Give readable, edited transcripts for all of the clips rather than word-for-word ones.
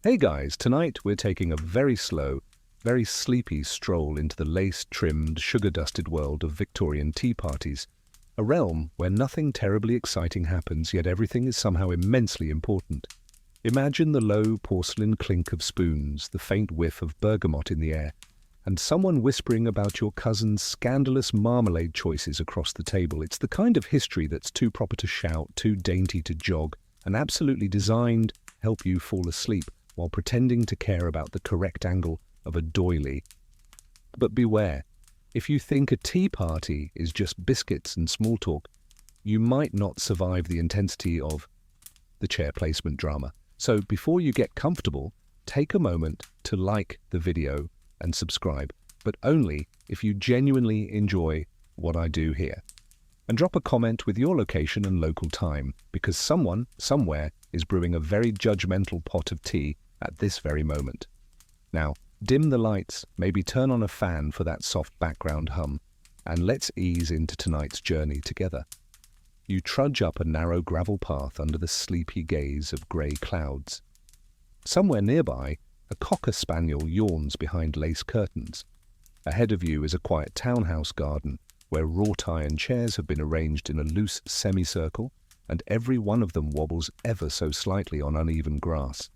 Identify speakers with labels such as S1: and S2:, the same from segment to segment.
S1: Hey guys, tonight we're taking a very slow, very sleepy stroll into the lace-trimmed, sugar-dusted world of Victorian tea parties, a realm where nothing terribly exciting happens, yet everything is somehow immensely important. Imagine the low porcelain clink of spoons, the faint whiff of bergamot in the air, and someone whispering about your cousin's scandalous marmalade choices across the table. It's the kind of history that's too proper to shout, too dainty to jog, and absolutely designed to help you fall asleep while pretending to care about the correct angle of a doily. But beware, if you think a tea party is just biscuits and small talk, you might not survive the intensity of the chair placement drama. So before you get comfortable, take a moment to like the video and subscribe, but only if you genuinely enjoy what I do here. And drop a comment with your location and local time, because someone, somewhere, is brewing a very judgmental pot of tea at this very moment. Now, dim the lights, maybe turn on a fan for that soft background hum, and let's ease into tonight's journey together. You trudge up a narrow gravel path under the sleepy gaze of grey clouds. Somewhere nearby, a cocker spaniel yawns behind lace curtains. Ahead of you is a quiet townhouse garden where wrought iron chairs have been arranged in a loose semicircle, and every one of them wobbles ever so slightly on uneven grass.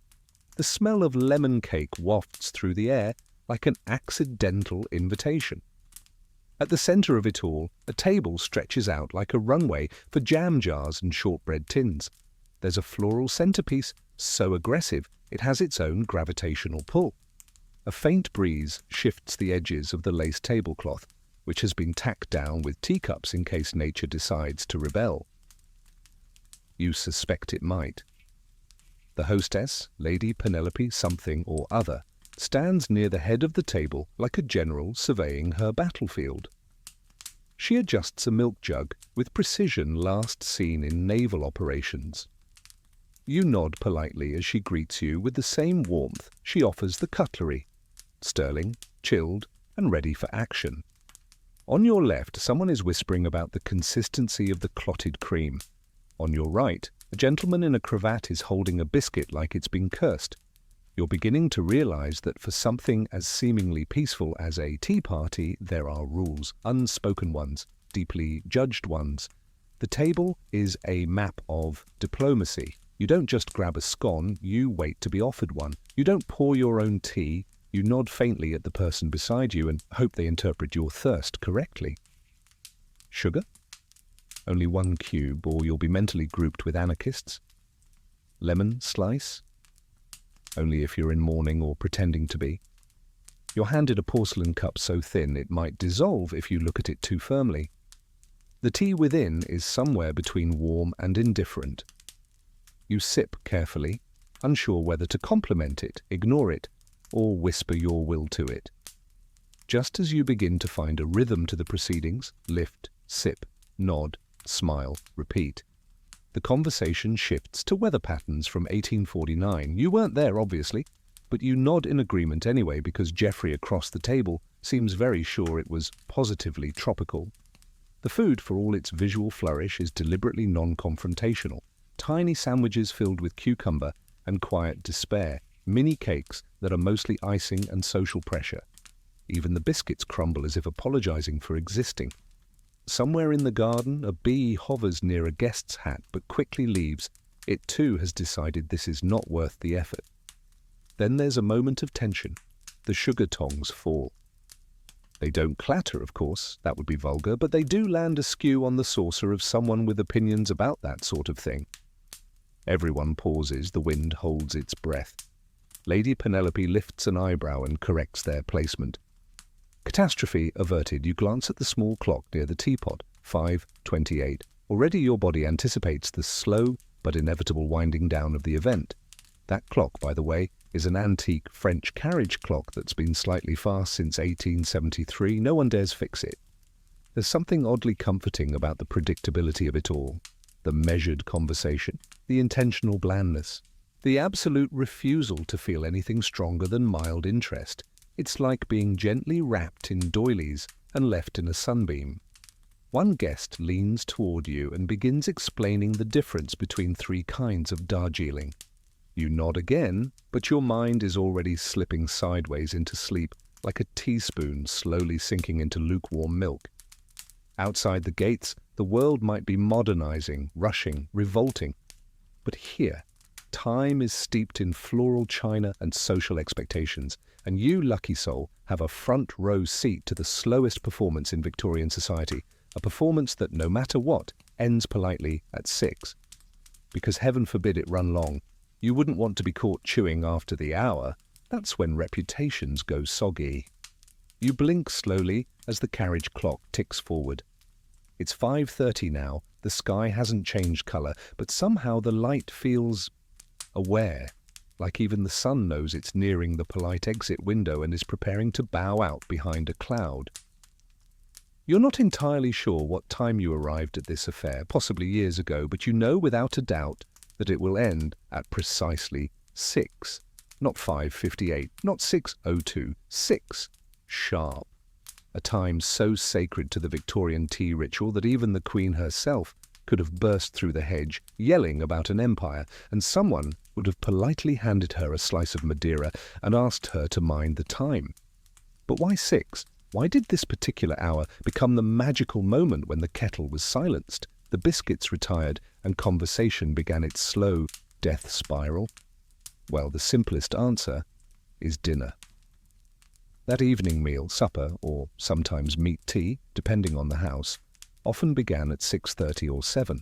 S1: The smell of lemon cake wafts through the air like an accidental invitation. At the centre of it all, a table stretches out like a runway for jam jars and shortbread tins. There's a floral centrepiece so aggressive it has its own gravitational pull. A faint breeze shifts the edges of the lace tablecloth, which has been tacked down with teacups in case nature decides to rebel. You suspect it might. The hostess, Lady Penelope something or other, stands near the head of the table like a general surveying her battlefield. She adjusts a milk jug with precision last seen in naval operations. You nod politely as she greets you with the same warmth she offers the cutlery, sterling, chilled, and ready for action. On your left, someone is whispering about the consistency of the clotted cream. On your right, a gentleman in a cravat is holding a biscuit like it's been cursed. You're beginning to realize that for something as seemingly peaceful as a tea party, there are rules, unspoken ones, deeply judged ones. The table is a map of diplomacy. You don't just grab a scone, you wait to be offered one. You don't pour your own tea, you nod faintly at the person beside you and hope they interpret your thirst correctly. Sugar? Only one cube, or you'll be mentally grouped with anarchists. Lemon slice? Only if you're in mourning or pretending to be. You're handed a porcelain cup so thin it might dissolve if you look at it too firmly. The tea within is somewhere between warm and indifferent. You sip carefully, unsure whether to compliment it, ignore it, or whisper your will to it. Just as you begin to find a rhythm to the proceedings, lift, sip, nod, smile, repeat. The conversation shifts to weather patterns from 1849. You weren't there, obviously, but you nod in agreement anyway because Geoffrey across the table seems very sure it was positively tropical. The food, for all its visual flourish, is deliberately non-confrontational. Tiny sandwiches filled with cucumber and quiet despair, mini cakes that are mostly icing and social pressure. Even the biscuits crumble as if apologizing for existing. Somewhere in the garden, a bee hovers near a guest's hat but quickly leaves. It too has decided this is not worth the effort. Then there's a moment of tension. The sugar tongs fall. They don't clatter, of course, that would be vulgar, but they do land askew on the saucer of someone with opinions about that sort of thing. Everyone pauses, the wind holds its breath. Lady Penelope lifts an eyebrow and corrects their placement. Catastrophe averted, you glance at the small clock near the teapot, 5:28. Already your body anticipates the slow but inevitable winding down of the event. That clock, by the way, is an antique French carriage clock that's been slightly fast since 1873. No one dares fix it. There's something oddly comforting about the predictability of it all. The measured conversation, the intentional blandness, the absolute refusal to feel anything stronger than mild interest. It's like being gently wrapped in doilies and left in a sunbeam. One guest leans toward you and begins explaining the difference between three kinds of Darjeeling. You nod again, but your mind is already slipping sideways into sleep, like a teaspoon slowly sinking into lukewarm milk. Outside the gates, the world might be modernizing, rushing, revolting. But here, time is steeped in floral china and social expectations, and you, lucky soul, have a front row seat to the slowest performance in Victorian society, a performance that, no matter what, ends politely at 6. Because heaven forbid it run long. You wouldn't want to be caught chewing after the hour. That's when reputations go soggy. You blink slowly as the carriage clock ticks forward. It's 5:30 now, the sky hasn't changed colour, but somehow the light feels aware, like even the sun knows it's nearing the polite exit window and is preparing to bow out behind a cloud. You're not entirely sure what time you arrived at this affair, possibly years ago, but you know without a doubt that it will end at precisely 6. Not 5:58, not 6:02, 6 sharp. A time so sacred to the Victorian tea ritual that even the Queen herself could have burst through the hedge, yelling about an empire, and someone would have politely handed her a slice of Madeira and asked her to mind the time. But why 6? Why did this particular hour become the magical moment when the kettle was silenced, the biscuits retired, and conversation began its slow death spiral? Well, the simplest answer is dinner. That evening meal, supper, or sometimes meat tea, depending on the house, often began at 6:30 or 7.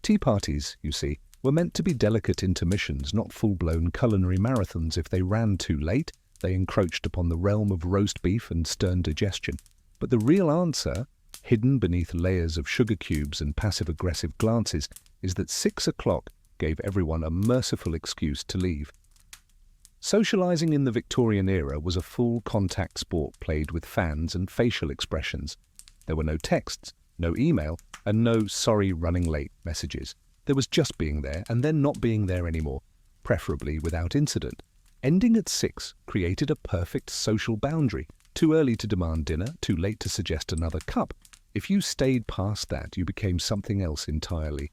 S1: Tea parties, you see, were meant to be delicate intermissions, not full-blown culinary marathons. If they ran too late, they encroached upon the realm of roast beef and stern digestion. But the real answer, hidden beneath layers of sugar cubes and passive-aggressive glances, is that 6 o'clock gave everyone a merciful excuse to leave. Socializing in the Victorian era was a full contact sport played with fans and facial expressions. There were no texts, no email, and no "sorry running late" messages. There was just being there and then not being there anymore, preferably without incident. Ending at 6 created a perfect social boundary. Too early to demand dinner, too late to suggest another cup. If you stayed past that, you became something else entirely.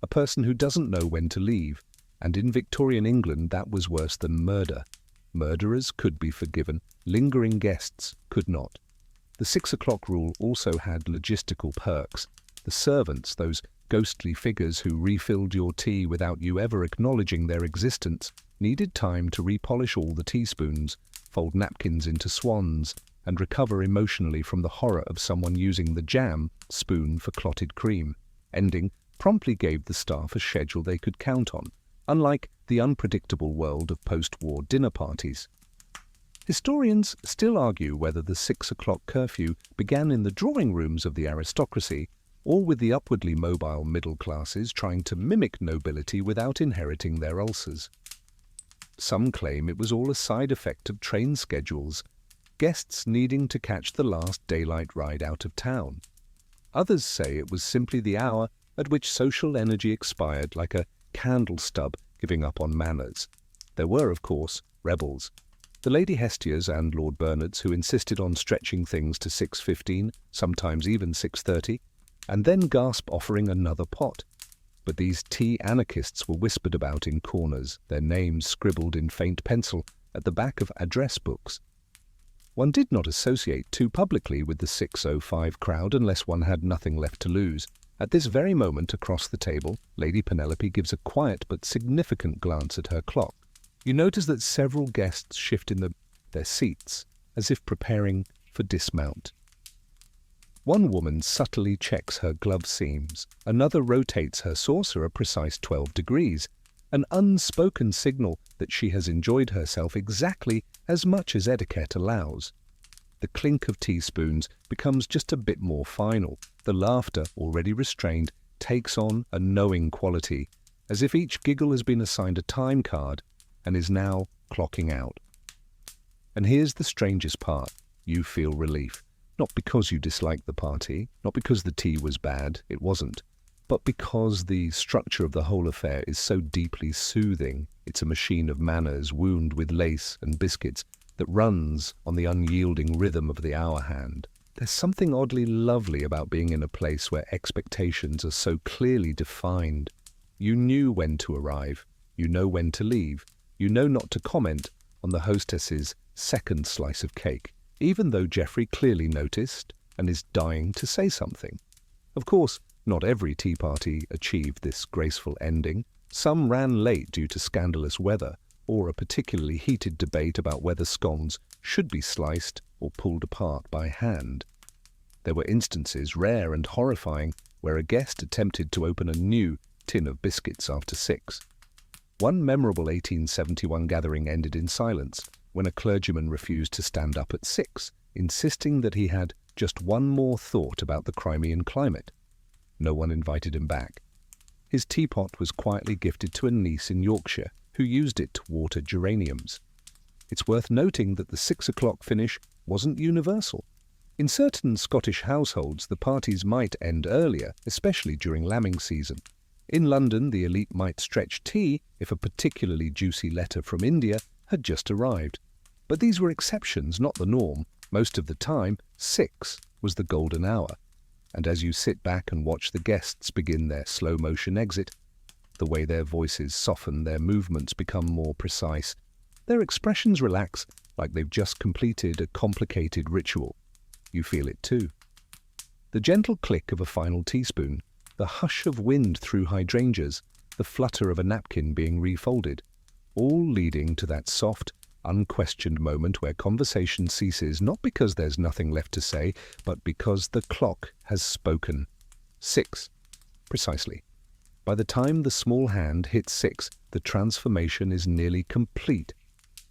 S1: A person who doesn't know when to leave. And in Victorian England, that was worse than murder. Murderers could be forgiven, lingering guests could not. The 6 o'clock rule also had logistical perks. The servants, those ghostly figures who refilled your tea without you ever acknowledging their existence, needed time to repolish all the teaspoons, fold napkins into swans, and recover emotionally from the horror of someone using the jam spoon for clotted cream. Ending promptly gave the staff a schedule they could count on, unlike the unpredictable world of post-war dinner parties. Historians still argue whether the 6 o'clock curfew began in the drawing rooms of the aristocracy or with the upwardly mobile middle classes trying to mimic nobility without inheriting their ulcers. Some claim it was all a side effect of train schedules, guests needing to catch the last daylight ride out of town. Others say it was simply the hour at which social energy expired, like a candle stub giving up on manners. There were, of course, rebels. The Lady Hestias and Lord Bernards, who insisted on stretching things to 6:15, sometimes even 6:30, and then gasp offering another pot. But these tea anarchists were whispered about in corners, their names scribbled in faint pencil at the back of address books. One did not associate too publicly with the 6:05 crowd unless one had nothing left to lose. At this very moment, across the table, Lady Penelope gives a quiet but significant glance at her clock. You notice that several guests shift in their seats, as if preparing for dismount. One woman subtly checks her glove seams. Another rotates her saucer a precise 12 degrees, an unspoken signal that she has enjoyed herself exactly as much as etiquette allows. The clink of teaspoons becomes just a bit more final. The laughter, already restrained, takes on a knowing quality, as if each giggle has been assigned a time card and is now clocking out. And here's the strangest part. You feel relief. Not because you dislike the party, not because the tea was bad, it wasn't, but because the structure of the whole affair is so deeply soothing. It's a machine of manners wound with lace and biscuits that runs on the unyielding rhythm of the hour hand. There's something oddly lovely about being in a place where expectations are so clearly defined. You knew when to arrive. You know when to leave. You know not to comment on the hostess's second slice of cake, even though Geoffrey clearly noticed and is dying to say something. Of course, not every tea party achieved this graceful ending. Some ran late due to scandalous weather or a particularly heated debate about whether scones should be sliced or pulled apart by hand. There were instances, rare and horrifying, where a guest attempted to open a new tin of biscuits after 6. One memorable 1871 gathering ended in silence when a clergyman refused to stand up at 6, insisting that he had just one more thought about the Crimean climate. No one invited him back. His teapot was quietly gifted to a niece in Yorkshire who used it to water geraniums. It's worth noting that the 6 o'clock finish wasn't universal. In certain Scottish households, the parties might end earlier, especially during lambing season. In London, the elite might stretch tea if a particularly juicy letter from India had just arrived. But these were exceptions, not the norm. Most of the time, 6 was the golden hour. And as you sit back and watch the guests begin their slow-motion exit, the way their voices soften, their movements become more precise, their expressions relax like they've just completed a complicated ritual. You feel it too. The gentle click of a final teaspoon, the hush of wind through hydrangeas, the flutter of a napkin being refolded, all leading to that soft, unquestioned moment where conversation ceases not because there's nothing left to say, but because the clock has spoken. 6. Precisely. By the time the small hand hits 6, the transformation is nearly complete.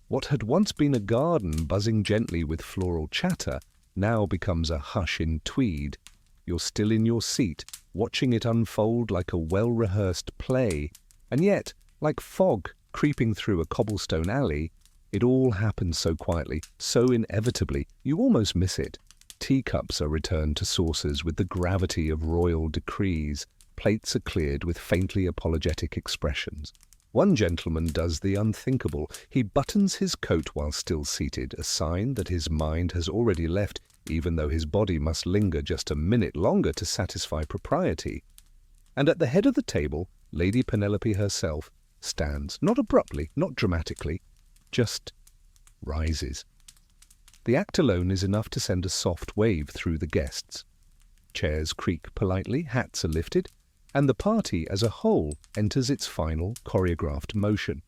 S1: What had once been a garden buzzing gently with floral chatter now becomes a hush in tweed. You're still in your seat, watching it unfold like a well-rehearsed play, and yet, like fog creeping through a cobblestone alley, it all happens so quietly, so inevitably, you almost miss it. Teacups are returned to saucers with the gravity of royal decrees. Plates are cleared with faintly apologetic expressions. One gentleman does the unthinkable. He buttons his coat while still seated, a sign that his mind has already left, even though his body must linger just a minute longer to satisfy propriety. And at the head of the table, Lady Penelope herself stands, not abruptly, not dramatically, just rises. The act alone is enough to send a soft wave through the guests. Chairs creak politely, hats are lifted, and the party as a whole enters its final choreographed motion,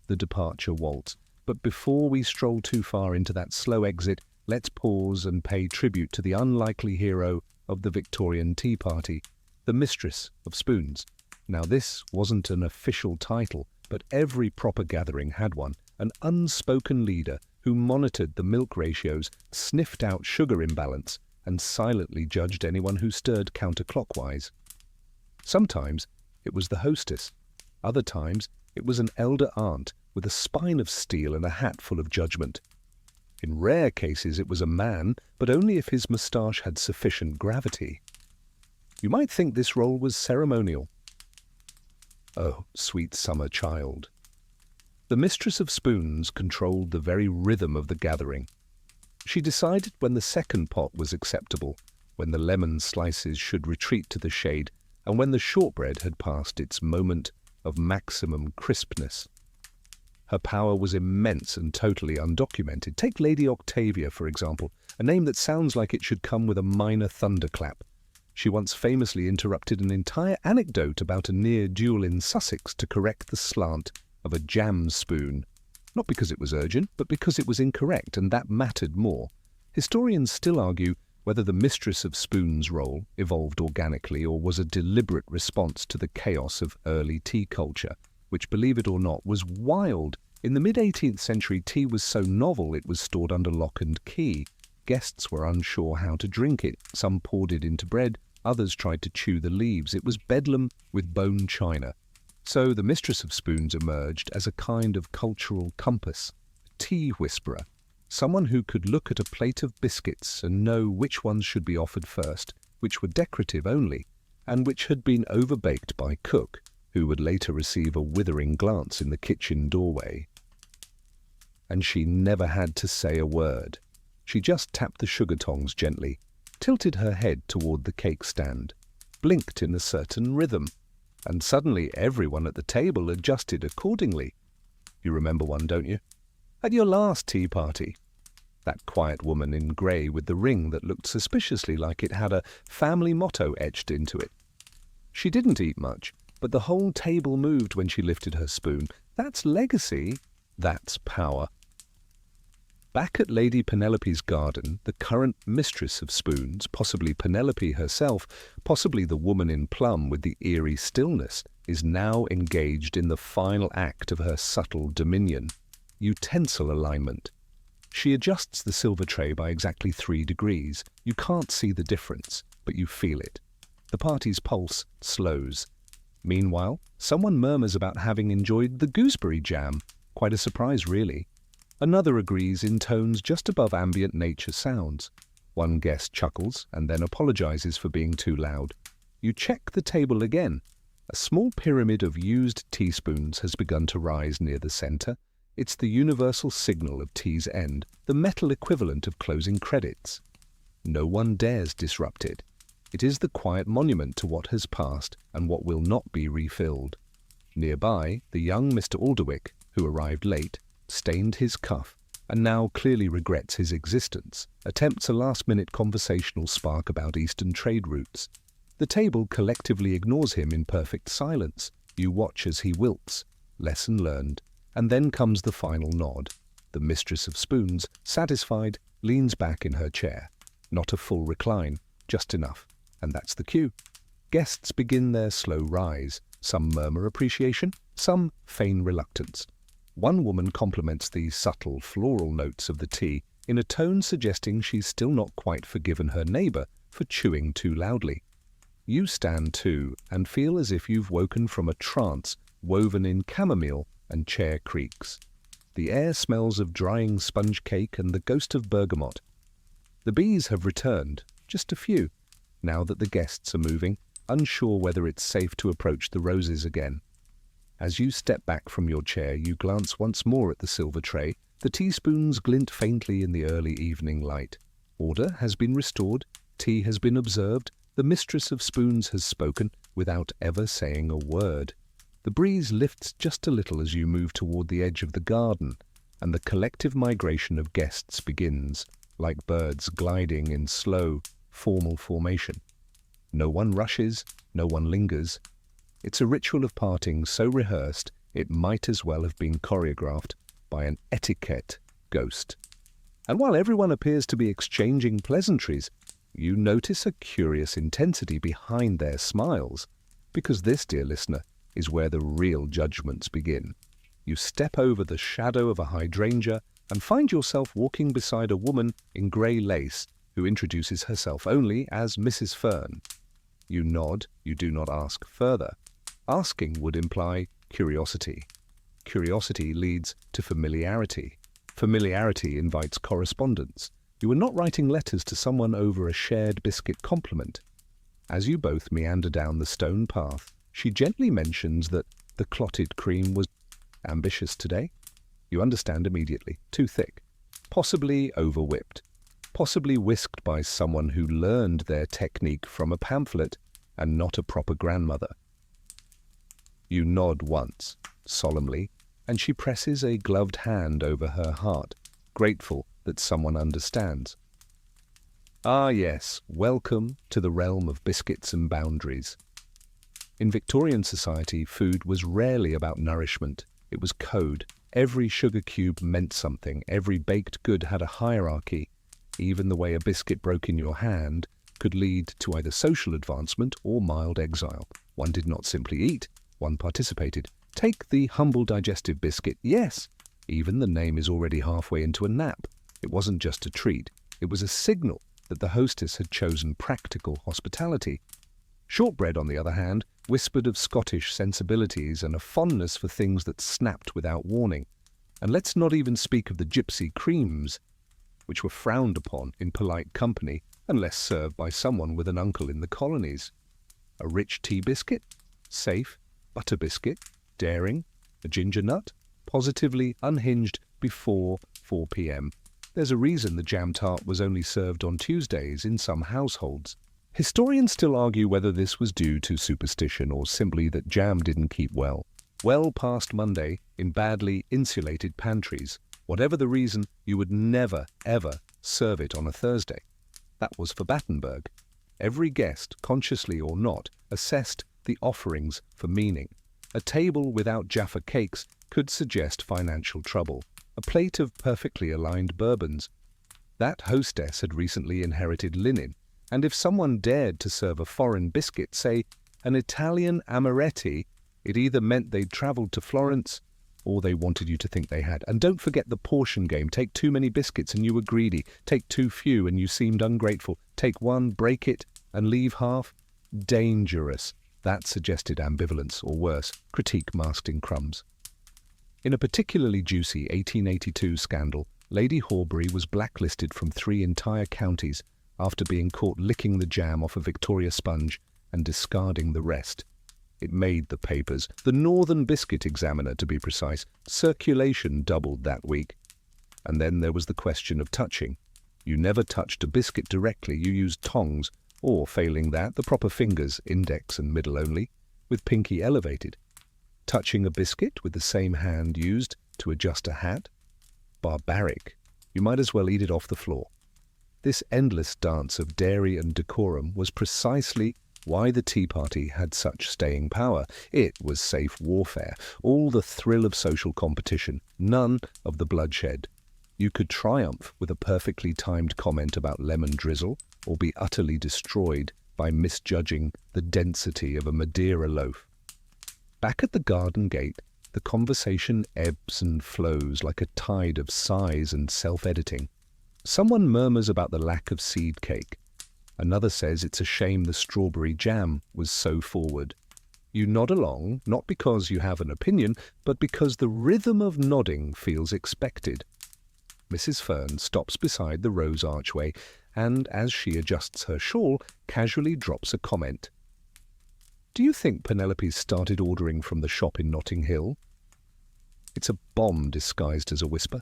S1: the departure waltz. But before we stroll too far into that slow exit, let's pause and pay tribute to the unlikely hero of the Victorian tea party, the mistress of spoons. Now this wasn't an official title, but every proper gathering had one, an unspoken leader who monitored the milk ratios, sniffed out sugar imbalance, and silently judged anyone who stirred counterclockwise. Sometimes it was the hostess. Other times it was an elder aunt with a spine of steel and a hat full of judgment. In rare cases it was a man, but only if his moustache had sufficient gravity. You might think this role was ceremonial. Oh, sweet summer child. The mistress of spoons controlled the very rhythm of the gathering. She decided when the second pot was acceptable, when the lemon slices should retreat to the shade, and when the shortbread had passed its moment of maximum crispness. Her power was immense and totally undocumented. Take Lady Octavia, for example, a name that sounds like it should come with a minor thunderclap. She once famously interrupted an entire anecdote about a near duel in Sussex to correct the slant of a jam spoon. Not because it was urgent, but because it was incorrect, and that mattered more. Historians still argue whether the mistress of spoons role evolved organically or was a deliberate response to the chaos of early tea culture, which, believe it or not, was wild. In the mid-18th century, tea was so novel it was stored under lock and key. Guests were unsure how to drink it. Some poured it into bread, others tried to chew the leaves. It was bedlam with bone china. So the mistress of spoons emerged as a kind of cultural compass, a tea whisperer, someone who could look at a plate of biscuits and know which ones should be offered first, which were decorative only, and which had been overbaked by cook, who would later receive a withering glance in the kitchen doorway. And she never had to say a word. She just tapped the sugar tongs gently, tilted her head toward the cake stand, blinked in a certain rhythm, and suddenly everyone at the table adjusted accordingly. You remember one, don't you? At your last tea party. That quiet woman in grey with the ring that looked suspiciously like it had a family motto etched into it. She didn't eat much, but the whole table moved when she lifted her spoon. That's legacy. That's power. Back at Lady Penelope's garden, the current mistress of spoons, possibly Penelope herself, possibly the woman in plum with the eerie stillness, is now engaged in the final act of her subtle dominion, utensil alignment. She adjusts the silver tray by exactly 3 degrees. You can't see the difference, but you feel it. The party's pulse slows. Meanwhile, someone murmurs about having enjoyed the gooseberry jam. Quite a surprise, really. Another agrees in tones just above ambient nature sounds. One guest chuckles and then apologizes for being too loud. You check the table again. A small pyramid of used teaspoons has begun to rise near the center. It's the universal signal of tea's end, the metal equivalent of closing credits. No one dares disrupt it. It is the quiet monument to what has passed and what will not be refilled. Nearby, the young Mr. Alderwick, who arrived late, stained his cuff, and now clearly regrets his existence, attempts a last-minute conversational spark about Eastern trade routes. The table collectively ignores him in perfect silence. You watch as he wilts. Lesson learned. And then comes the final nod. The mistress of spoons, satisfied, leans back in her chair. Not a full recline, just enough. And that's the cue. Guests begin their slow rise. Some murmur appreciation, some feign reluctance. One woman compliments the subtle floral notes of the tea in a tone suggesting she's still not quite forgiven her neighbor for chewing too loudly. You stand too and feel as if you've woken from a trance woven in chamomile and chair creaks. The air smells of drying sponge cake and the ghost of bergamot. The bees have returned, just a few, now that the guests are moving, unsure whether it's safe to approach the roses again. As you step back from your chair, you glance once more at the silver tray. The teaspoons glint faintly in the early evening light. Order has been restored, tea has been observed, the mistress of spoons has spoken without ever saying a word. The breeze lifts just a little as you move toward the edge of the garden, and the collective migration of guests begins, like birds gliding in slow, formal formation. No one rushes, no one lingers. It's a ritual of parting so rehearsed it might as well have been choreographed by an etiquette ghost. And while everyone appears to be exchanging pleasantries, you notice a curious intensity behind their smiles, because this, dear listener, is where the real judgments begin. You step over the shadow of a hydrangea and find yourself walking beside a woman in grey lace who introduces herself only as Mrs. Fern. You nod, you do not ask further. Asking would imply curiosity. Curiosity leads to familiarity. Familiarity invites correspondence. You are not writing letters to someone over a shared biscuit compliment. As you both meander down the stone path, she gently mentions that the clotted cream was ambitious today. You understand immediately. Too thick. Possibly over-whipped. Possibly whisked by someone who learned their technique from a pamphlet and not a proper grandmother. You nod once, solemnly, and she presses a gloved hand over her heart, grateful that someone understands. Ah yes, welcome to the realm of biscuits and boundaries. In Victorian society, food was rarely about nourishment. It was code. Every sugar cube meant something. Every baked good had a hierarchy. Even the way a biscuit broke in your hand could lead to either social advancement or mild exile. One did not simply eat. One participated. Take the humble digestive biscuit. Yes, even the name is already halfway into a nap. It wasn't just a treat. It was a signal that the hostess had chosen practical hospitality. Shortbread, on the other hand, whispered of Scottish sensibilities and a fondness for things that snapped without warning. And let's not even speak of the gypsy creams, which were frowned upon in polite company unless served by someone with an uncle in the colonies. A rich tea biscuit? Safe. Butter biscuit, daring, a ginger nut, positively unhinged before 4 p.m. There's a reason the jam tart was only served on Tuesdays in some households. Historians still argue whether this was due to superstition or simply that jam didn't keep well past Monday in badly insulated pantries. Whatever the reason, you would never, ever serve it on a Thursday. That was for Battenberg. Every guest, consciously or not, assessed the offerings for meaning. A table without Jaffa cakes could suggest financial trouble. A plate of perfectly aligned bourbons. That hostess had recently inherited linen, and if someone dared to serve a foreign biscuit, say an Italian amaretti, it either meant they'd travelled to Florence or they wanted you to think they had. And don't forget the portion game. Take too many biscuits and you were greedy. Take too few and you seemed ungrateful. Take one, break it, and leave half. Dangerous. That suggested ambivalence, or worse, critique masked in crumbs. In a particularly juicy 1882 scandal, Lady Horbury was blacklisted from 3 entire counties after being caught licking the jam off a Victoria sponge and discarding the rest. It made the papers. The Northern Biscuit Examiner, to be precise. Circulation doubled that week. And then there was the question of touching. You never touched a biscuit directly, you used tongs, or, failing that, the proper fingers, index and middle only, with pinky elevated. Touching a biscuit with the same hand used to adjust a hat? Barbaric. You might as well eat it off the floor. This endless dance of dairy and decorum was precisely why the Tea Party had such staying power. It was safe warfare, all the thrill of social competition, none of the bloodshed. You could triumph with a perfectly timed comment about lemon drizzle, or be utterly destroyed by misjudging the density of a Madeira loaf. Back at the garden gate, the conversation ebbs and flows like a tide of sighs and self-editing. Someone murmurs about the lack of seed cake. Another says it's a shame the strawberry jam was so forward. You nod along, not because you have an opinion, but because the rhythm of nodding feels expected. Mrs. Fern stops beside the rose archway and, as she adjusts her shawl, casually drops a comment. Do you think Penelope's started ordering from the shop in Notting Hill? It's a bomb disguised as a whisper.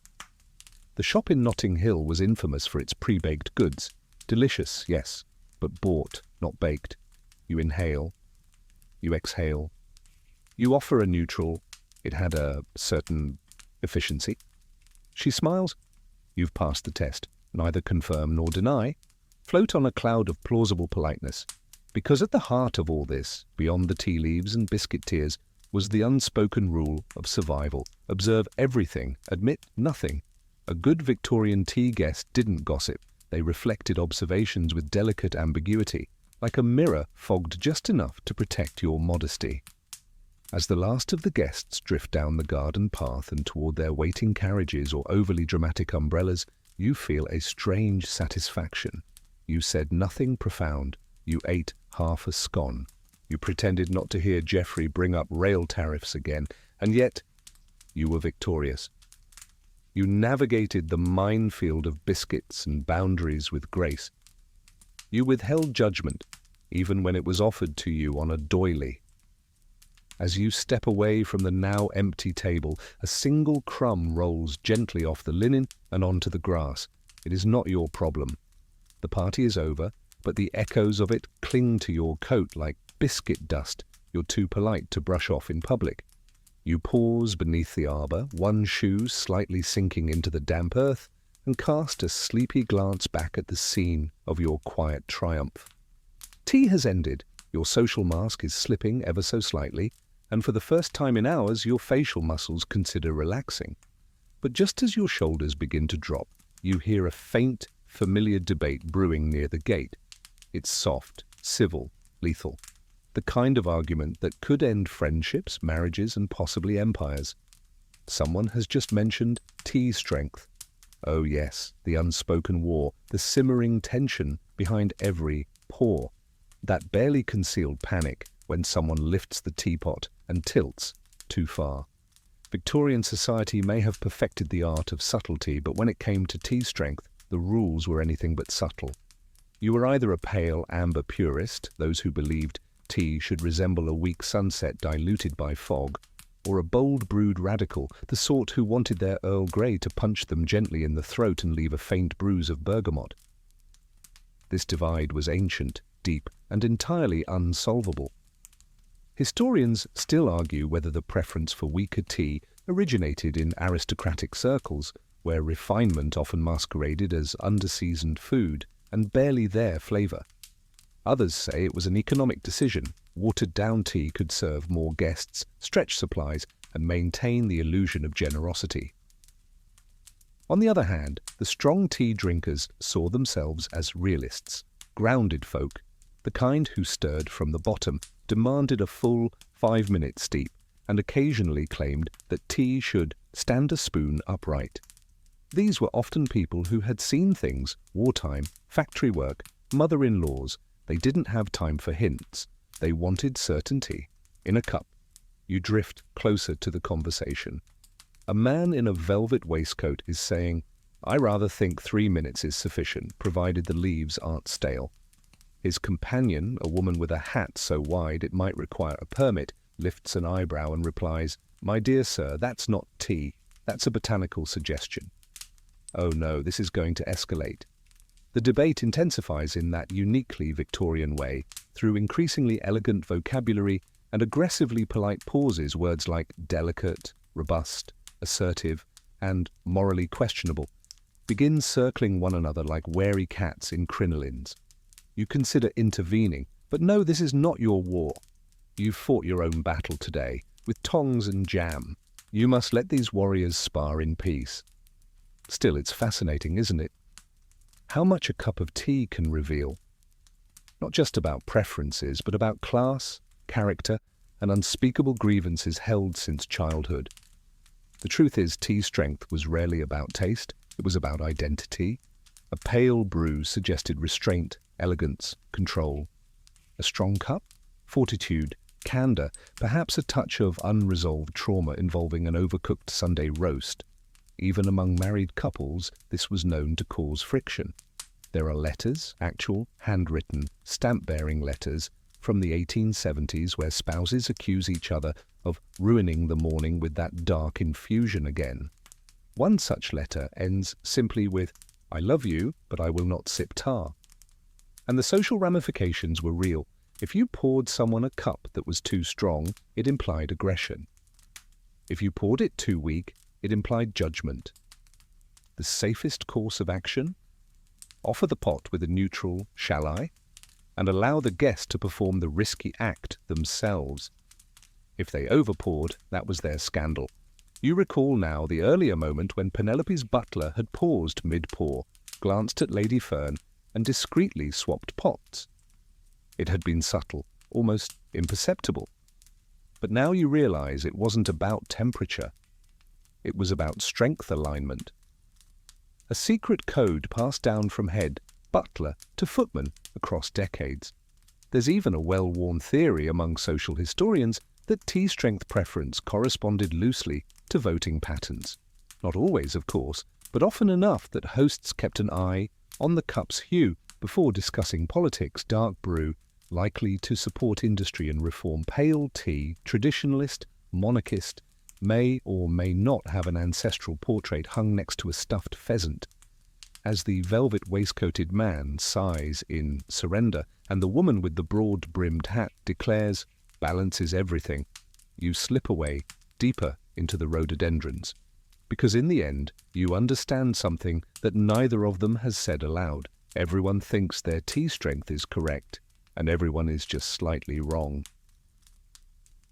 S1: The shop in Notting Hill was infamous for its pre-baked goods. Delicious, yes, but bought, not baked. You inhale. You exhale. You offer a neutral. It had a certain efficiency. She smiles. You've passed the test. Neither confirm nor deny. Float on a cloud of plausible politeness. Because at the heart of all this, beyond the tea leaves and biscuit tears, was the unspoken rule of survival. Observe everything. Admit nothing. A good Victorian tea guest didn't gossip. They reflected observations with delicate ambiguity, like a mirror fogged just enough to protect your modesty. As the last of the guests drift down the garden path and toward their waiting carriages or overly dramatic umbrellas, you feel a strange satisfaction. You said nothing profound. You ate half a scone. You pretended not to hear Geoffrey bring up rail tariffs again, and yet you were victorious. You navigated the minefield of biscuits and boundaries with grace. You withheld judgment, even when it was offered to you on a doily. As you step away from the now empty table, a single crumb rolls gently off the linen and onto the grass. It is not your problem. The party is over, but the echoes of it cling to your coat like biscuit dust you're too polite to brush off in public. You pause beneath the arbour, one shoe slightly sinking into the damp earth, and cast a sleepy glance back at the scene of your quiet triumph. Tea has ended, your social mask is slipping ever so slightly, and for the first time in hours your facial muscles consider relaxing. But just as your shoulders begin to drop, you hear a faint, familiar debate brewing near the gate. It's soft, civil, lethal. The kind of argument that could end friendships, marriages, and possibly empires. Someone has just mentioned tea strength. Oh yes, the unspoken war, the simmering tension behind every pour. That barely concealed panic when someone lifts the teapot and tilts too far. Victorian society may have perfected the art of subtlety, but when it came to tea strength, the rules were anything but subtle. You were either a pale amber purist, those who believed tea should resemble a weak sunset diluted by fog, or a bold brewed radical, the sort who wanted their Earl Grey to punch them gently in the throat and leave a faint bruise of bergamot. This divide was ancient, deep and entirely unsolvable. Historians still argue whether the preference for weaker tea originated in aristocratic circles, where refinement often masqueraded as underseasoned food and barely their flavour. Others say it was an economic decision. Watered-down tea could serve more guests, stretch supplies, and maintain the illusion of generosity. On the other hand, the strong tea drinkers saw themselves as realists, grounded folk, the kind who stirred from the bottom, demanded a full 5-minute steep, and occasionally claimed that tea should stand a spoon upright. These were often people who had seen things, wartime, factory work, mother-in-laws. They didn't have time for hints. They wanted certainty. In a cup, you drift closer to the conversation. A man in a velvet waistcoat is saying, "I rather think 3 minutes is sufficient, provided the leaves aren't stale." His companion, a woman with a hat so wide it might require a permit, lifts an eyebrow and replies, "My dear sir, that's not tea. That's a botanical suggestion." Oh no, this is going to escalate. The debate intensifies in that uniquely Victorian way, through increasingly elegant vocabulary and aggressively polite pauses. Words like delicate, robust, assertive, and morally questionable begin circling one another like wary cats in crinolines. You consider intervening, but no, this is not your war. You've fought your own battle today, with tongs and jam. You must let these warriors spar in peace. Still, it's fascinating, isn't it? How much a cup of tea can reveal. Not just about preferences, but about class, character, and unspeakable grievances held since childhood. The truth is, tea strength was rarely about taste, it was about identity. A pale brew suggested restraint, elegance, control. A strong cup? Fortitude, candour, perhaps a touch of unresolved trauma involving an overcooked Sunday roast. Even among married couples, this was known to cause friction. There are letters, actual, handwritten, stamp-bearing letters, from the 1870s where spouses accuse each other of ruining the morning with that dark infusion again. One such letter ends simply with, "I love you, but I will not sip tar." And the social ramifications were real. If you poured someone a cup that was too strong, it implied aggression. If you poured it too weak, it implied judgment. The safest course of action? Offer the pot with a neutral "shall I?" and allow the guest to perform the risky act themselves. If they overpoured, that was their scandal. You recall now the earlier moment when Penelope's butler had paused mid-pour, glanced at Lady Fern, and discreetly swapped pots. It had been subtle, almost imperceptible. But now you realize it wasn't about temperature. It was about strength alignment. A secret code passed down from head, butler, to footman across decades. There's even a well-worn theory among social historians that tea strength preference corresponded loosely to voting patterns. Not always, of course, but often enough that hosts kept an eye on the cup's hue before discussing politics. Dark brew, likely to support industry and reform. Pale tea, traditionalist, monarchist, may or may not have an ancestral portrait hung next to a stuffed pheasant. As the velvet-waistcoated man sighs in surrender, and the woman with the broad-brimmed hat declares, "Balance is everything," you slip away, deeper into the rhododendrons. Because in the end, you understand something that neither of them has said aloud. Everyone thinks their tea strength is correct, and everyone is just slightly wrong.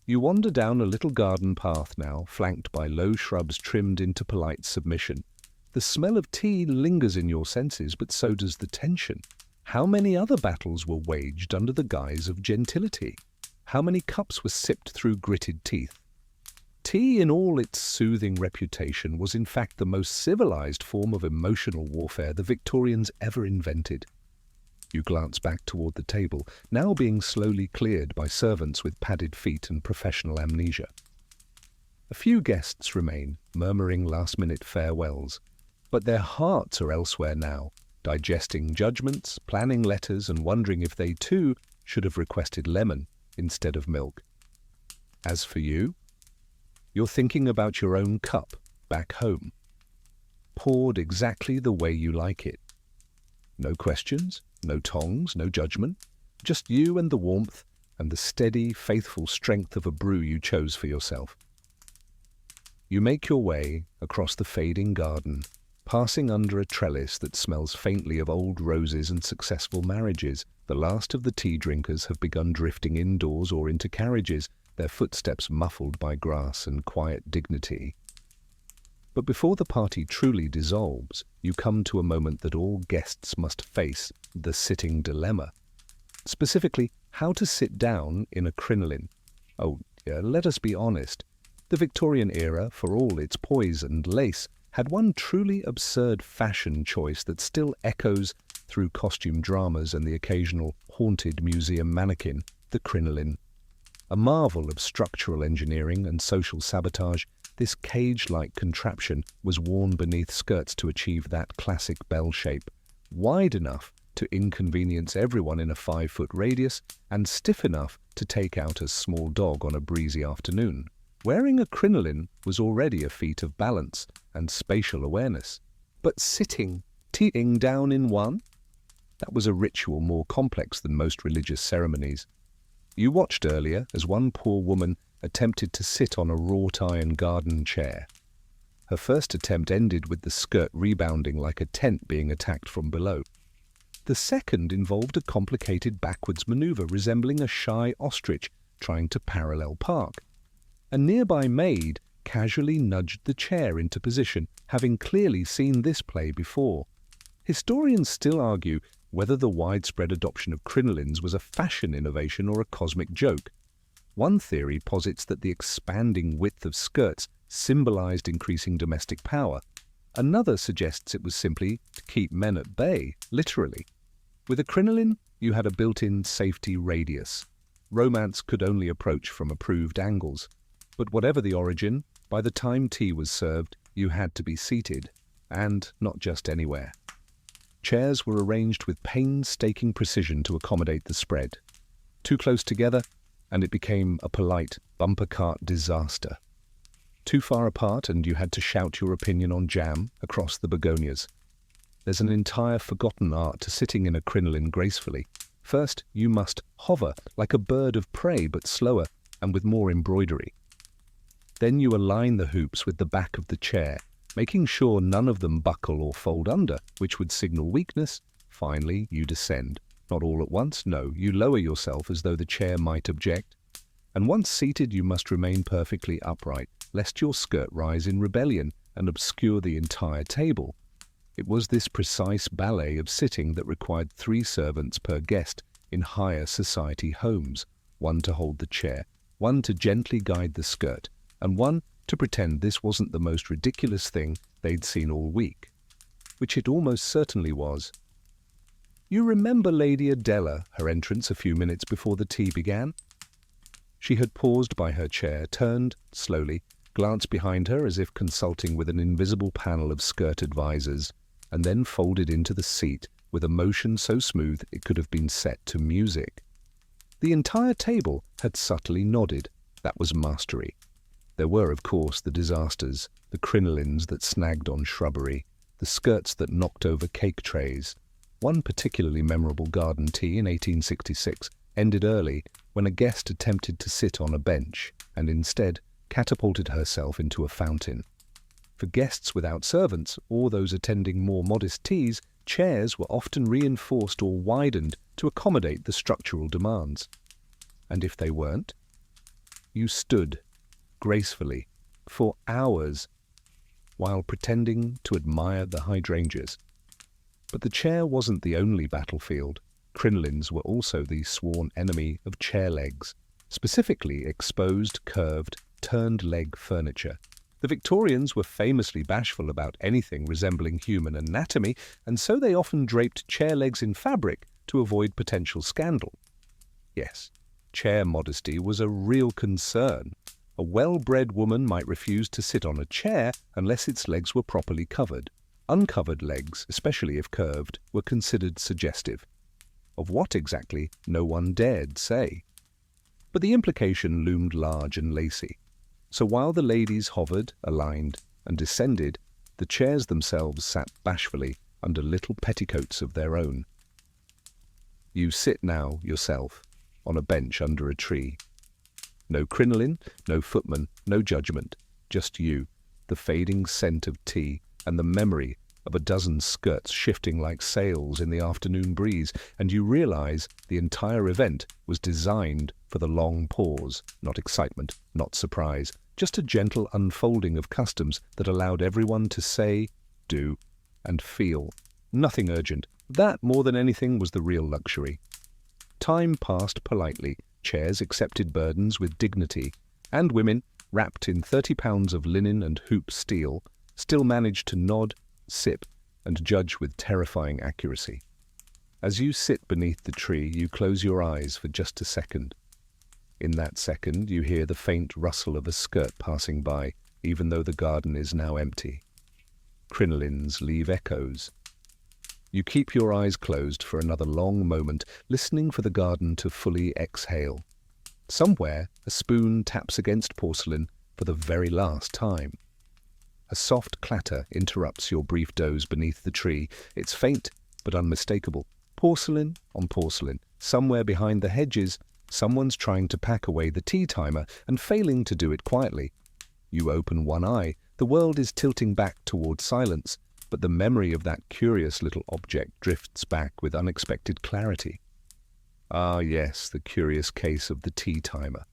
S1: You wander down a little garden path now, flanked by low shrubs trimmed into polite submission. The smell of tea lingers in your senses, but so does the tension. How many other battles were waged under the guise of gentility? How many cups were sipped through gritted teeth? Tea, in all its soothing reputation, was in fact the most civilized form of emotional warfare the Victorians ever invented. You glance back toward the table, now being slowly cleared by servants with padded feet and professional amnesia. A few guests remain, murmuring last-minute farewells, but their hearts are elsewhere now, digesting judgments, planning letters, and wondering if they too should have requested lemon instead of milk. As for you, you're thinking about your own cup back home, poured exactly the way you like it. No questions, no tongs, no judgment, Just you and the warmth and the steady, faithful strength of a brew you chose for yourself. You make your way across the fading garden, passing under a trellis that smells faintly of old roses and successful marriages. The last of the tea drinkers have begun drifting indoors or into carriages, their footsteps muffled by grass and quiet dignity. But before the party truly dissolves, you come to a moment that all guests must face, the sitting dilemma. Specifically, how to sit down in a crinoline. Oh, yeah, let us be honest. The Victorian era, for all its poise and lace, had one truly absurd fashion choice that still echoes through costume dramas and the occasional haunted museum mannequin, the crinoline. A marvel of structural engineering and social sabotage, this cage-like contraption was worn beneath skirts to achieve that classic bell shape, wide enough to inconvenience everyone in a 5-foot radius and stiff enough to take out a small dog on a breezy afternoon. Wearing a crinoline was already a feat of balance and spatial awareness. But sitting, teeing down in one? That was a ritual more complex than most religious ceremonies. You watched earlier as one poor woman attempted to sit on a wrought-iron garden chair. Her first attempt ended with the skirt rebounding like a tent being attacked from below. The second involved a complicated backwards maneuver resembling a shy ostrich trying to parallel park. A nearby maid casually nudged the chair into position, having clearly seen this play before. Historians still argue whether the widespread adoption of crinolines was a fashion innovation or a cosmic joke. One theory posits that the expanding width of skirts symbolized increasing domestic power. Another suggests it was simply to keep men at bay, literally. With a crinoline, you had a built-in safety radius. Romance could only approach from approved angles. But whatever the origin, by the time tea was served, you had to be seated, and not just anywhere. Chairs were arranged with painstaking precision to accommodate the spread. Too close together, and it became a polite bumper cart disaster. Too far apart, and you had to shout your opinion on jam across the begonias. There's an entire forgotten art to sitting in a crinoline gracefully. First, you must hover like a bird of prey, but slower and with more embroidery. Then you align the hoops with the back of the chair, making sure none of them buckle or fold under, which would signal weakness. Finally, you descend. Not all at once, no, you lower yourself as though the chair might object. And once seated, you must remain perfectly upright, lest your skirt rise in rebellion and obscure the entire table. It was this precise ballet of sitting that required 3 servants per guest in higher society homes, one to hold the chair, one to gently guide the skirt, and one to pretend this wasn't the most ridiculous thing they'd seen all week, which it almost certainly was. You remember Lady Adela, her entrance a few minutes before the tea began? She had paused by her chair, turned slowly, glanced behind her as if consulting with an invisible panel of skirt advisors, and then folded into the seat with a motion so smooth it could have been set to music. The entire table had subtly nodded. That was mastery. There were, of course, the disasters, the crinolines that snagged on shrubbery, the skirts that knocked over cake trays. One particularly memorable garden tea in 1866 ended early when a guest attempted to sit on a bench and instead catapulted herself into a fountain. For guests without servants or those attending more modest teas, chairs were often reinforced or widened to accommodate the structural demands. And if they weren't, you stood gracefully for hours while pretending to admire the hydrangeas. But the chair wasn't the only battlefield. Crinolines were also the sworn enemy of chair legs, specifically exposed, curved, turned leg furniture. The Victorians were famously bashful about anything resembling human anatomy, and so they often draped chair legs in fabric to avoid potential scandal. Yes, chair modesty was a real concern. A well-bred woman might refuse to sit on a chair unless its legs were properly covered. Uncovered legs, especially if curved, were considered suggestive. Of what exactly, no one dared say. But the implication loomed large and lacy. So while the ladies hovered, aligned, and descended, the chairs themselves sat bashfully under little petticoats of their own. You sit now, yourself, on a bench under a tree. No crinoline, no footman, no judgment, just you, the fading scent of tea, and the memory of a dozen skirts shifting like sails in the afternoon breeze, and you realize the entire event was designed for the long pause, not excitement, not surprise, just a gentle unfolding of customs that allowed everyone to say, do, and feel. Nothing urgent. That, more than anything, was the real luxury. Time passed politely, chairs accepted burdens with dignity, and women, wrapped in 30 pounds of linen and hoop steel, still managed to nod, sip, and judge with terrifying accuracy. As you sit beneath the tree, you close your eyes for just a second. In that second, you hear the faint rustle of a skirt passing by, even though the garden is now empty. Crinolines leave echoes. You keep your eyes closed for another long moment, listening for the garden to fully exhale. Somewhere, a spoon taps against porcelain for the very last time. A soft clatter interrupts your brief doze beneath the tree. It's faint, but unmistakable. Porcelain on porcelain. Somewhere behind the hedges, someone's trying to pack away the tea timer and failing to do it quietly. You open one eye. The world is tilting back toward silence, but the memory of that curious little object drifts back with unexpected clarity. Ah, yes, the curious case of the tea timer.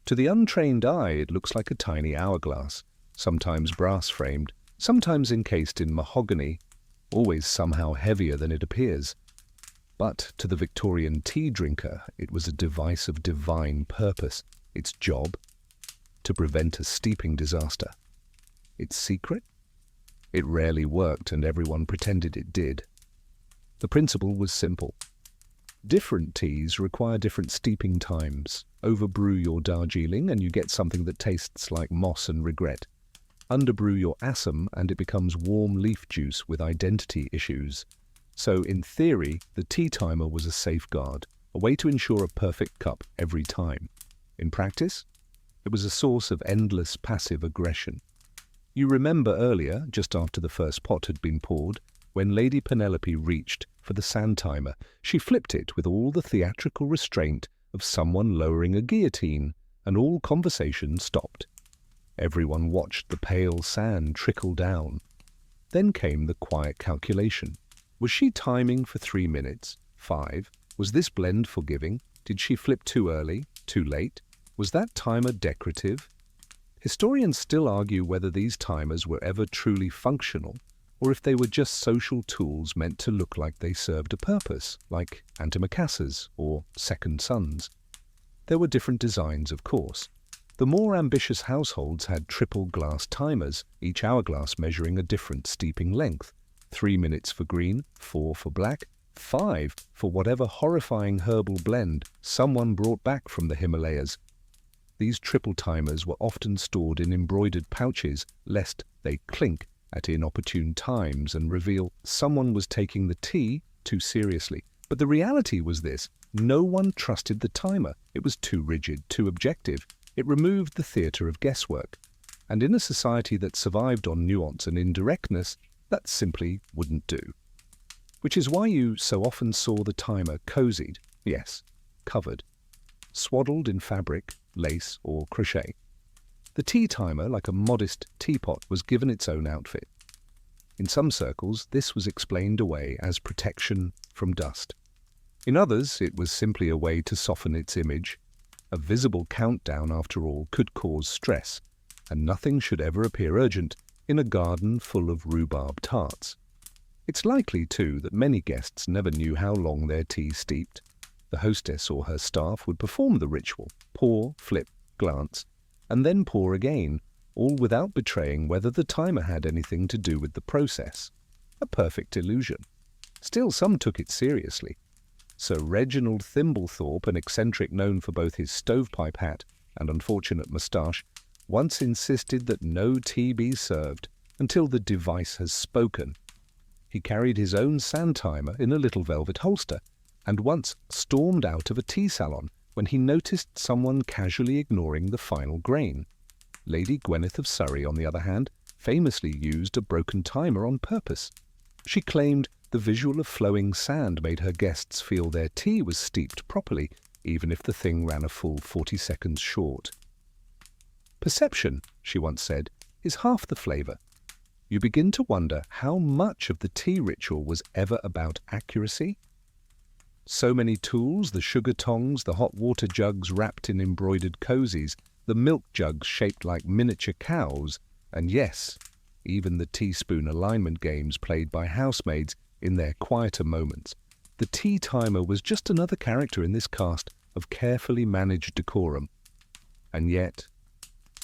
S1: To the untrained eye, it looks like a tiny hourglass, sometimes brass-framed, sometimes encased in mahogany, always somehow heavier than it appears. But to the Victorian tea drinker, it was a device of divine purpose. Its job? To prevent a steeping disaster. Its secret? It rarely worked, and everyone pretended it did. The principle was simple. Different teas require different steeping times. Overbrew your Darjeeling and you get something that tastes like moss and regret. Underbrew your Assam and it becomes warm leaf juice with identity issues. So, in theory, the tea timer was a safeguard, a way to ensure a perfect cup every time. In practice, it was a source of endless passive aggression. You remember earlier, just after the first pot had been poured, when Lady Penelope reached for the sand timer, she flipped it with all the theatrical restraint of someone lowering a guillotine, and all conversation stopped. Everyone watched the pale sand trickle down. Then came the quiet calculation. Was she timing for 3 minutes? 5? Was this blend forgiving? Did she flip too early? Too late? Was that timer decorative? Historians still argue whether these timers were ever truly functional, or if they were just social tools meant to look like they served a purpose, like antimacassars or second suns. There were different designs, of course. The more ambitious households had triple glass timers, each hourglass measuring a different steeping length. 3 minutes for green, 4 for black, 5 for whatever horrifying herbal blend someone brought back from the Himalayas. These triple timers were often stored in embroidered pouches, lest they clink at inopportune times and reveal someone was taking the tea too seriously. But the reality was this: no one trusted the timer. It was too rigid, too objective. It removed the theatre of guesswork. And in a society that survived on nuance and indirectness, that simply wouldn't do. Which is why you so often saw the timer cozied, yes, covered, swaddled in fabric, lace, or crochet. The tea timer, like a modest teapot, was given its own outfit. In some circles, this was explained away as protection from dust. In others, it was simply a way to soften its image. A visible countdown, after all, could cause stress, and nothing should ever appear urgent in a garden full of rhubarb tarts. It's likely, too, that many guests never knew how long their tea steeped. The hostess or her staff would perform the ritual, pour, flip, glance, and then pour again, all without betraying whether the timer had anything to do with the process. A perfect illusion. Still, some took it seriously. Sir Reginald Thimblethorpe, an eccentric known for both his stovepipe hat and unfortunate moustache, once insisted that no tea be served until the device has spoken. He carried his own sand timer in a little velvet holster, and once stormed out of a tea salon when he noticed someone casually ignoring the final grain. Lady Gwyneth of Surrey, on the other hand, famously used a broken timer on purpose. She claimed The visual of flowing sand made her guests feel their tea was steeped properly, even if the thing ran a full 40 seconds short. "Perception," she once said, "is half the flavor." You begin to wonder how much of the tea ritual was ever about accuracy. So many tools, the sugar tongs, the hot water jugs wrapped in embroidered cozies, the milk jugs shaped like miniature cows, and yes, even the teaspoon alignment games played by housemaids in their quieter moments. The tea timer was just another character in this cast of carefully managed decorum. And yet,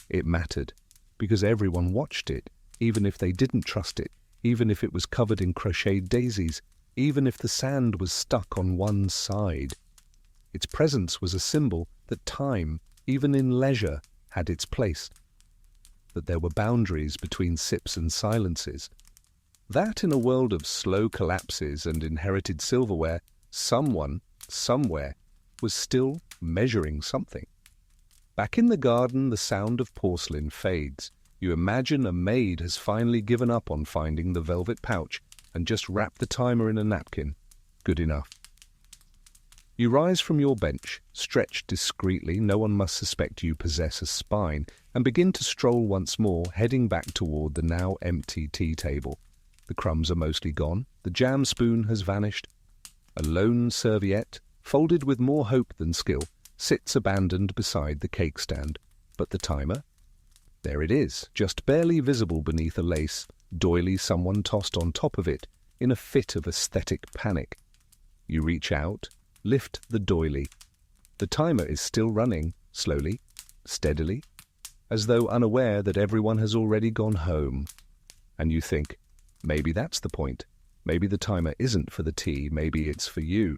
S1: it mattered, because everyone watched it, even if they didn't trust it, even if it was covered in crocheted daisies, even if the sand was stuck on one side. Its presence was a symbol that time, even in leisure, had its place, that there were boundaries between sips and silences, that in a world of slow collapses and inherited silverware, someone, somewhere, was still measuring something. Back in the garden, the sound of porcelain fades. You imagine a maid has finally given up on finding the velvet pouch and just wrapped the timer in a napkin. Good enough. You rise from your bench, stretch discreetly, no one must suspect you possess a spine, and begin to stroll once more, heading back toward the now empty tea table. The crumbs are mostly gone, the jam spoon has vanished. A lone serviette, folded with more hope than skill, sits abandoned beside the cake stand. But the timer? There it is, just barely visible beneath a lace, doily someone tossed on top of it, in a fit of aesthetic panic. You reach out, lift the doily. The timer is still running, slowly, steadily, as though unaware that everyone has already gone home. And you think, maybe that's the point. Maybe the timer isn't for the tea, maybe it's for you.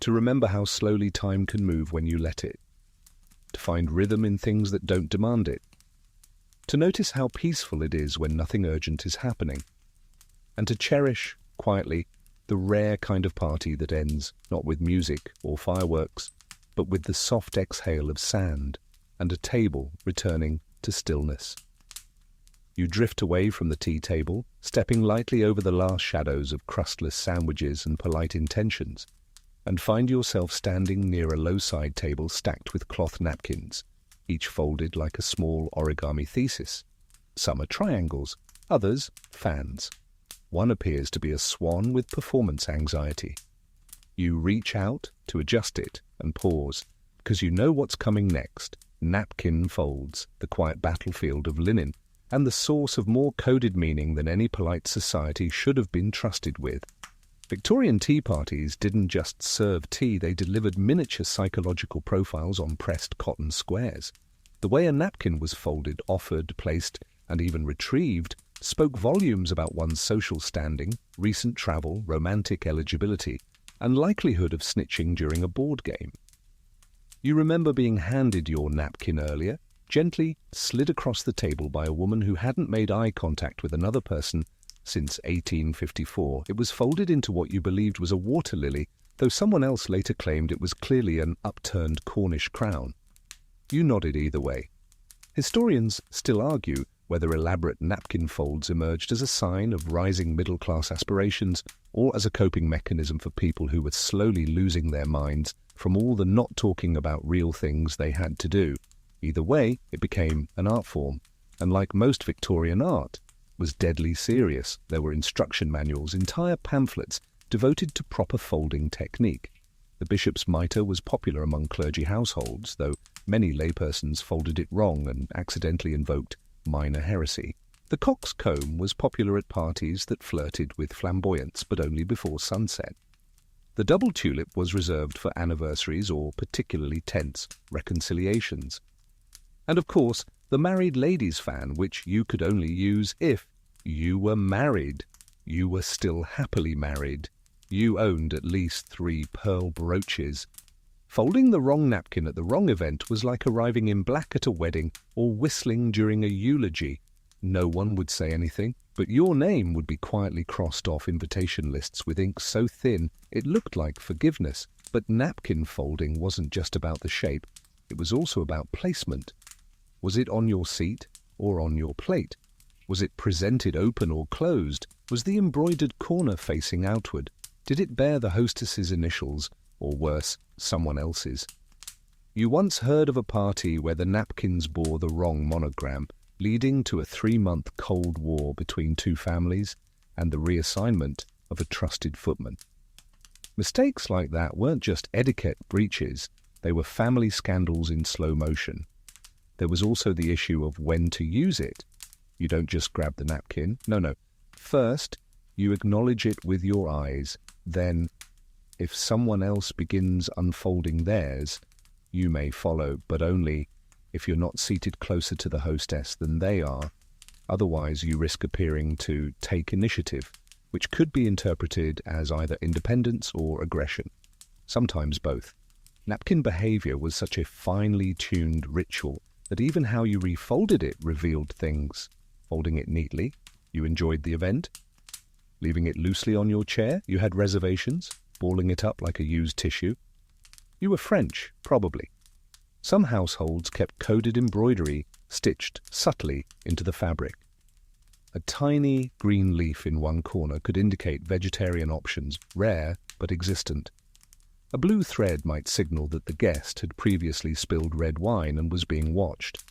S1: To remember how slowly time can move when you let it. To find rhythm in things that don't demand it. To notice how peaceful it is when nothing urgent is happening. And to cherish, quietly, the rare kind of party that ends not with music or fireworks, but with the soft exhale of sand and a table returning to stillness. You drift away from the tea table, stepping lightly over the last shadows of crustless sandwiches and polite intentions, and find yourself standing near a low-side table stacked with cloth napkins, each folded like a small origami thesis. Some are triangles, others fans. One appears to be a swan with performance anxiety. You reach out to adjust it and pause, because you know what's coming next. Napkin folds, the quiet battlefield of linen, and the source of more coded meaning than any polite society should have been trusted with. Victorian tea parties didn't just serve tea, they delivered miniature psychological profiles on pressed cotton squares. The way a napkin was folded, offered, placed, and even retrieved spoke volumes about one's social standing, recent travel, romantic eligibility, and likelihood of snitching during a board game. You remember being handed your napkin earlier, gently slid across the table by a woman who hadn't made eye contact with another person since 1854. It was folded into what you believed was a water lily, though someone else later claimed it was clearly an upturned Cornish crown. You nodded either way. Historians still argue whether elaborate napkin folds emerged as a sign of rising middle-class aspirations or as a coping mechanism for people who were slowly losing their minds from all the not talking about real things they had to do. Either way, it became an art form, and like most Victorian art, was deadly serious. There were instruction manuals, entire pamphlets devoted to proper folding technique. The bishop's mitre was popular among clergy households, though many laypersons folded it wrong and accidentally invoked minor heresy. The cock's comb was popular at parties that flirted with flamboyance, but only before sunset. The double tulip was reserved for anniversaries or particularly tense reconciliations. And of course, the married ladies' fan, which you could only use if you were married. You were still happily married. You owned at least 3 pearl brooches. Folding the wrong napkin at the wrong event was like arriving in black at a wedding or whistling during a eulogy. No one would say anything, but your name would be quietly crossed off invitation lists with ink so thin it looked like forgiveness. But napkin folding wasn't just about the shape, it was also about placement. Was it on your seat or on your plate? Was it presented open or closed? Was the embroidered corner facing outward? Did it bear the hostess's initials, or worse, someone else's? You once heard of a party where the napkins bore the wrong monogram, leading to a 3-month Cold War between two families and the reassignment of a trusted footman. Mistakes like that weren't just etiquette breaches, they were family scandals in slow motion. There was also the issue of when to use it. You don't just grab the napkin. No. First, you acknowledge it with your eyes. Then, if someone else begins unfolding theirs, you may follow, but only if you're not seated closer to the hostess than they are. Otherwise, you risk appearing to take initiative, which could be interpreted as either independence or aggression, sometimes both. Napkin behavior was such a finely tuned ritual that even how you refolded it revealed things. Folding it neatly, you enjoyed the event. Leaving it loosely on your chair, you had reservations. Balling it up like a used tissue, you were French, probably. Some households kept coded embroidery stitched subtly into the fabric. A tiny green leaf in one corner could indicate vegetarian options, rare but existent. A blue thread might signal that the guest had previously spilled red wine and was being watched.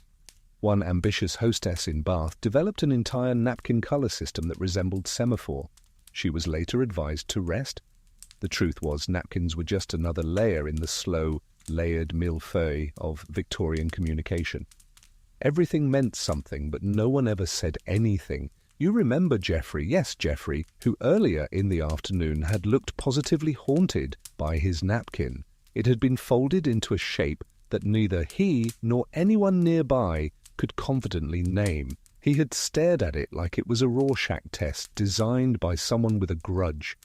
S1: One ambitious hostess in Bath developed an entire napkin color system that resembled semaphore. She was later advised to rest. The truth was, napkins were just another layer in the slow, layered millefeuille of Victorian communication. Everything meant something, but no one ever said anything. You remember Geoffrey, yes, Geoffrey, who earlier in the afternoon had looked positively haunted by his napkin. It had been folded into a shape that neither he nor anyone nearby could confidently name. He had stared at it like it was a Rorschach test designed by someone with a grudge.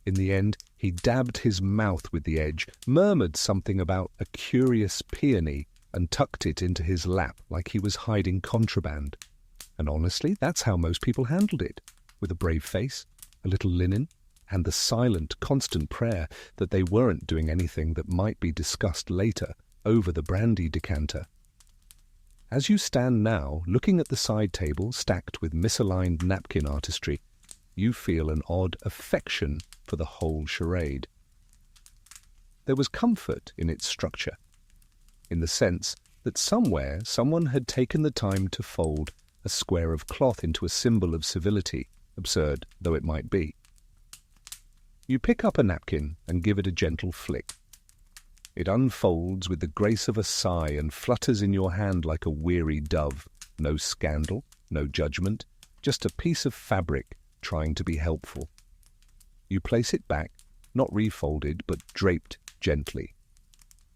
S1: In the end, he dabbed his mouth with the edge, murmured something about a curious peony, and tucked it into his lap like he was hiding contraband. And honestly, that's how most people handled it, with a brave face, a little linen, and the silent, constant prayer that they weren't doing anything that might be discussed later over the brandy decanter. As you stand now, looking at the side table stacked with misaligned napkin artistry, you feel an odd affection for the whole charade. There was comfort in its structure, in the sense that somewhere someone had taken the time to fold a square of cloth into a symbol of civility, absurd though it might be. You pick up a napkin and give it a gentle flick. It unfolds with the grace of a sigh and flutters in your hand like a weary dove. No scandal, no judgment, just a piece of fabric trying to be helpful. You place it back, not refolded, but draped gently.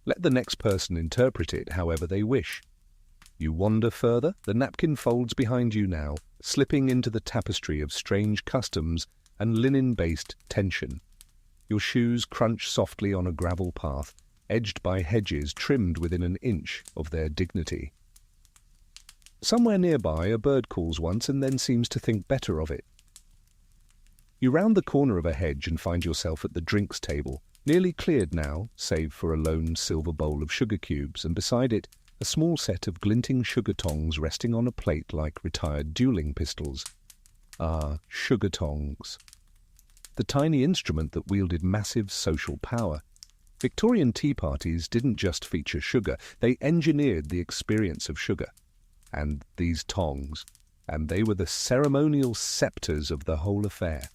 S1: Let the next person interpret it however they wish. You wander further, the napkin folds behind you now, slipping into the tapestry of strange customs and linen-based tension. Your shoes crunch softly on a gravel path, edged by hedges trimmed within an inch of their dignity. Somewhere nearby a bird calls once and then seems to think better of it. You round the corner of a hedge and find yourself at the drinks table, nearly cleared now, save for a lone silver bowl of sugar cubes, and beside it a small set of glinting sugar tongs resting on a plate like retired dueling pistols. Ah, sugar tongs. The tiny instrument that wielded massive social power. Victorian tea parties didn't just feature sugar, they engineered the experience of sugar. And these tongs, and they were the ceremonial sceptres of the whole affair.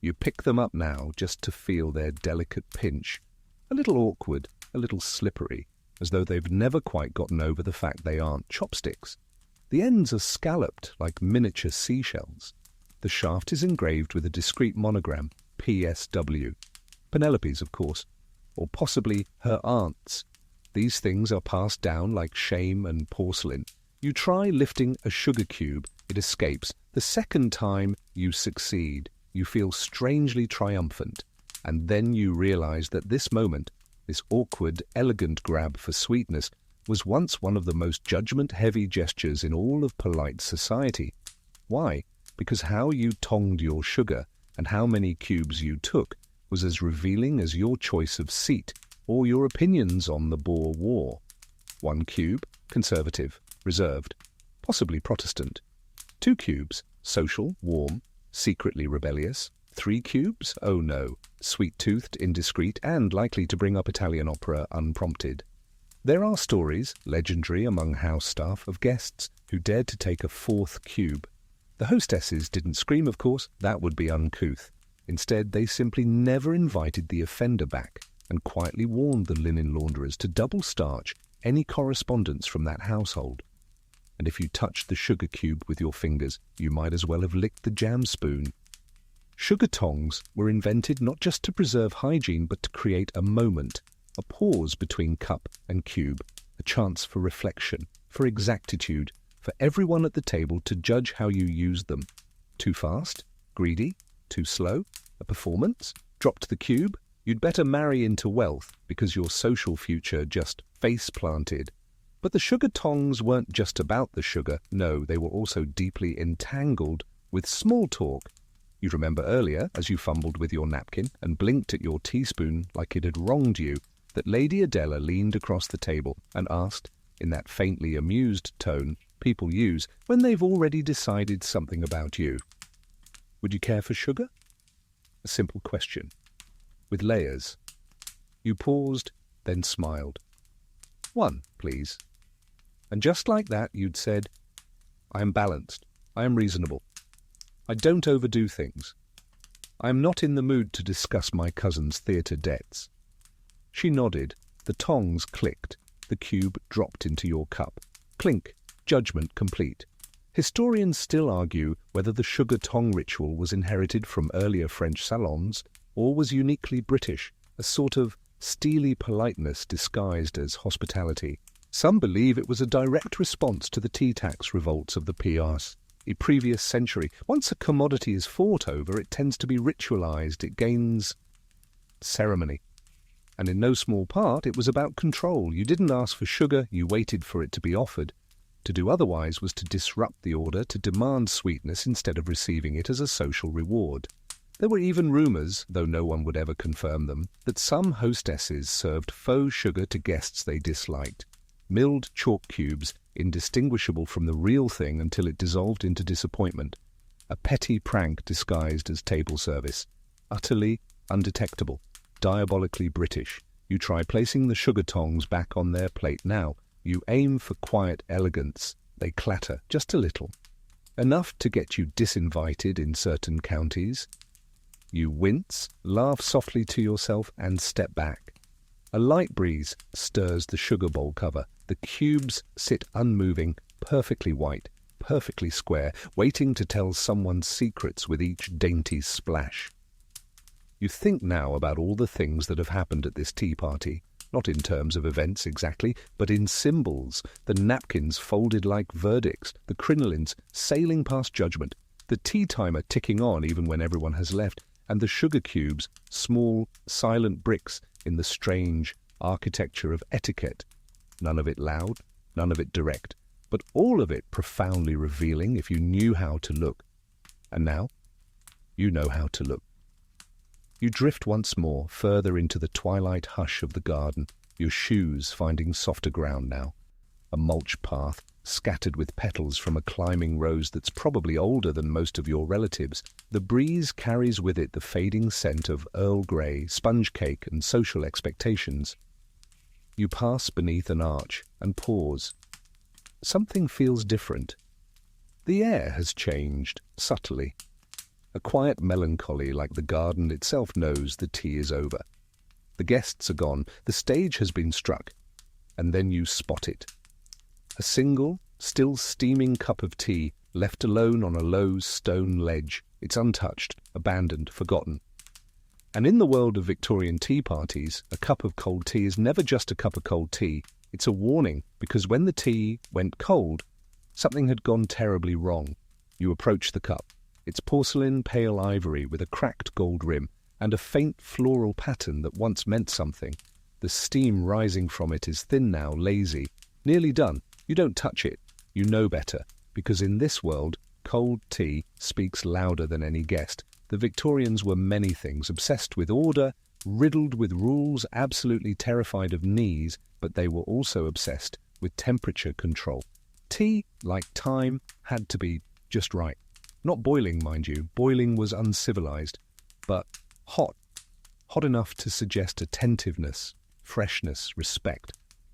S1: You pick them up now just to feel their delicate pinch, a little awkward, a little slippery, as though they've never quite gotten over the fact they aren't chopsticks. The ends are scalloped like miniature seashells. The shaft is engraved with a discreet monogram, PSW. Penelope's, of course, or possibly her aunt's. These things are passed down like shame and porcelain. You try lifting a sugar cube, it escapes. The second time, you succeed. You feel strangely triumphant, and then you realize that this moment, this awkward, elegant grab for sweetness, was once one of the most judgment-heavy gestures in all of polite society. Why? Because how you tonged your sugar and how many cubes you took was as revealing as your choice of seat or your opinions on the Boer War. 1 cube, conservative, reserved, possibly Protestant. 2 cubes, social, warm, secretly rebellious. 3 cubes, oh no, sweet-toothed, indiscreet, and likely to bring up Italian opera unprompted. There are stories, legendary among house staff, of guests who dared to take a 4th cube. The hostesses didn't scream, of course, that would be uncouth. Instead, they simply never invited the offender back and quietly warned the linen launderers to double-starch any correspondence from that household. And if you touched the sugar cube with your fingers, you might as well have licked the jam spoon. Sugar tongs were invented not just to preserve hygiene, but to create a moment, a pause between cup and cube, a chance for reflection, for exactitude, for everyone at the table to judge how you used them. Too fast? Greedy? Too slow? A performance? Dropped the cube? You'd better marry into wealth because your social future just face-planted. But the sugar tongs weren't just about the sugar. No, they were also deeply entangled with small talk. You remember earlier, as you fumbled with your napkin and blinked at your teaspoon like it had wronged you, that Lady Adela leaned across the table and asked, in that faintly amused tone people use when they've already decided something about you, "Would you care for sugar?" A simple question, with layers. You paused, then smiled. "1, please." And just like that, you'd said, "I am balanced. I am reasonable. I don't overdo things. I am not in the mood to discuss my cousin's theatre debts." She nodded. The tongs clicked. The cube dropped into your cup. Clink. Judgment complete. Historians still argue whether the sugar tong ritual was inherited from earlier French salons or was uniquely British, a sort of steely politeness disguised as hospitality. Some believe it was a direct response to the tea tax revolts of the P.R.s. A previous century. Once a commodity is fought over, it tends to be ritualized. It gains ceremony. And in no small part, it was about control. You didn't ask for sugar, you waited for it to be offered. To do otherwise was to disrupt the order, to demand sweetness instead of receiving it as a social reward. There were even rumours, though no one would ever confirm them, that some hostesses served faux sugar to guests they disliked. Milled chalk cubes, indistinguishable from the real thing until it dissolved into disappointment. A petty prank disguised as table service. Utterly undetectable. Diabolically British. You try placing the sugar tongs back on their plate now. You aim for quiet elegance. They clatter, just a little. Enough to get you disinvited in certain counties. You wince, laugh softly to yourself, and step back. A light breeze stirs the sugar bowl cover. The cubes sit unmoving, perfectly white, perfectly square, waiting to tell someone's secrets with each dainty splash. You think now about all the things that have happened at this tea party, not in terms of events exactly, but in symbols, the napkins folded like verdicts, the crinolines sailing past judgment, the tea timer ticking on even when everyone has left, and the sugar cubes, small, silent bricks in the strange architecture of etiquette. None of it loud, none of it direct, but all of it profoundly revealing if you knew how to look. And now, you know how to look. You drift once more, further into the twilight hush of the garden, your shoes finding softer ground now. A mulch path, scattered with petals from a climbing rose that's probably older than most of your relatives. The breeze carries with it the fading scent of Earl Grey, sponge cake, and social expectations. You pass beneath an arch and pause. Something feels different. The air has changed, subtly. A quiet melancholy like the garden itself knows the tea is over. The guests are gone, the stage has been struck, and then you spot it. A single, still steaming cup of tea, left alone on a low stone ledge. It's untouched, abandoned, forgotten. And in the world of Victorian tea parties, a cup of cold tea is never just a cup of cold tea. It's a warning, because when the tea went cold, something had gone terribly wrong. You approach the cup. It's porcelain pale ivory with a cracked gold rim and a faint floral pattern that once meant something. The steam rising from it is thin now, lazy, nearly done. You don't touch it. You know better, because in this world, cold tea speaks louder than any guest. The Victorians were many things, obsessed with order, riddled with rules, absolutely terrified of knees, but they were also obsessed with temperature control. Tea, like time, had to be just right. Not boiling, mind you. Boiling was uncivilized, but hot. Hot enough to suggest attentiveness, freshness, respect.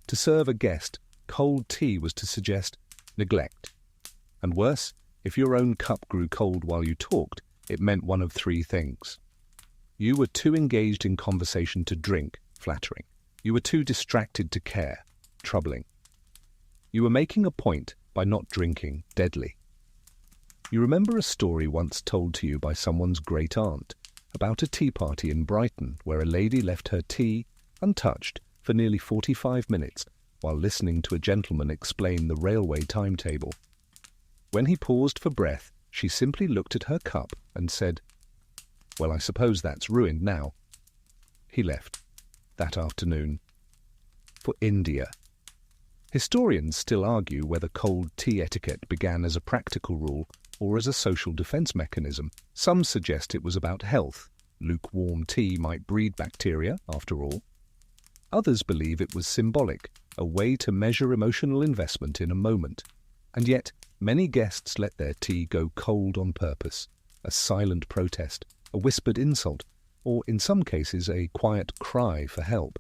S1: To serve a guest, cold tea was to suggest neglect. And worse, if your own cup grew cold while you talked, it meant one of three things. You were too engaged in conversation to drink, flattering. You were too distracted to care, troubling. You were making a point by not drinking, deadly. You remember a story once told to you by someone's great aunt about a tea party in Brighton where a lady left her tea untouched for nearly 45 minutes while listening to a gentleman explain the railway timetable. When he paused for breath, she simply looked at her cup and said, "Well, I suppose that's ruined now." He left that afternoon for India. Historians still argue whether cold tea etiquette began as a practical rule or as a social defense mechanism. Some suggest it was about health. Lukewarm tea might breed bacteria, after all. Others believe it was symbolic, a way to measure emotional investment in a moment. And yet, many guests let their tea go cold on purpose, a silent protest, a whispered insult, or in some cases a quiet cry for help.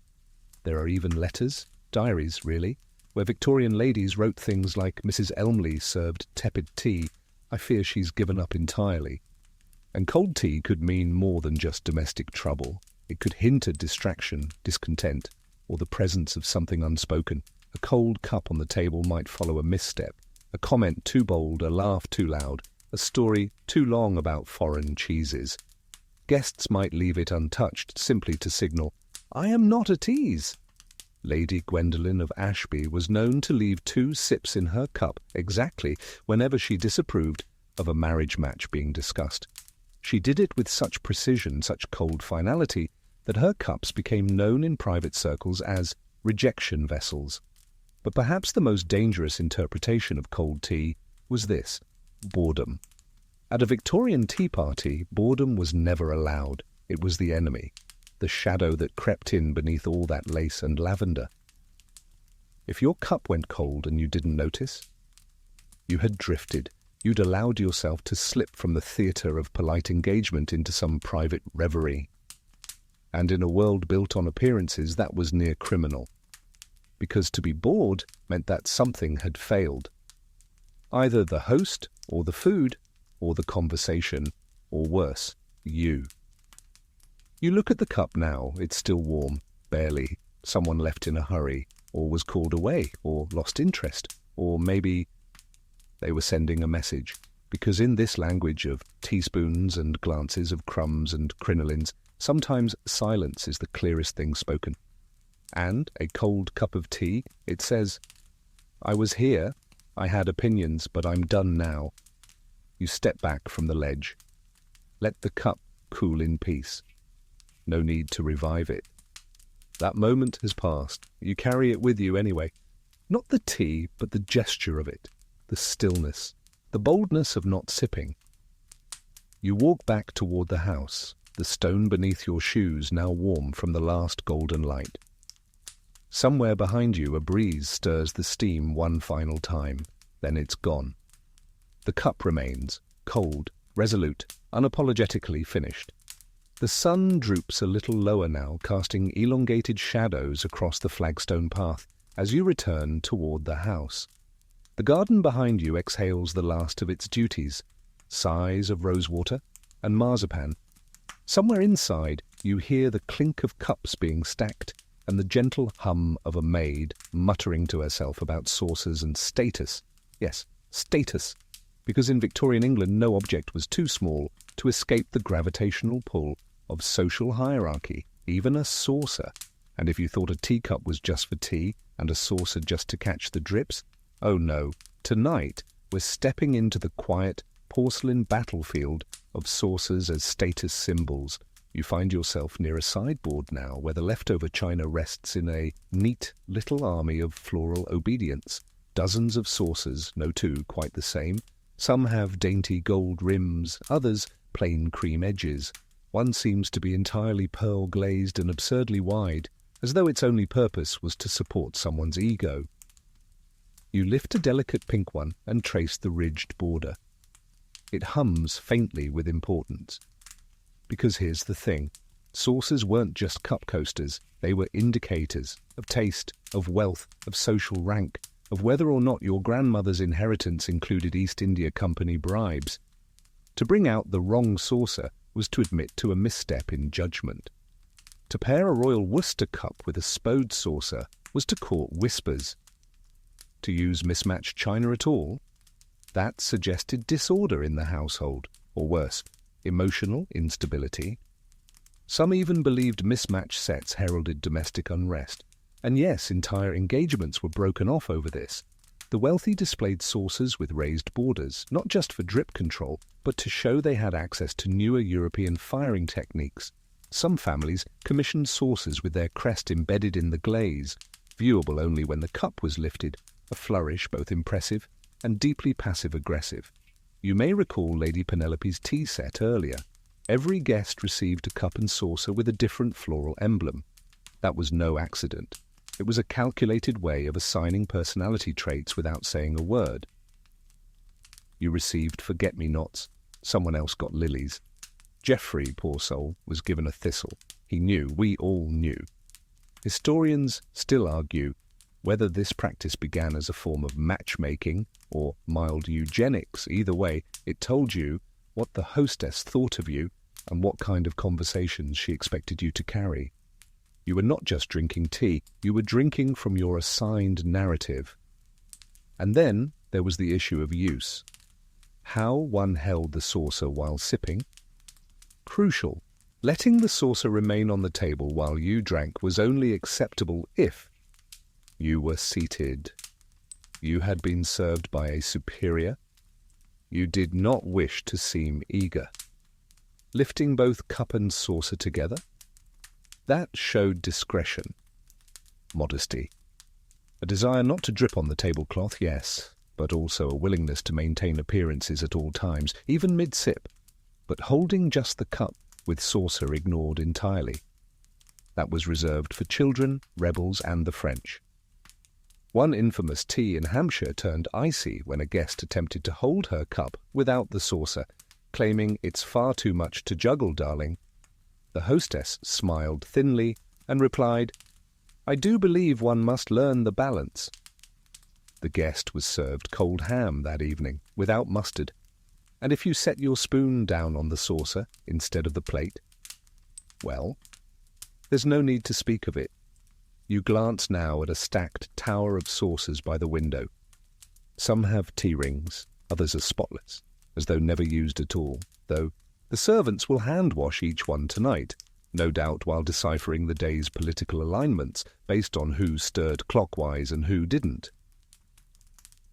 S1: There are even letters, diaries really, where Victorian ladies wrote things like, "Mrs. Elmley served tepid tea. I fear she's given up entirely." And cold tea could mean more than just domestic trouble. It could hint at distraction, discontent, or the presence of something unspoken. A cold cup on the table might follow a misstep, a comment too bold, a laugh too loud, a story too long about foreign cheeses. Guests might leave it untouched simply to signal, "I am not at ease." Lady Gwendolen of Ashby was known to leave 2 sips in her cup exactly whenever she disapproved of a marriage match being discussed. She did it with such precision, such cold finality, that her cups became known in private circles as rejection vessels. But perhaps the most dangerous interpretation of cold tea was this: boredom. At a Victorian tea party, boredom was never allowed. It was the enemy, the shadow that crept in beneath all that lace and lavender. If your cup went cold and you didn't notice, you had drifted. You'd allowed yourself to slip from the theatre of polite engagement into some private reverie. And in a world built on appearances, that was near criminal. Because to be bored meant that something had failed. Either the host, or the food, or the conversation, or worse, you. You look at the cup now, it's still warm, barely. Someone left in a hurry, or was called away, or lost interest, or maybe they were sending a message. Because in this language of teaspoons and glances, of crumbs and crinolines, sometimes silence is the clearest thing spoken. And a cold cup of tea, it says, "I was here, I had opinions, but I'm done now." You step back from the ledge. Let the cup cool in peace. No need to revive it. That moment has passed. You carry it with you anyway. Not the tea, but the gesture of it, the stillness, the boldness of not sipping. You walk back toward the house, the stone beneath your shoes now warm from the last golden light. Somewhere behind you a breeze stirs the steam one final time, then it's gone. The cup remains, cold, resolute, unapologetically finished. The sun droops a little lower now, casting elongated shadows across the flagstone path as you return toward the house. The garden behind you exhales the last of its duties, sighs of rosewater and marzipan. Somewhere inside you hear the clink of cups being stacked and the gentle hum of a maid muttering to herself about saucers and status. Yes, status, because in Victorian England no object was too small to escape the gravitational pull of social hierarchy, even a saucer. And if you thought a teacup was just for tea and a saucer just to catch the drips, oh no, tonight we're stepping into the quiet porcelain battlefield of saucers as status symbols. You find yourself near a sideboard now where the leftover china rests in a neat little army of floral obedience. Dozens of saucers, no two quite the same. Some have dainty gold rims, others plain cream edges. One seems to be entirely pearl-glazed and absurdly wide, as though its only purpose was to support someone's ego. You lift a delicate pink one and trace the ridged border. It hums faintly with importance. Because here's the thing. Saucers weren't just cup coasters. They were indicators of taste, of wealth, of social rank, of whether or not your grandmother's inheritance included East India Company bribes. To bring out the wrong saucer was to admit to a misstep in judgment. To pair a Royal Worcester cup with a Spode saucer was to court whispers. To use mismatched china at all, that suggested disorder in the household, or worse, emotional instability. Some even believed mismatched sets heralded domestic unrest. And yes, entire engagements were broken off over this. The wealthy displayed saucers with raised borders, not just for drip control, but to show they had access to newer European firing techniques. Some families commissioned saucers with their crest embedded in the glaze, viewable only when the cup was lifted, a flourish both impressive and deeply passive-aggressive. You may recall Lady Penelope's tea set earlier. Every guest received a cup and saucer with a different floral emblem. That was no accident. It was a calculated way of assigning personality traits without saying a word. You received forget-me-nots. Someone else got lilies. Geoffrey, poor soul, was given a thistle. He knew, we all knew. Historians still argue whether this practice began as a form of matchmaking or mild eugenics. Either way, it told you what the hostess thought of you and what kind of conversations she expected you to carry. You were not just drinking tea, you were drinking from your assigned narrative. And then there was the issue of use. How one held the saucer while sipping. Crucial. Letting the saucer remain on the table while you drank was only acceptable if you were seated. You had been served by a superior. You did not wish to seem eager. Lifting both cup and saucer together, that showed discretion, modesty, a desire not to drip on the tablecloth, yes, but also a willingness to maintain appearances at all times, even mid-sip, but holding just the cup with saucer ignored entirely. That was reserved for children, rebels, and the French. One infamous tea in Hampshire turned icy when a guest attempted to hold her cup without the saucer, claiming "It's far too much to juggle, darling." The hostess smiled thinly and replied, "I do believe one must learn the balance." The guest was served cold ham that evening, without mustard, and if you set your spoon down on the saucer instead of the plate, well, there's no need to speak of it. You glance now at a stacked tower of saucers by the window. Some have tea rings, others are spotless, as though never used at all, though the servants will hand-wash each one tonight, no doubt while deciphering the day's political alignments based on who stirred clockwise and who didn't.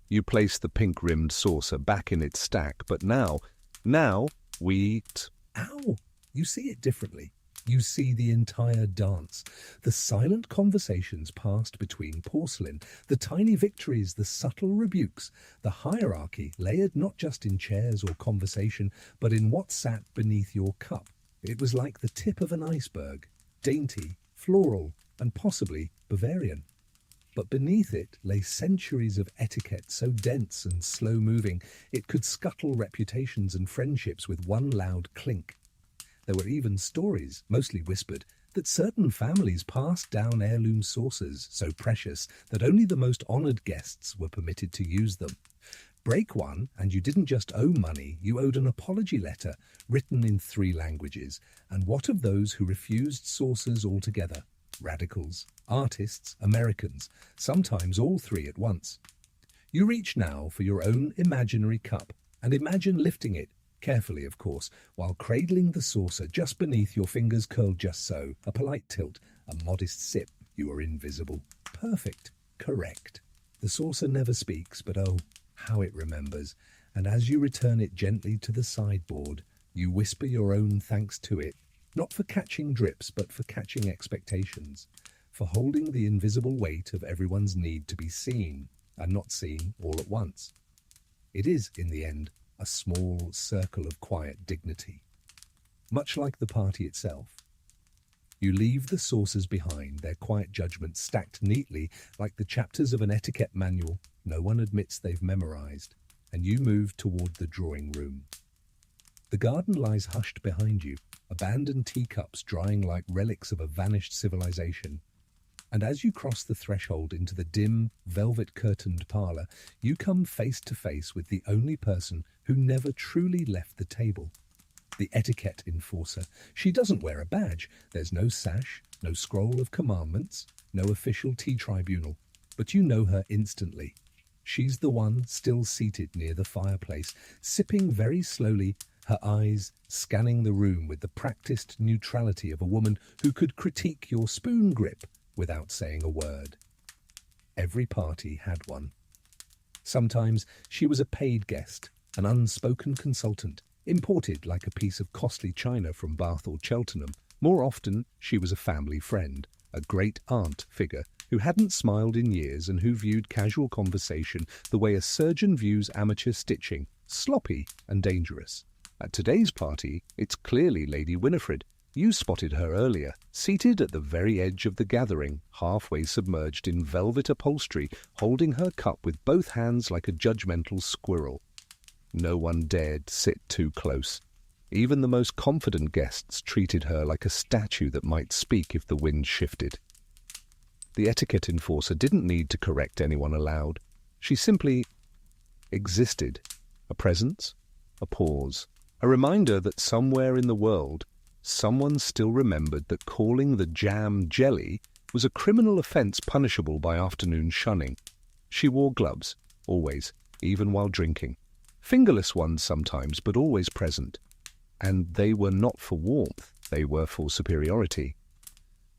S1: You place the pink-rimmed saucer back in its stack, but now we eat.
S2: Ow! You see it differently. You see the entire dance, the silent conversations passed between porcelain, the tiny victories, the subtle rebukes, the hierarchy layered not just in chairs or conversation, but in what sat beneath your cup. It was like the tip of an iceberg, dainty, floral, and possibly Bavarian. But beneath it lay centuries of etiquette so dense and slow-moving it could scuttle reputations and friendships with one loud clink. There were even stories, mostly whispered, that certain families passed down heirloom saucers so precious that only the most honoured guests were permitted to use them. Break one, and you didn't just owe money, you owed an apology letter, written in 3 languages. And what of those who refused saucers altogether? Radicals, artists, Americans, sometimes all 3 at once. You reach now for your own imaginary cup, and imagine lifting it, carefully of course, while cradling the saucer just beneath your fingers curled just so, a polite tilt, a modest sip. You are invisible. Perfect. Correct. The saucer never speaks, but oh, how it remembers, and as you return it gently to the sideboard, you whisper your own thanks to it, not for catching drips, but for catching expectations, for holding the invisible weight of everyone's need to be seen, and not seen all at once. It is, in the end, a small circle of quiet dignity. Much like the party itself. You leave the saucers behind, their quiet judgments stacked neatly like the chapters of an etiquette manual no one admits they've memorized, and you move toward the drawing room. The garden lies hushed behind you, abandoned teacups drying like relics of a vanished civilization. And as you cross the threshold into the dim, velvet-curtained parlour, you come face to face with the only person who never truly left the table. The etiquette enforcer. She doesn't wear a badge. There's no sash, no scroll of commandments, no official tea tribunal. But you know her instantly. She's the one still seated near the fireplace, sipping very slowly, her eyes scanning the room with the practiced neutrality of a woman who could critique your spoon grip without saying a word. Every party had one. Sometimes she was a paid guest, an unspoken consultant, imported like a piece of costly china from Bath or Cheltenham. More often, she was a family friend, a great aunt figure who hadn't smiled in years and who viewed casual conversation the way a surgeon views amateur stitching, sloppy and dangerous. At today's party, it's clearly Lady Winifred. You spotted her earlier, seated at the very edge of the gathering, halfway submerged in velvet upholstery, holding her cup with both hands like a judgmental squirrel. No one dared sit too close. Even the most confident guests treated her like a statue that might speak if the wind shifted. The etiquette enforcer didn't need to correct anyone aloud. She simply existed. A presence, a pause, a reminder that somewhere in the world, someone still remembered that calling the jam jelly was a criminal offence punishable by afternoon shunning. She wore gloves, always, even while drinking. Fingerless ones sometimes, but always present. And they were not for warmth, they were for superiority.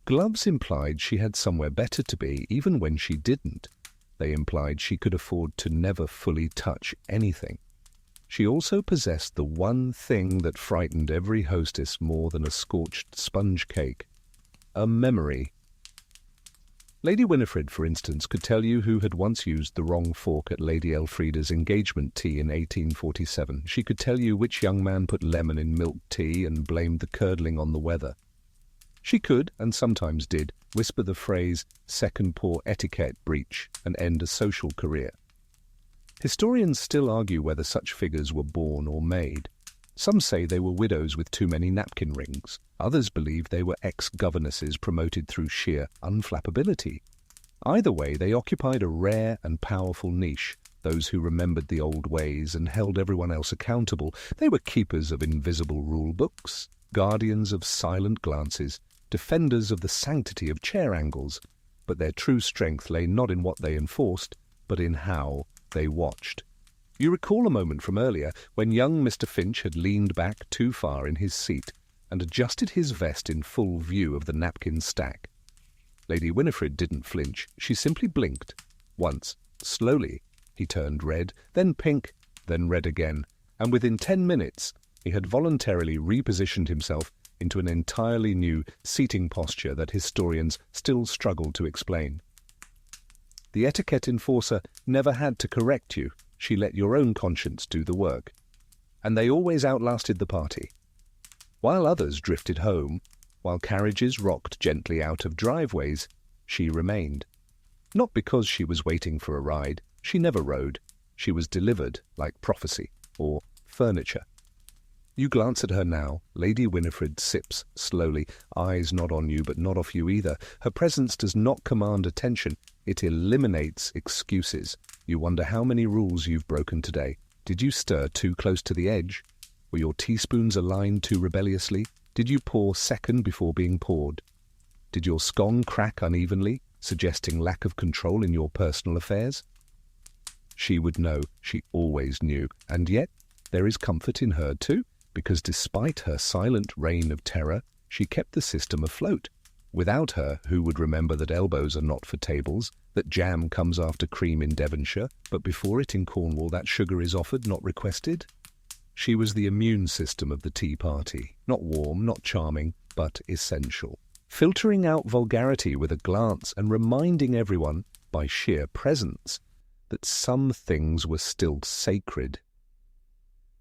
S2: Gloves implied she had somewhere better to be, even when she didn't. They implied she could afford to never fully touch anything. She also possessed the one thing that frightened every hostess more than a scorched sponge cake: a memory. Lady Winifred, for instance, could tell you who had once used the wrong fork at Lady Elfrida's engagement tea in 1847. She could tell you which young man put lemon in milk tea and blamed the curdling on the weather. She could, and sometimes did, whisper the phrase second paw etiquette breach and end a social career. Historians still argue whether such figures were born or made. Some say they were widows with too many napkin rings. Others believe they were ex-governesses promoted through sheer unflappability. Either way, they occupied a rare and powerful niche, those who remembered the old ways and held everyone else accountable. They were keepers of invisible rule books, guardians of silent glances, defenders of the sanctity of chair angles. But their true strength lay not in what they enforced, but in how they watched. You recall a moment from earlier when young Mr. Finch had leaned back too far in his seat and adjusted his vest in full view of the napkin stack. Lady Winifred didn't flinch. She simply blinked. Once, slowly, he turned red, then pink, then red again, and within 10 minutes he had voluntarily repositioned himself into an entirely new seating posture that historians still struggle to explain. The etiquette enforcer never had to correct you. She let your own conscience do the work. And they always outlasted the party. While others drifted home, while carriages rocked gently out of driveways, she remained. Not because she was waiting for a ride. She never rode. She was delivered like prophecy or furniture. You glance at her now. Lady Winifred sips slowly, eyes not on you but not off you either. Her presence does not command attention. It eliminates excuses. You wonder how many rules you've broken today. Did you stir too close to the edge? Were your teaspoons aligned too rebelliously? Did you pour second before being poured? Did your scone crack unevenly, suggesting lack of control in your personal affairs? She would know. She always knew. And yet, there is comfort in her too, because despite her silent reign of terror, she kept the system afloat. Without her, who would remember that elbows are not for tables, that jam comes after cream in Devonshire, but before it in Cornwall that sugar is offered, not requested? She was the immune system of the tea party, not warm, not charming, but essential, filtering out vulgarity with a glance and reminding everyone, by sheer presence, that some things were still sacred.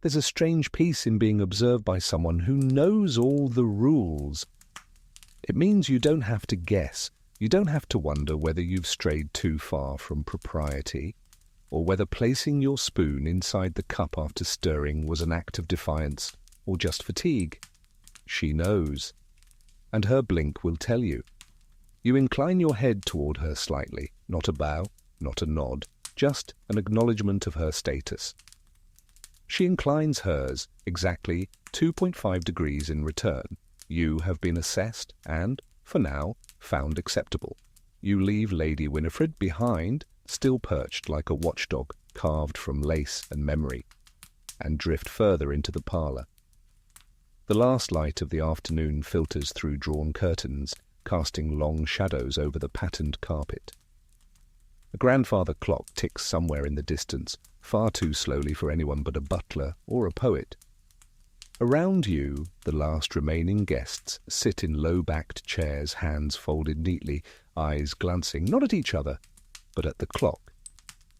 S2: There's a strange peace in being observed by someone who knows all the rules. It means you don't have to guess. You don't have to wonder whether you've strayed too far from propriety, or whether placing your spoon inside the cup after stirring was an act of defiance.
S1: or just fatigue? She knows, and her blink will tell you. You incline your head toward her slightly, not a bow, not a nod, just an acknowledgement of her status. She inclines hers exactly 2.5 degrees in return. You have been assessed and, for now, found acceptable. You leave Lady Winifred behind, still perched like a watchdog carved from lace and memory, and drift further into the parlour. The last light of the afternoon filters through drawn curtains, casting long shadows over the patterned carpet. A grandfather clock ticks somewhere in the distance, far too slowly for anyone but a butler or a poet. Around you, the last remaining guests sit in low-backed chairs, hands folded neatly, eyes glancing not at each other, but at the clock,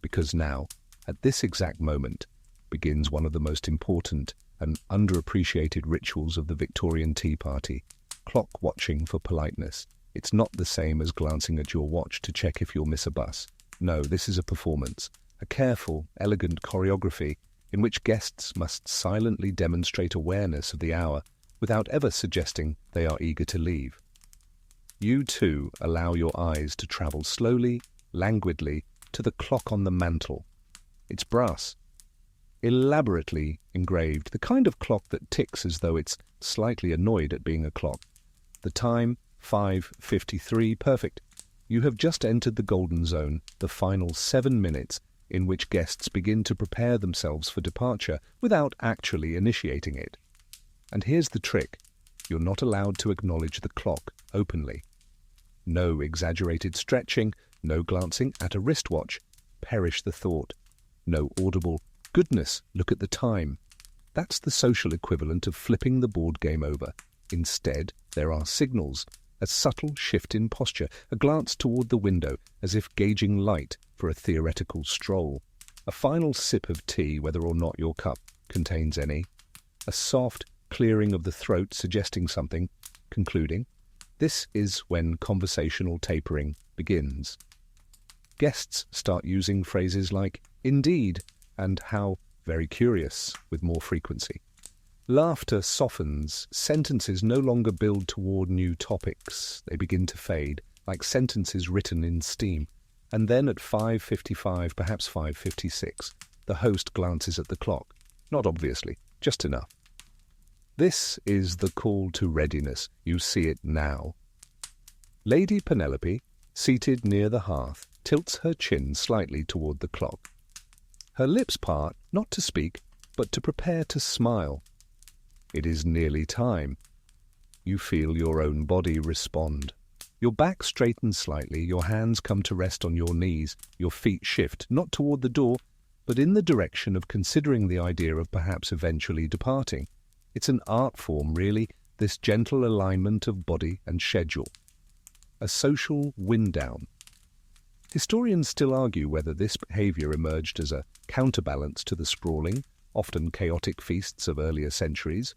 S1: because now, at this exact moment, begins one of the most important and underappreciated rituals of the Victorian Tea Party, clock watching for politeness. It's not the same as glancing at your watch to check if you'll miss a bus. No, this is a performance, a careful, elegant choreography in which guests must silently demonstrate awareness of the hour without ever suggesting they are eager to leave. You, too, allow your eyes to travel slowly, languidly, to the clock on the mantel. It's brass, elaborately engraved, the kind of clock that ticks as though it's slightly annoyed at being a clock. The time, 5:53, perfect. You have just entered the golden zone, the final 7 minutes in which guests begin to prepare themselves for departure without actually initiating it. And here's the trick. You're not allowed to acknowledge the clock openly. No exaggerated stretching, no glancing at a wristwatch. Perish the thought. No audible, "Goodness, look at the time." That's the social equivalent of flipping the board game over. Instead, there are signals, a subtle shift in posture, a glance toward the window as if gauging light for a theoretical stroll, a final sip of tea whether or not your cup contains any, a soft clearing of the throat suggesting something, concluding. This is when conversational tapering begins. Guests start using phrases like "indeed" and "how very curious" with more frequency. Laughter softens. Sentences no longer build toward new topics. They begin to fade, like sentences written in steam. And then at 5:55, perhaps 5:56, the host glances at the clock. Not obviously, just enough. This is the call to readiness. You see it now. Lady Penelope, seated near the hearth, tilts her chin slightly toward the clock. Her lips part, not to speak, but to prepare to smile. It is nearly time. You feel your own body respond. Your back straightens slightly, your hands come to rest on your knees, your feet shift, not toward the door, but in the direction of considering the idea of perhaps eventually departing. It's an art form, really, this gentle alignment of body and schedule. A social wind-down. Historians still argue whether this behavior emerged as a counterbalance to the sprawling, often chaotic feasts of earlier centuries,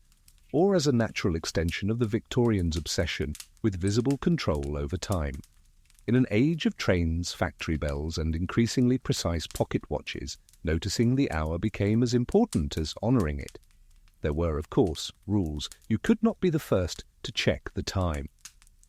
S1: or as a natural extension of the Victorians' obsession with visible control over time. In an age of trains, factory bells, and increasingly precise pocket watches, noticing the hour became as important as honouring it. There were, of course, rules. You could not be the first to check the time.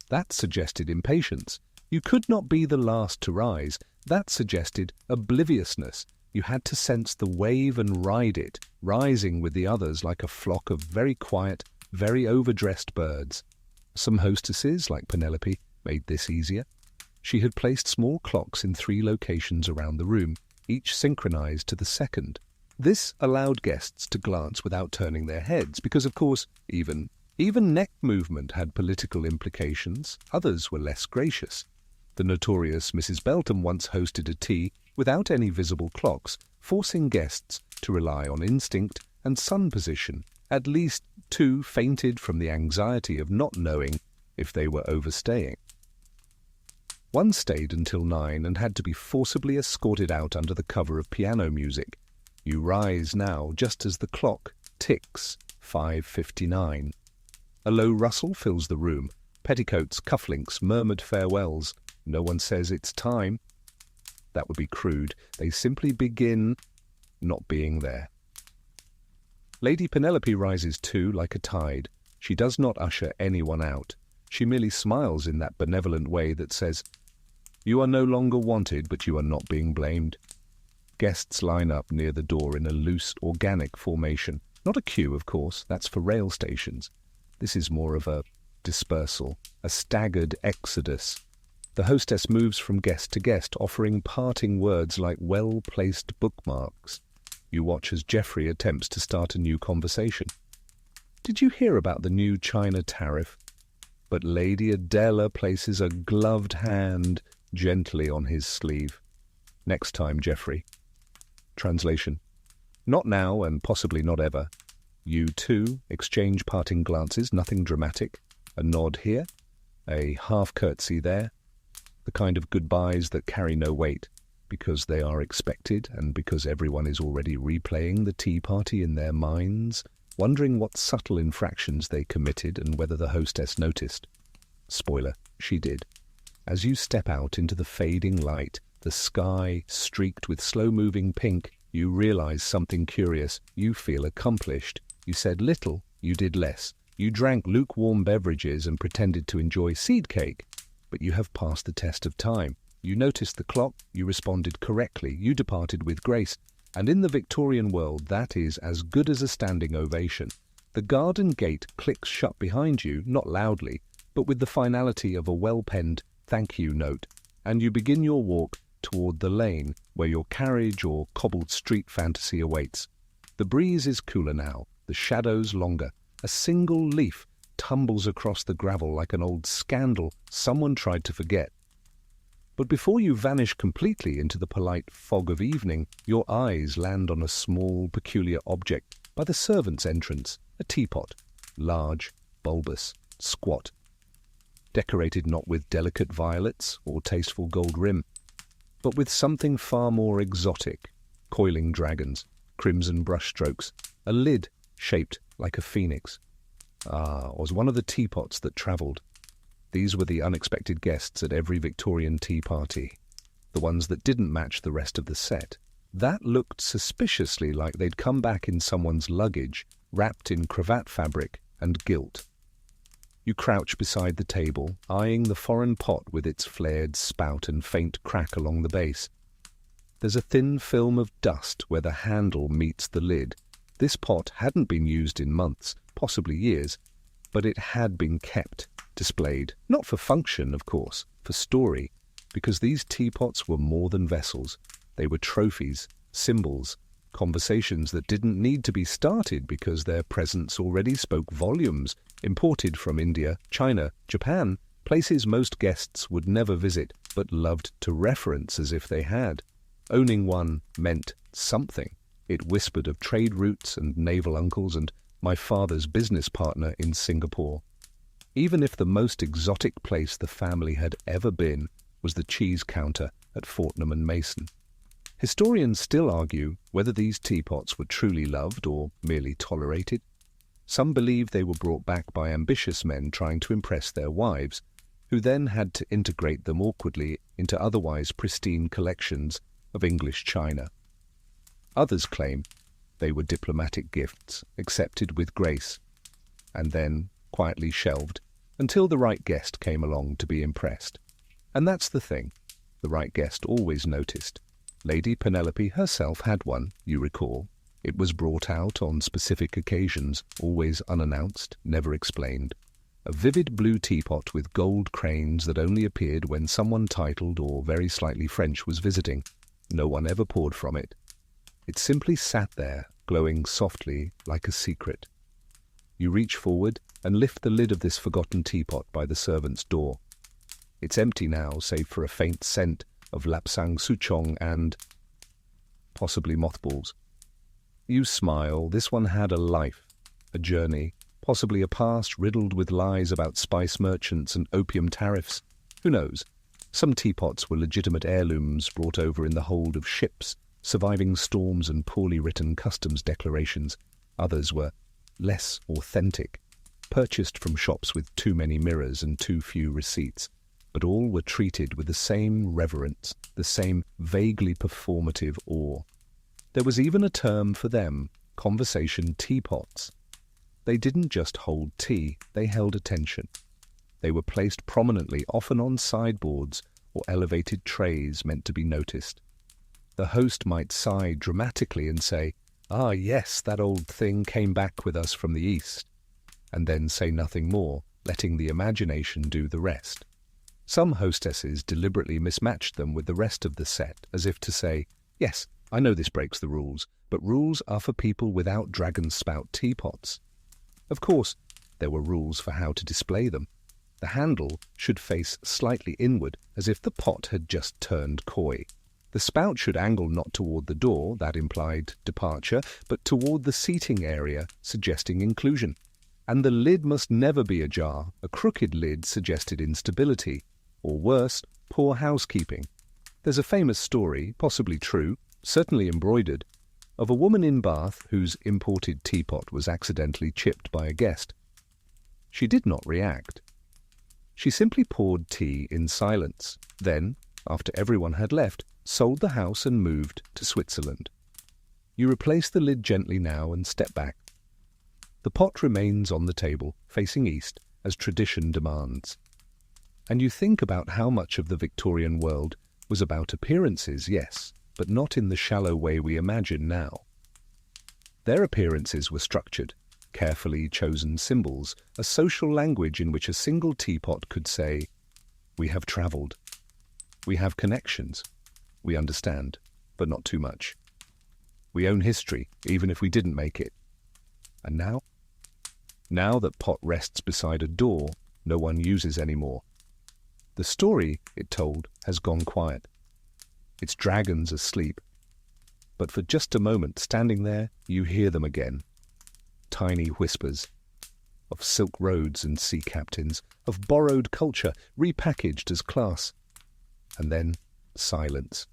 S1: That suggested impatience. You could not be the last to rise. That suggested obliviousness. You had to sense the wave and ride it, rising with the others like a flock of very quiet, very overdressed birds. Some hostesses, like Penelope, made this easier. She had placed small clocks in 3 locations around the room, each synchronized to the second. This allowed guests to glance without turning their heads, because, of course, even neck movement had political implications. Others were less gracious. The notorious Mrs. Beltham once hosted a tea without any visible clocks, forcing guests to rely on instinct and sun position. At least 2 fainted from the anxiety of not knowing if they were overstaying. One stayed until 9 and had to be forcibly escorted out under the cover of piano music. You rise now just as the clock ticks 5:59. A low rustle fills the room. Petticoats, cufflinks, murmured farewells. No one says it's time. That would be crude. They simply begin not being there. Lady Penelope rises too, like a tide. She does not usher anyone out. She merely smiles in that benevolent way that says, "You are no longer wanted, but you are not being blamed." Guests line up near the door in a loose, organic formation. Not a queue, of course, that's for rail stations. This is more of a dispersal, a staggered exodus. The hostess moves from guest to guest, offering parting words like well-placed bookmarks. You watch as Geoffrey attempts to start a new conversation. "Did you hear about the new China tariff?" But Lady Adela places a gloved hand gently on his sleeve. "Next time, Geoffrey." Translation: "Not now, and possibly not ever." You two exchange parting glances, nothing dramatic. A nod here, a half-curtsy there. The kind of goodbyes that carry no weight, because they are expected and because everyone is already replaying the tea party in their minds, wondering what subtle infractions they committed and whether the hostess noticed. Spoiler, she did. As you step out into the fading light, the sky streaked with slow-moving pink, you realize something curious. You feel accomplished. You said little, you did less. You drank lukewarm beverages and pretended to enjoy seed cake. But you have passed the test of time. You noticed the clock, you responded correctly, you departed with grace. And in the Victorian world, that is as good as a standing ovation. The garden gate clicks shut behind you, not loudly, but with the finality of a well-penned thank you note, and you begin your walk toward the lane where your carriage or cobbled street fantasy awaits. The breeze is cooler now, the shadows longer. A single leaf tumbles across the gravel like an old scandal someone tried to forget. But before you vanish completely into the polite fog of evening, your eyes land on a small, peculiar object by the servants' entrance, a teapot, large, bulbous, squat, decorated not with delicate violets or tasteful gold rim, but with something far more exotic, coiling dragons, crimson brushstrokes, a lid shaped like a phoenix. Was one of the teapots that travelled. These were the unexpected guests at every Victorian tea party, the ones that didn't match the rest of the set. That looked suspiciously like they'd come back in someone's luggage, wrapped in cravat fabric and gilt. You crouch beside the table, eyeing the foreign pot with its flared spout and faint crack along the base. There's a thin film of dust where the handle meets the lid. This pot hadn't been used in months, possibly years, but it had been kept, displayed, not for function, of course, for story, because these teapots were more than vessels. They were trophies, symbols, conversations that didn't need to be started because their presence already spoke volumes, imported from India, China, Japan, places most guests would never visit, but loved to reference as if they had. Owning one meant something. It whispered of trade routes and naval uncles and my father's business partner in Singapore. Even if the most exotic place the family had ever been was the cheese counter at Fortnum and Mason. Historians still argue whether these teapots were truly loved or merely tolerated. Some believe they were brought back by ambitious men trying to impress their wives, who then had to integrate them awkwardly into otherwise pristine collections of English china. Others claim they were diplomatic gifts, accepted with grace, and then quietly shelved until the right guest came along to be impressed. And that's the thing, the right guest always noticed. Lady Penelope herself had one, you recall. It was brought out on specific occasions, always unannounced, never explained. A vivid blue teapot with gold cranes that only appeared when someone titled or very slightly French was visiting. No one ever poured from it. It simply sat there, glowing softly like a secret. You reach forward and lift the lid of this forgotten teapot by the servant's door. It's empty now, save for a faint scent of lapsang souchong and possibly mothballs. You smile. This one had a life, a journey, possibly a past riddled with lies about spice merchants and opium tariffs. Who knows? Some teapots were legitimate heirlooms brought over in the hold of ships, surviving storms and poorly written customs declarations. Others were less authentic, purchased from shops with too many mirrors and too few receipts. But all were treated with the same reverence, the same vaguely performative awe. There was even a term for them, conversation teapots. They didn't just hold tea, they held attention. They were placed prominently, often on sideboards or elevated trays meant to be noticed. The host might sigh dramatically and say, "Ah, yes, that old thing came back with us from the East," and then say nothing more, letting the imagination do the rest. Some hostesses deliberately mismatched them with the rest of the set, as if to say, "Yes, I know this breaks the rules, but rules are for people without dragon spout teapots." Of course, there were rules for how to display them. The handle should face slightly inward, as if the pot had just turned coy. The spout should angle not toward the door, that implied departure, but toward the seating area, suggesting inclusion. And the lid must never be ajar. A crooked lid suggested instability, or worse, poor housekeeping. There's a famous story, possibly true, certainly embroidered, of a woman in Bath whose imported teapot was accidentally chipped by a guest. She did not react. She simply poured tea in silence, then, after everyone had left, sold the house and moved to Switzerland. You replace the lid gently now and step back. The pot remains on the table, facing east, as tradition demands. And you think about how much of the Victorian world was about appearances, yes, but not in the shallow way we imagine now. Their appearances were structured, carefully chosen symbols, a social language in which a single teapot could say, "We have travelled. We have connections. We understand, but not too much. We own history, even if we didn't make it." And now? Now that pot rests beside a door, no one uses anymore. The story, it told, has gone quiet. Its dragons asleep. But for just a moment, standing there, you hear them again. Tiny whispers of silk roads and sea captains, of borrowed culture repackaged as class. And then silence.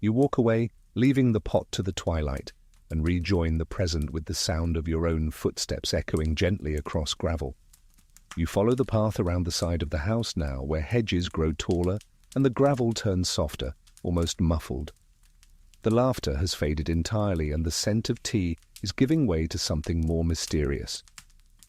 S1: You walk away, leaving the pot to the twilight, and rejoin the present with the sound of your own footsteps echoing gently across gravel. You follow the path around the side of the house now, where hedges grow taller and the gravel turns softer, almost muffled. The laughter has faded entirely, and the scent of tea is giving way to something more mysterious.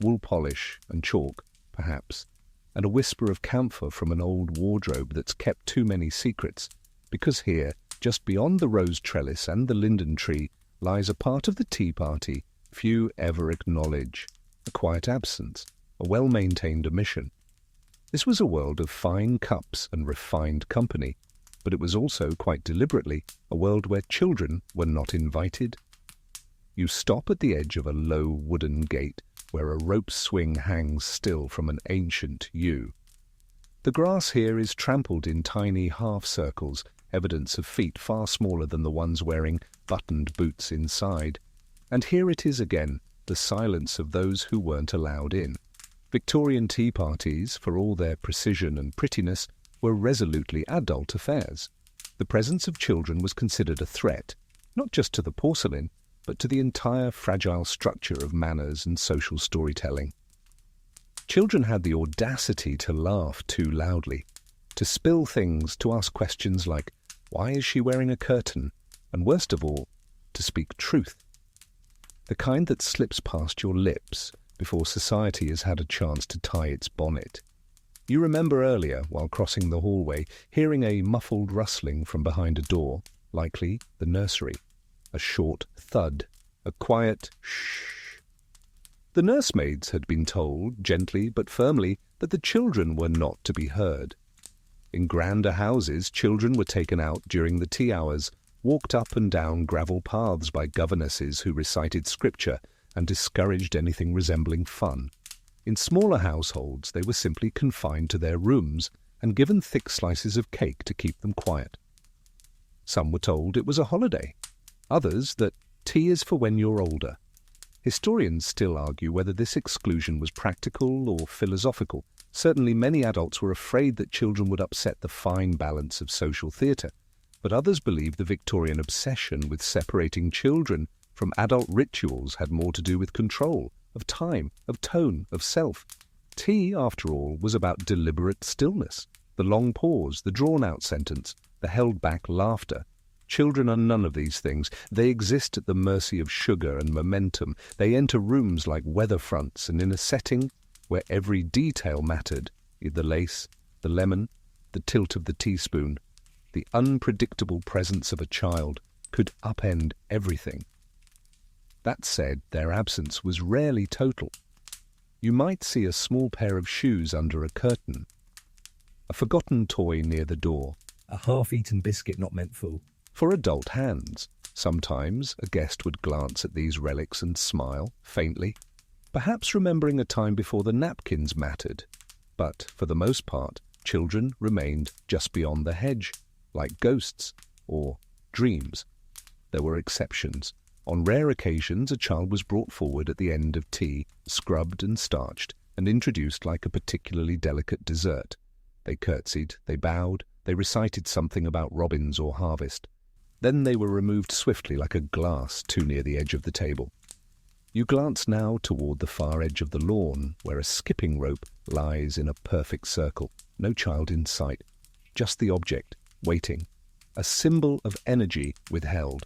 S1: Wool polish and chalk, perhaps, and a whisper of camphor from an old wardrobe that's kept too many secrets, because here, just beyond the rose trellis and the linden tree, lies a part of the tea party few ever acknowledge, a quiet absence, a well-maintained omission. This was a world of fine cups and refined company, but it was also, quite deliberately, a world where children were not invited. You stop at the edge of a low wooden gate where a rope swing hangs still from an ancient yew. The grass here is trampled in tiny half-circles, evidence of feet far smaller than the ones wearing buttoned boots inside. And here it is again, the silence of those who weren't allowed in. Victorian tea parties, for all their precision and prettiness, were resolutely adult affairs. The presence of children was considered a threat, not just to the porcelain, but to the entire fragile structure of manners and social storytelling. Children had the audacity to laugh too loudly, to spill things, to ask questions like, "Why is she wearing a curtain?" And worst of all, to speak truth. The kind that slips past your lips before society has had a chance to tie its bonnet. You remember earlier, while crossing the hallway, hearing a muffled rustling from behind a door, likely the nursery. A short thud, a quiet shh. The nursemaids had been told, gently but firmly, that the children were not to be heard. In grander houses, children were taken out during the tea hours, walked up and down gravel paths by governesses who recited scripture and discouraged anything resembling fun. In smaller households, they were simply confined to their rooms and given thick slices of cake to keep them quiet. Some were told it was a holiday, others that tea is for when you're older. Historians still argue whether this exclusion was practical or philosophical. Certainly many adults were afraid that children would upset the fine balance of social theatre, but others believe the Victorian obsession with separating children from adult rituals had more to do with control, of time, of tone, of self. Tea, after all, was about deliberate stillness, the long pause, the drawn-out sentence, the held-back laughter. Children are none of these things. They exist at the mercy of sugar and momentum. They enter rooms like weather fronts, and in a setting where every detail mattered, the lace, the lemon, the tilt of the teaspoon, the unpredictable presence of a child could upend everything. That said, their absence was rarely total. You might see a small pair of shoes under a curtain, a forgotten toy near the door,
S2: A half-eaten biscuit not meant for.
S1: for adult hands. Sometimes a guest would glance at these relics and smile, faintly, perhaps remembering a time before the napkins mattered. But, for the most part, children remained just beyond the hedge, like ghosts or dreams. There were exceptions. On rare occasions, a child was brought forward at the end of tea, scrubbed and starched, and introduced like a particularly delicate dessert. They curtsied, they bowed, they recited something about robins or harvest. Then they were removed swiftly like a glass too near the edge of the table. You glance now toward the far edge of the lawn, where a skipping rope lies in a perfect circle. No child in sight, just the object, waiting, a symbol of energy withheld.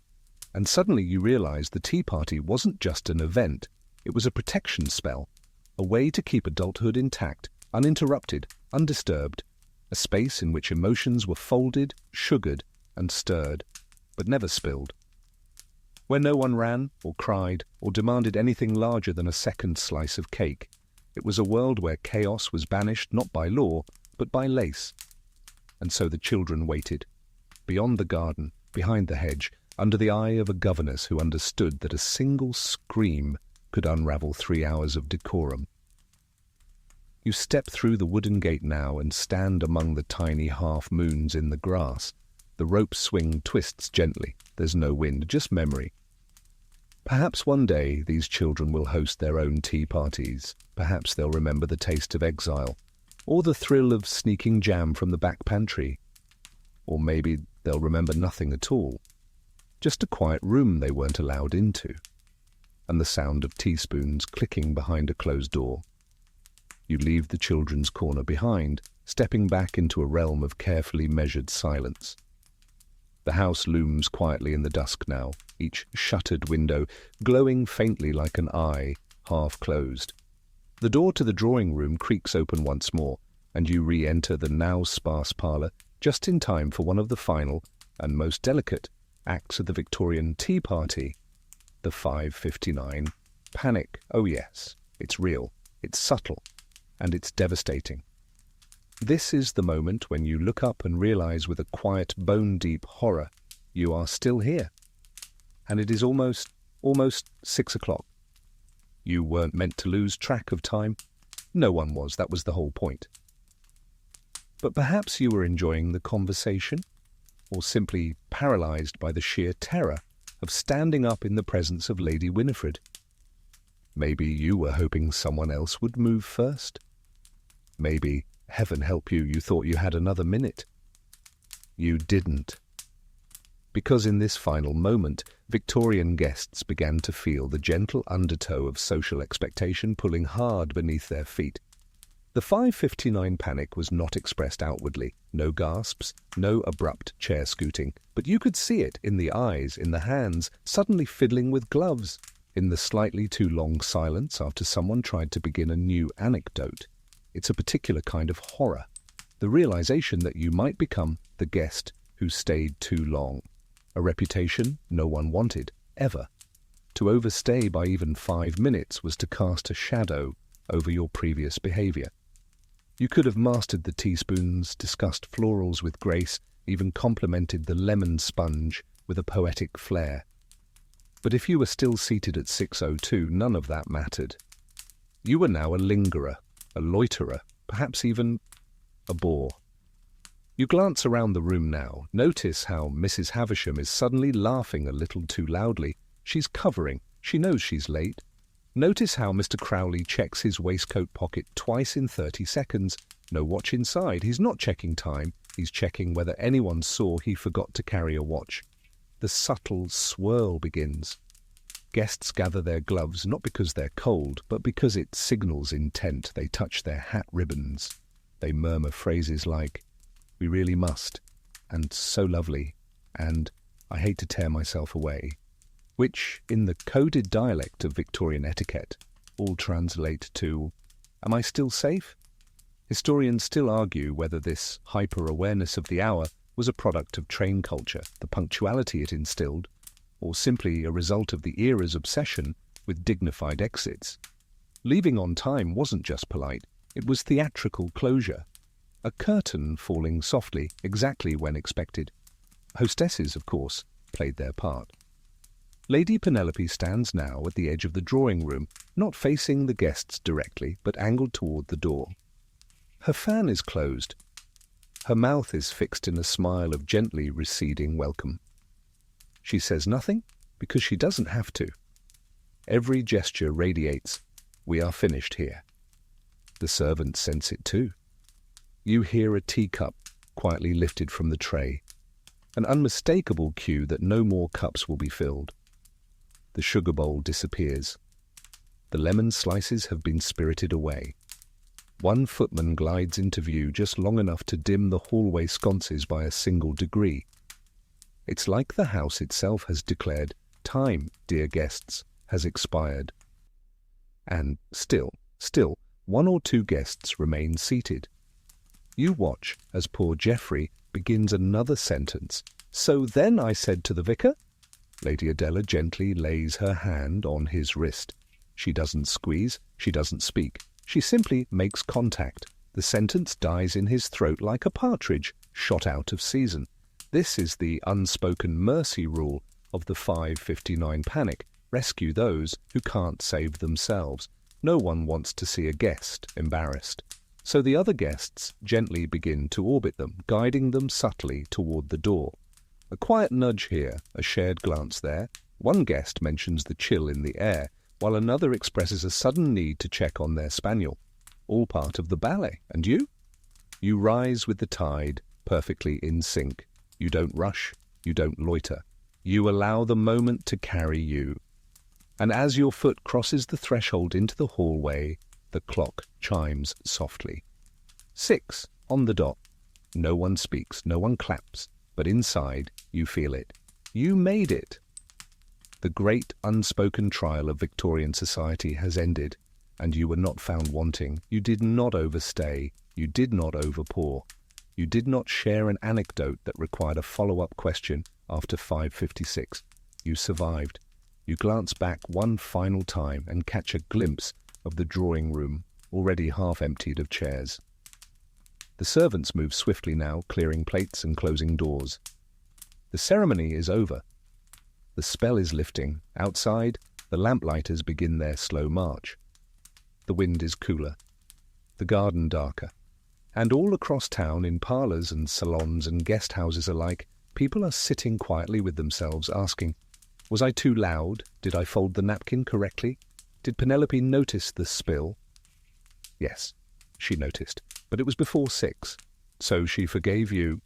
S1: And suddenly you realize the tea party wasn't just an event, it was a protection spell, a way to keep adulthood intact, uninterrupted, undisturbed, a space in which emotions were folded, sugared, and stirred, but never spilled. Where no one ran, or cried, or demanded anything larger than a second slice of cake. It was a world where chaos was banished not by law, but by lace. And so the children waited, beyond the garden, behind the hedge, under the eye of a governess who understood that a single scream could unravel 3 hours of decorum. You step through the wooden gate now and stand among the tiny half-moons in the grass. The rope swing twists gently. There's no wind, just memory. Perhaps one day these children will host their own tea parties. Perhaps they'll remember the taste of exile, or the thrill of sneaking jam from the back pantry. Or maybe they'll remember nothing at all. Just a quiet room they weren't allowed into, and the sound of teaspoons clicking behind a closed door. You leave the children's corner behind, stepping back into a realm of carefully measured silence. The house looms quietly in the dusk now, each shuttered window glowing faintly like an eye, half closed. The door to the drawing room creaks open once more, and you re-enter the now sparse parlour just in time for one of the final, and most delicate, acts of the Victorian tea party. The 5:59 panic. Oh yes, it's real, it's subtle, and it's devastating. This is the moment when you look up and realize with a quiet, bone-deep horror, you are still here. And it is almost 6 o'clock. You weren't meant to lose track of time. No one was, that was the whole point. But perhaps you were enjoying the conversation, or simply paralyzed by the sheer terror of standing up in the presence of Lady Winifred. Maybe you were hoping someone else would move first. Maybe, heaven help you, you thought you had another minute. You didn't. Because in this final moment, Victorian guests began to feel the gentle undertow of social expectation pulling hard beneath their feet. The 5:59 panic was not expressed outwardly, no gasps, no abrupt chair scooting, but you could see it in the eyes, in the hands, suddenly fiddling with gloves, in the slightly too long silence after someone tried to begin a new anecdote. It's a particular kind of horror, the realization that you might become the guest who stayed too long, a reputation no one wanted, ever. To overstay by even 5 minutes was to cast a shadow over your previous behavior. You could have mastered the teaspoons, discussed florals with grace, even complimented the lemon sponge with a poetic flair. But if you were still seated at 6:02, none of that mattered. You were now a lingerer, a loiterer, perhaps even a bore. You glance around the room now. Notice how Mrs. Havisham is suddenly laughing a little too loudly. She's covering. She knows she's late. Notice how Mr. Crowley checks his waistcoat pocket twice in 30 seconds. No watch inside. He's not checking time. He's checking whether anyone saw he forgot to carry a watch. The subtle swirl begins. Guests gather their gloves not because they're cold, but because it signals intent. They touch their hat ribbons. They murmur phrases like, "We really must," and "so lovely," and I hate to tear myself away, which, in the coded dialect of Victorian etiquette, all translate to, am I still safe? Historians still argue whether this hyper-awareness of the hour was a product of train culture, the punctuality it instilled, or simply a result of the era's obsession with dignified exits. Leaving on time wasn't just polite, it was theatrical closure. A curtain falling softly, exactly when expected. Hostesses, of course, played their part. Lady Penelope stands now at the edge of the drawing room, not facing the guests directly, but angled toward the door. Her fan is closed. Her mouth is fixed in a smile of gently receding welcome. She says nothing because she doesn't have to. Every gesture radiates, we are finished here. The servants sense it too. You hear a teacup quietly lifted from the tray, an unmistakable cue that no more cups will be filled. The sugar bowl disappears. The lemon slices have been spirited away. One footman glides into view just long enough to dim the hallway sconces by a single degree. It's like the house itself has declared, time, dear guests, has expired. And still, one or two guests remain seated. You watch as poor Geoffrey begins another sentence. So then I said to the vicar? Lady Adela gently lays her hand on his wrist. She doesn't squeeze, she doesn't speak. She simply makes contact. The sentence dies in his throat like a partridge shot out of season. This is the unspoken mercy rule of the 5:59 panic. Rescue those who can't save themselves. No one wants to see a guest embarrassed. So the other guests gently begin to orbit them, guiding them subtly toward the door. A quiet nudge here, a shared glance there. One guest mentions the chill in the air, while another expresses a sudden need to check on their spaniel. All part of the ballet. And you? You rise with the tide, perfectly in sync. You don't rush, you don't loiter. You allow the moment to carry you. And as your foot crosses the threshold into the hallway, the clock chimes softly. 6 on the dot. No one speaks, no one claps, but inside you feel it. You made it. The great unspoken trial of Victorian society has ended, and you were not found wanting. You did not overstay. You did not overpour. You did not share an anecdote that required a follow-up question after 5:56. You survived. You glance back one final time and catch a glimpse of the drawing room, already half emptied of chairs. The servants move swiftly now, clearing plates and closing doors. The ceremony is over. The spell is lifting. Outside, the lamplighters begin their slow march. The wind is cooler, the garden darker, and all across town, in parlours and salons and guest houses alike, people are sitting quietly with themselves, asking, was I too loud? Did I fold the napkin correctly? Did Penelope notice the spill? Yes, she noticed, but it was before 6, so she forgave you.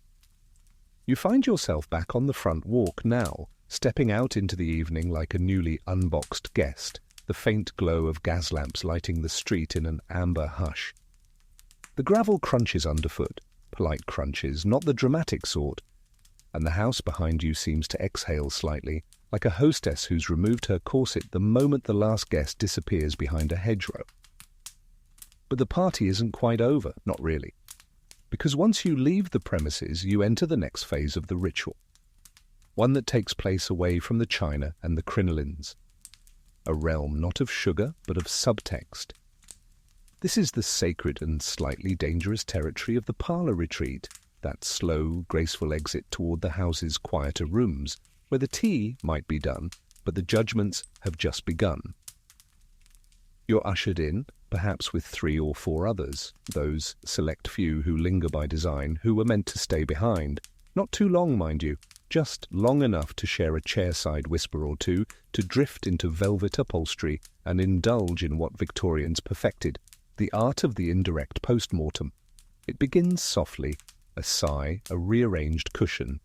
S1: You find yourself back on the front walk now, stepping out into the evening like a newly unboxed guest, the faint glow of gas lamps lighting the street in an amber hush. The gravel crunches underfoot, polite crunches, not the dramatic sort, and the house behind you seems to exhale slightly, like a hostess who's removed her corset the moment the last guest disappears behind a hedgerow. But the party isn't quite over, not really, because once you leave the premises, you enter the next phase of the ritual, one that takes place away from the china and the crinolines, a realm not of sugar but of subtext. This is the sacred and slightly dangerous territory of the parlour retreat, that slow, graceful exit toward the house's quieter rooms, where the tea might be done, but the judgments have just begun. You're ushered in, perhaps with 3 or 4 others, those select few who linger by design, who were meant to stay behind. Not too long, mind you, just long enough to share a chairside whisper or two, to drift into velvet upholstery and indulge in what Victorians perfected, the art of the indirect post-mortem. It begins softly, a sigh, a rearranged cushion.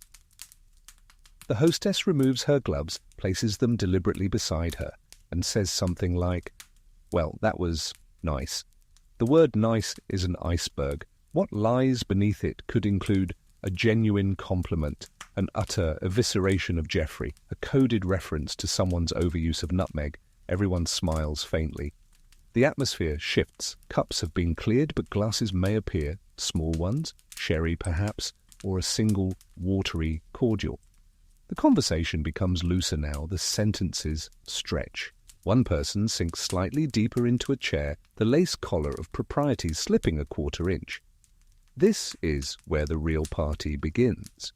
S1: The hostess removes her gloves, places them deliberately beside her, and says something like, well, that was nice. The word nice is an iceberg. What lies beneath it could include a genuine compliment, an utter evisceration of Geoffrey, a coded reference to someone's overuse of nutmeg. Everyone smiles faintly. The atmosphere shifts. Cups have been cleared, but glasses may appear, small ones, sherry perhaps, or a single watery cordial. The conversation becomes looser now, the sentences stretch. One person sinks slightly deeper into a chair, the lace collar of propriety slipping a quarter-inch. This is where the real party begins.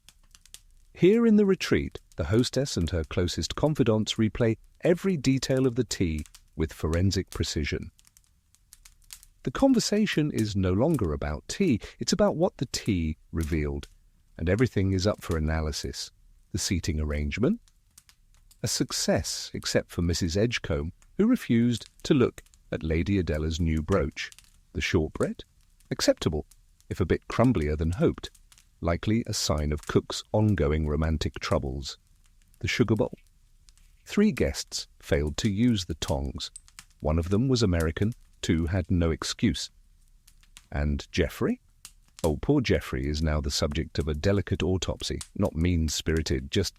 S1: Here in the retreat, the hostess and her closest confidants replay every detail of the tea with forensic precision. The conversation is no longer about tea, it's about what the tea revealed, and everything is up for analysis. The seating arrangement, a success except for Mrs. Edgecombe, who refused to look at Lady Adela's new brooch. The shortbread, acceptable, if a bit crumblier than hoped, likely a sign of cook's ongoing romantic troubles. The sugar bowl. 3 guests failed to use the tongs. 1 of them was American, 2 had no excuse. And Geoffrey? Oh, poor Geoffrey is now the subject of a delicate autopsy, not mean-spirited, just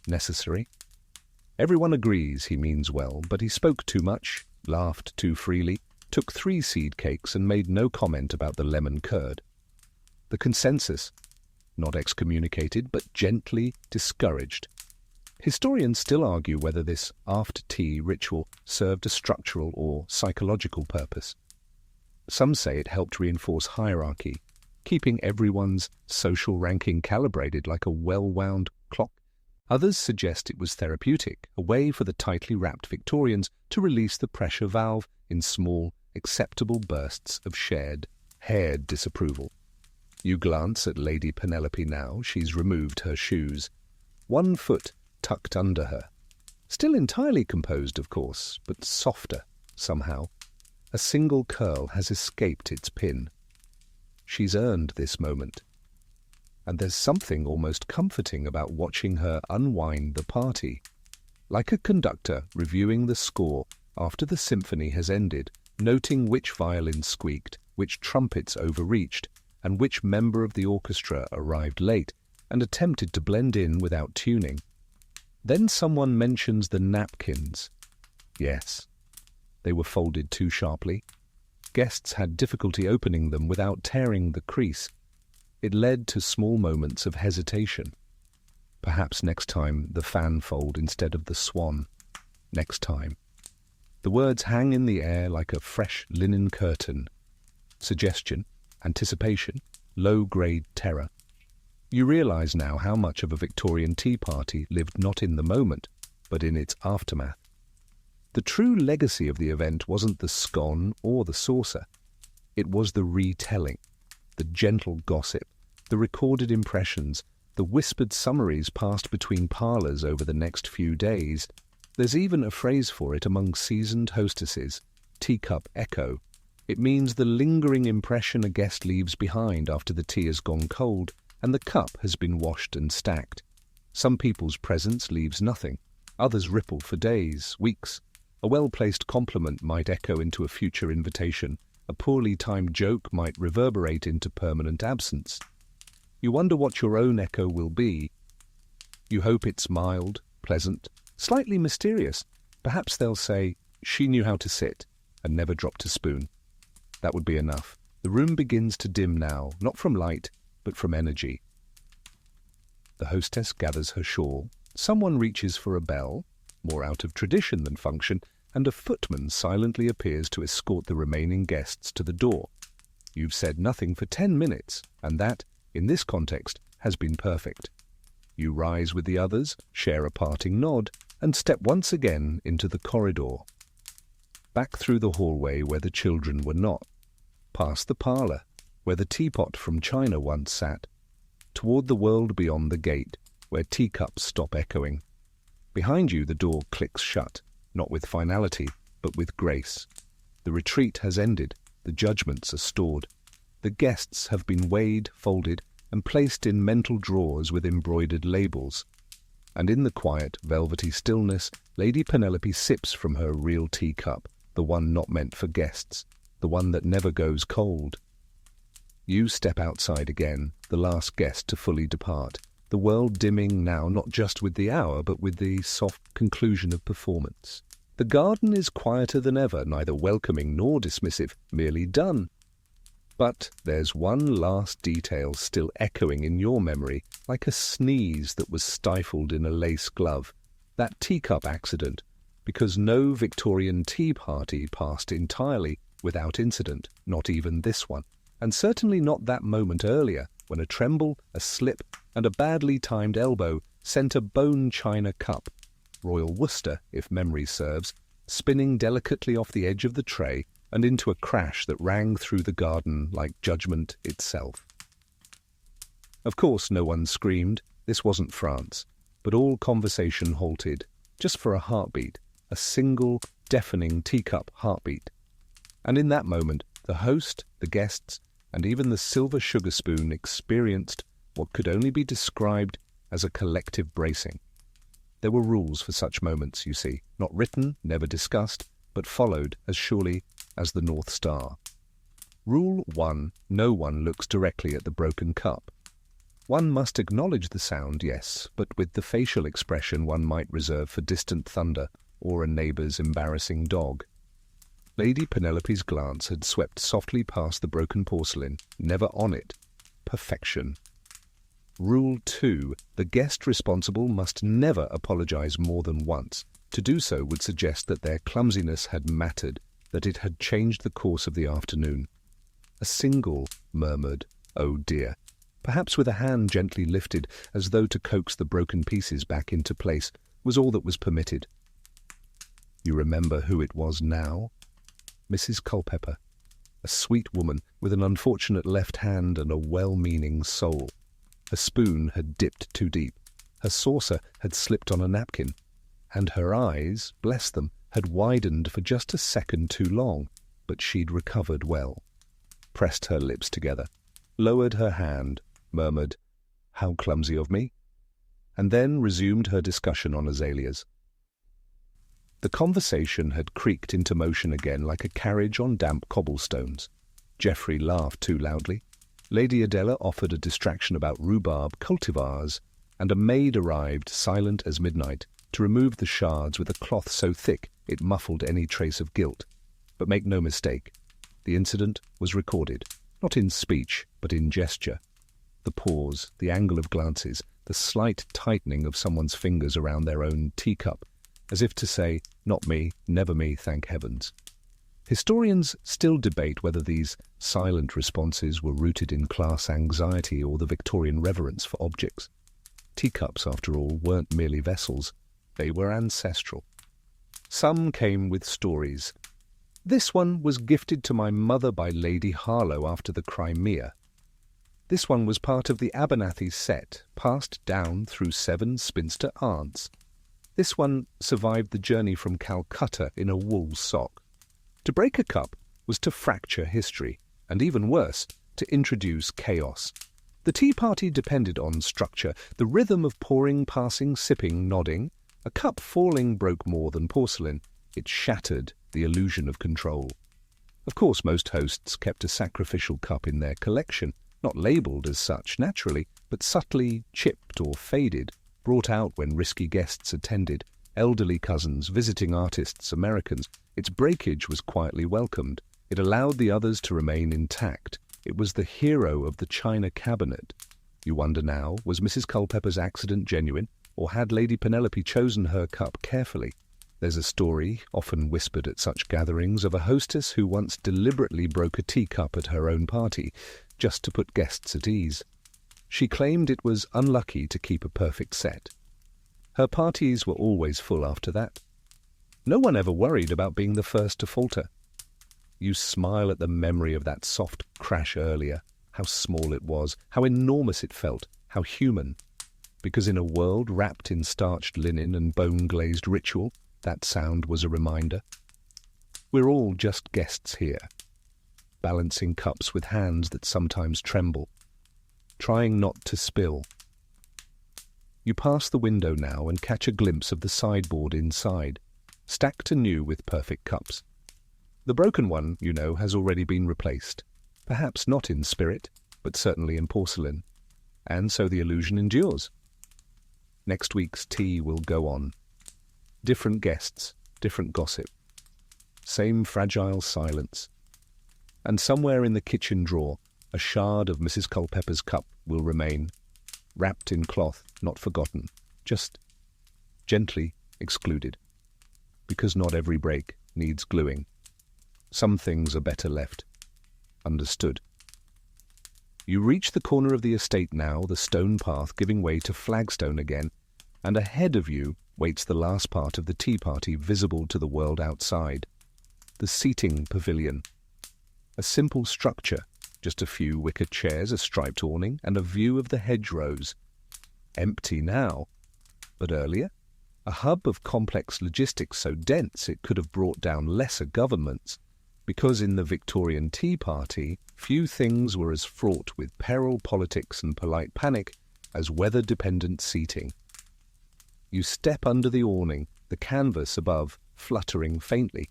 S1: necessary. Everyone agrees he means well, but he spoke too much, laughed too freely, took 3 seed cakes and made no comment about the lemon curd. The consensus, not excommunicated, but gently discouraged. Historians still argue whether this after-tea ritual served a structural or psychological purpose. Some say it helped reinforce hierarchy, keeping everyone's social ranking calibrated like a well-wound clock. Others suggest it was therapeutic, a way for the tightly wrapped Victorians to release the pressure valve in small, acceptable bursts of haired disapproval. You glance at Lady Penelope now. She's removed her shoes. 1 foot tucked under her. Still entirely composed, of course, but softer, somehow. A single curl has escaped its pin. She's earned this moment. And there's something almost comforting about watching her unwind the party. Like a conductor reviewing the score after the symphony has ended, noting which violin squeaked, which trumpets overreached, and which member of the orchestra arrived late and attempted to blend in without tuning. Then someone mentions the napkins. Yes, they were folded too sharply. Guests had difficulty opening them without tearing the crease. It led to small moments of hesitation. Perhaps next time the fan fold instead of the swan. Next time. The words hang in the air like a fresh linen curtain. Suggestion, anticipation, low-grade terror. You realize now how much of a Victorian tea party lived not in the moment, but in its aftermath. The true legacy of the event wasn't the scone or the saucer. It was the retelling, the gentle gossip, the recorded impressions, the whispered summaries passed between parlours over the next few days. There's even a phrase for it among seasoned hostesses, teacup echo. It means the lingering impression a guest leaves behind after the tea has gone cold and the cup has been washed and stacked. Some people's presence leaves nothing. Others ripple for days, weeks. A well-placed compliment might echo into a future invitation. A poorly timed joke might reverberate into permanent absence. You wonder what your own echo will be. You hope it's mild, pleasant, slightly mysterious. Perhaps they'll say, "She knew how to sit and never dropped a spoon." That would be enough. The room begins to dim now, not from light, but from energy. The hostess gathers her shawl. Someone reaches for a bell, more out of tradition than function, and a footman silently appears to escort the remaining guests to the door. You've said nothing for 10 minutes, and that, in this context, has been perfect. You rise with the others, share a parting nod, and step once again into the corridor. Back through the hallway where the children were not. Past the parlour, where the teapot from China once sat. Toward the world beyond the gate, where teacups stop echoing. Behind you the door clicks shut, not with finality, but with grace. The retreat has ended, the judgments are stored. The guests have been weighed, folded, and placed in mental drawers with embroidered labels. And in the quiet, velvety stillness, Lady Penelope sips from her real teacup, the one not meant for guests, the one that never goes cold. You step outside again, the last guest to fully depart. The the world dimming now not just with the hour, but with the soft conclusion of performance. The garden is quieter than ever, neither welcoming nor dismissive, merely done. But there's one last detail still echoing in your memory, like a sneeze that was stifled in a lace glove. That teacup accident, because no Victorian tea party passed entirely without incident, not even this one, and certainly not that moment earlier, when a tremble, a slip, and a badly timed elbow sent a bone china cup, Royal Worcester, if memory serves, spinning delicately off the edge of the tray and into a crash that rang through the garden like judgment itself. Of course no one screamed, this wasn't France, but all conversation halted, just for a heartbeat, a single, deafening teacup heartbeat. And in that moment, the host, the guests, and even the silver sugar spoon experienced what could only be described as a collective bracing. There were rules for such moments, you see, not written, never discussed, but followed as surely as the North Star. Rule 1. No one looks directly at the broken cup. One must acknowledge the sound, yes, but with the facial expression one might reserve for distant thunder or a neighbour's embarrassing dog. Lady Penelope's glance had swept softly past the broken porcelain, never on it. Perfection. Rule 2. The guest responsible must never apologize more than once. To do so would suggest that their clumsiness had mattered, that it had changed the course of the afternoon. A single murmured, "Oh dear," perhaps with a hand gently lifted as though to coax the broken pieces back into place, was all that was permitted. You remember who it was now? Mrs. Culpeper, a sweet woman with an unfortunate left hand and a well-meaning soul. Her spoon had dipped too deep, her saucer had slipped on a napkin, and her eyes, bless them, had widened for just a second too long, but she'd recovered well. Pressed her lips together, lowered her hand, murmured, "How clumsy of me," and then resumed her discussion on azaleas. The conversation had creaked into motion again like a carriage on damp cobblestones. Geoffrey laughed too loudly. Lady Adela offered a distraction about rhubarb cultivars, and a maid arrived, silent as midnight, to remove the shards with a cloth so thick it muffled any trace of guilt. But make no mistake, the incident was recorded, not in speech, but in gesture. The pause, the angle of glances, the slight tightening of someone's fingers around their own teacup, as if to say, "Not me, never me, thank heavens." Historians still debate whether these silent responses were rooted in class anxiety or the Victorian reverence for objects. Teacups, after all, weren't merely vessels. They were ancestral. Some came with stories. This one was gifted to my mother by Lady Harlow after the Crimea. This one was part of the Abernathy set, passed down through 7 spinster aunts. This one survived the journey from Calcutta in a wool sock. To break a cup was to fracture history, and even worse, to introduce chaos. The tea party depended on structure, the rhythm of pouring, passing, sipping, nodding. A cup falling broke more than porcelain. It shattered the illusion of control. Of course, most hosts kept a sacrificial cup in their collection, not labelled as such naturally, but subtly chipped or faded, brought out when risky guests attended, elderly cousins, visiting artists, Americans. Its breakage was quietly welcomed. It allowed the others to remain intact. It was the hero of the china cabinet. You wonder now, was Mrs. Culpeper's accident genuine, or had Lady Penelope chosen her cup carefully? There's a story, often whispered at such gatherings, of a hostess who once deliberately broke a teacup at her own party, just to put guests at ease. She claimed it was unlucky to keep a perfect set. Her parties were always full after that. No one ever worried about being the first to falter. You smile at the memory of that soft crash earlier, how small it was, how enormous it felt, how human. Because in a world wrapped in starched linen and bone-glazed ritual, that sound was a reminder. We're all just guests here, balancing cups with hands that sometimes tremble, trying not to spill. You pass the window now and catch a glimpse of the sideboard inside, stacked anew with perfect cups. The broken one, you know, has already been replaced, perhaps not in spirit, but certainly in porcelain, and so the illusion endures. Next week's tea will go on. Different guests, different gossip. Same fragile silence. And somewhere in the kitchen drawer, a shard of Mrs. Culpepper's cup will remain, wrapped in cloth, not forgotten, just gently excluded. Because not every break needs gluing. Some things are better left understood. You reach the corner of the estate now, the stone path giving way to flagstone again, and ahead of you waits the last part of the tea party visible to the world outside. The seating pavilion. A simple structure, just a few wicker chairs, a striped awning, and a view of the hedgerows. Empty now, but earlier, a hub of complex logistics so dense it could have brought down lesser governments, because in the Victorian Tea Party, few things were as fraught with peril, politics, and polite panic as weather-dependent seating. You step under the awning, the canvas above fluttering faintly,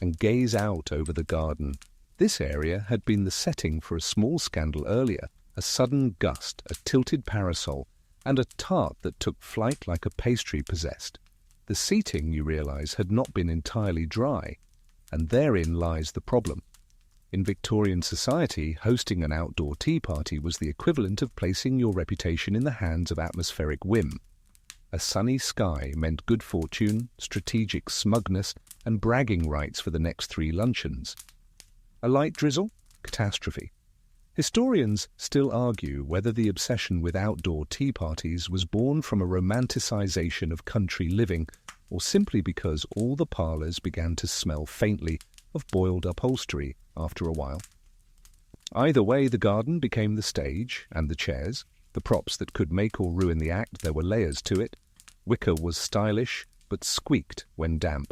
S1: and gaze out over the garden. This area had been the setting for a small scandal earlier, a sudden gust, a tilted parasol, and a tart that took flight like a pastry possessed. The seating, you realize, had not been entirely dry, and therein lies the problem. In Victorian society, hosting an outdoor tea party was the equivalent of placing your reputation in the hands of atmospheric whim. A sunny sky meant good fortune, strategic smugness, and bragging rights for the next 3 luncheons. A light drizzle? Catastrophe. Historians still argue whether the obsession with outdoor tea parties was born from a romanticization of country living, or simply because all the parlours began to smell faintly of boiled upholstery after a while. Either way, the garden became the stage, and the chairs, the props that could make or ruin the act. There were layers to it. Wicker was stylish, but squeaked when damp.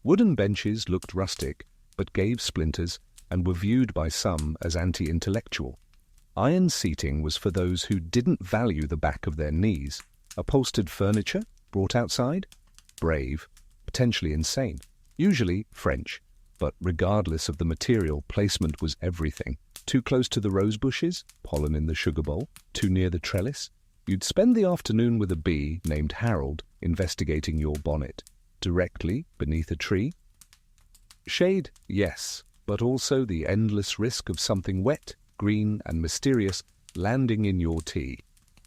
S1: Wooden benches looked rustic, but gave splinters, and were viewed by some as anti-intellectual. Iron seating was for those who didn't value the back of their knees. Upholstered furniture, brought outside? Brave, potentially insane. Usually French, but regardless of the material, placement was everything. Too close to the rose bushes? Pollen in the sugar bowl. Too near the trellis? You'd spend the afternoon with a bee named Harold investigating your bonnet. Directly beneath a tree? Shade, yes, but also the endless risk of something wet, green, and mysterious landing in your tea.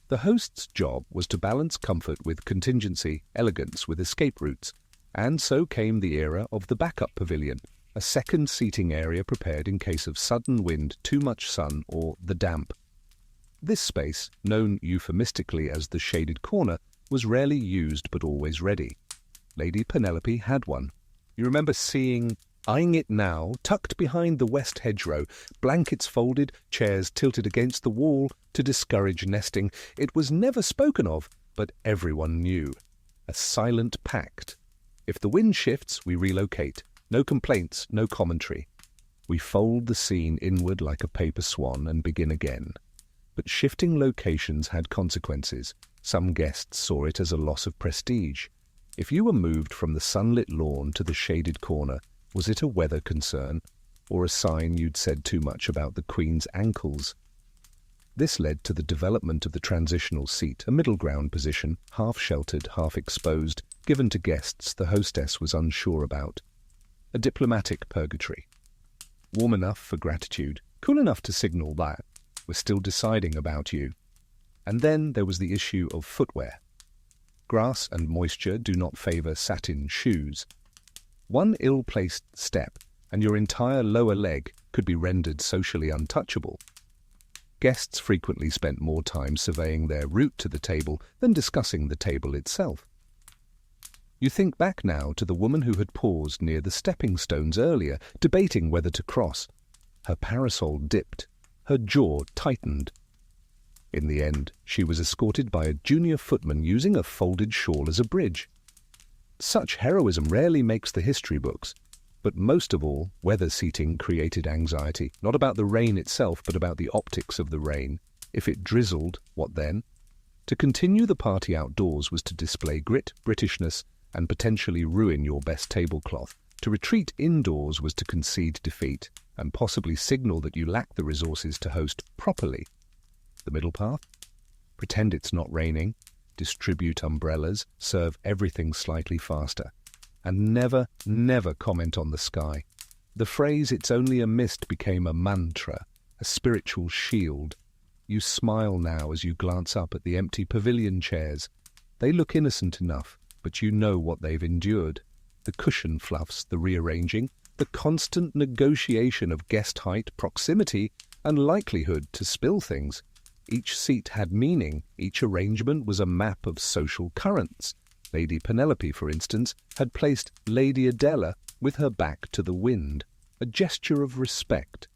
S1: The host's job was to balance comfort with contingency, elegance with escape routes, and so came the era of the backup pavilion, a second seating area prepared in case of sudden wind, too much sun, or the damp. This space, known euphemistically as the shaded corner, was rarely used but always ready. Lady Penelope had one. You remember eyeing it now, tucked behind the west hedgerow, blankets folded, chairs tilted against the wall to discourage nesting. It was never spoken of, but everyone knew. A silent pact. If the wind shifts, we relocate. No complaints, no commentary. We fold the scene inward like a paper swan and begin again. But shifting locations had consequences. Some guests saw it as a loss of prestige. If you were moved from the sunlit lawn to the shaded corner, was it a weather concern, or a sign you'd said too much about the Queen's ankles? This led to the development of the transitional seat, a middle ground position, half sheltered, half exposed, given to guests the hostess was unsure about. A diplomatic purgatory. Warm enough for gratitude, cool enough to signal that we're still deciding about you. And then there was the issue of footwear. Grass and moisture do not favour satin shoes. One ill-placed step, and your entire lower leg could be rendered socially untouchable. Guests frequently spent more time surveying their route to the table than discussing the table itself. You think back now to the woman who had paused near the stepping stones earlier, debating whether to cross. Her parasol dipped, her jaw tightened. In the end, she was escorted by a junior footman using a folded shawl as a bridge. Such heroism rarely makes the history books, but most of all, weather seating created anxiety, not about the rain itself, but about the optics of the rain. If it drizzled, what then? To continue the party outdoors was to display grit, Britishness, and potentially ruin your best tablecloth. To retreat indoors was to concede defeat, and possibly signal that you lack the resources to host properly. The middle path? Pretend it's not raining. distribute umbrellas, serve everything slightly faster, and never, never comment on the sky. The phrase "it's only a mist" became a mantra, a spiritual shield. You smile now as you glance up at the empty pavilion chairs. They look innocent enough, but you know what they've endured. The cushion fluffs, the rearranging, the constant negotiation of guest height, proximity, and likelihood to spill things. Each seat had meaning, each arrangement was a map of social currents. Lady Penelope, for instance, had placed Lady Adela with her back to the wind, a gesture of respect.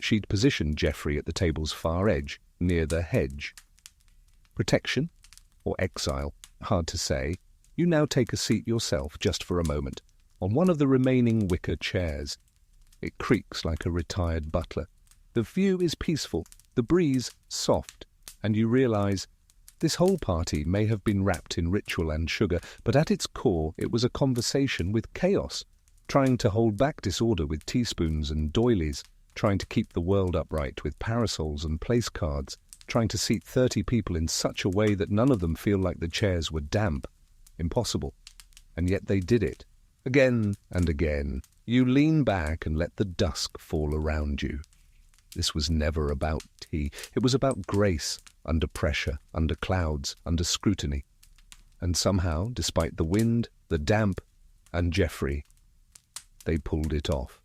S1: She'd positioned Geoffrey at the table's far edge, near the hedge. Protection? Or exile? Hard to say. You now take a seat yourself, just for a moment, on one of the remaining wicker chairs. It creaks like a retired butler. The view is peaceful, the breeze soft, and you realize this whole party may have been wrapped in ritual and sugar, but at its core it was a conversation with chaos, trying to hold back disorder with teaspoons and doilies, trying to keep the world upright with parasols and place cards, trying to seat 30 people in such a way that none of them feel like the chairs were damp. Impossible. And yet they did it. Again and again. You lean back and let the dusk fall around you. This was never about tea. It was about grace, under pressure, under clouds, under scrutiny. And somehow, despite the wind, the damp, and Geoffrey, they pulled it off.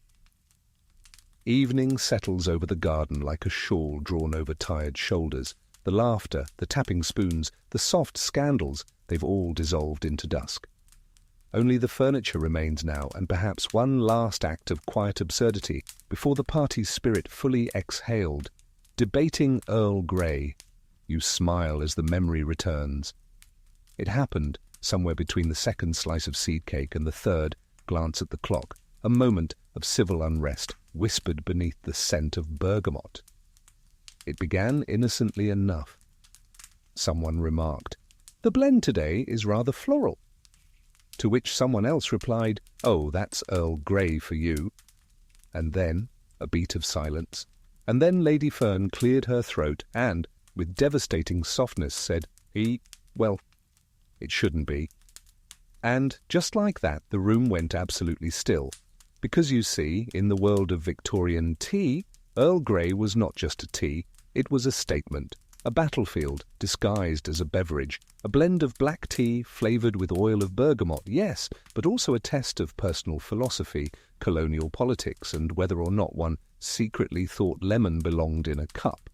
S1: Evening settles over the garden like a shawl drawn over tired shoulders. The laughter, the tapping spoons, the soft scandals, they've all dissolved into dusk. Only the furniture remains now, and perhaps one last act of quiet absurdity before the party's spirit fully exhaled. Debating Earl Grey. You smile as the memory returns. It happened somewhere between the second slice of seed cake and the third glance at the clock, a moment of civil unrest, whispered beneath the scent of bergamot. It began innocently enough. Someone remarked, "The blend today is rather floral." To which someone else replied, "Oh, that's Earl Grey for you." And then a beat of silence. And then Lady Fern cleared her throat and, with devastating softness, said, Well, it shouldn't be." And just like that, the room went absolutely still. Because you see, in the world of Victorian tea, Earl Grey was not just a tea, it was a statement, a battlefield disguised as a beverage, a blend of black tea flavoured with oil of bergamot, yes, but also a test of personal philosophy, colonial politics, and whether or not one secretly thought lemon belonged in a cup.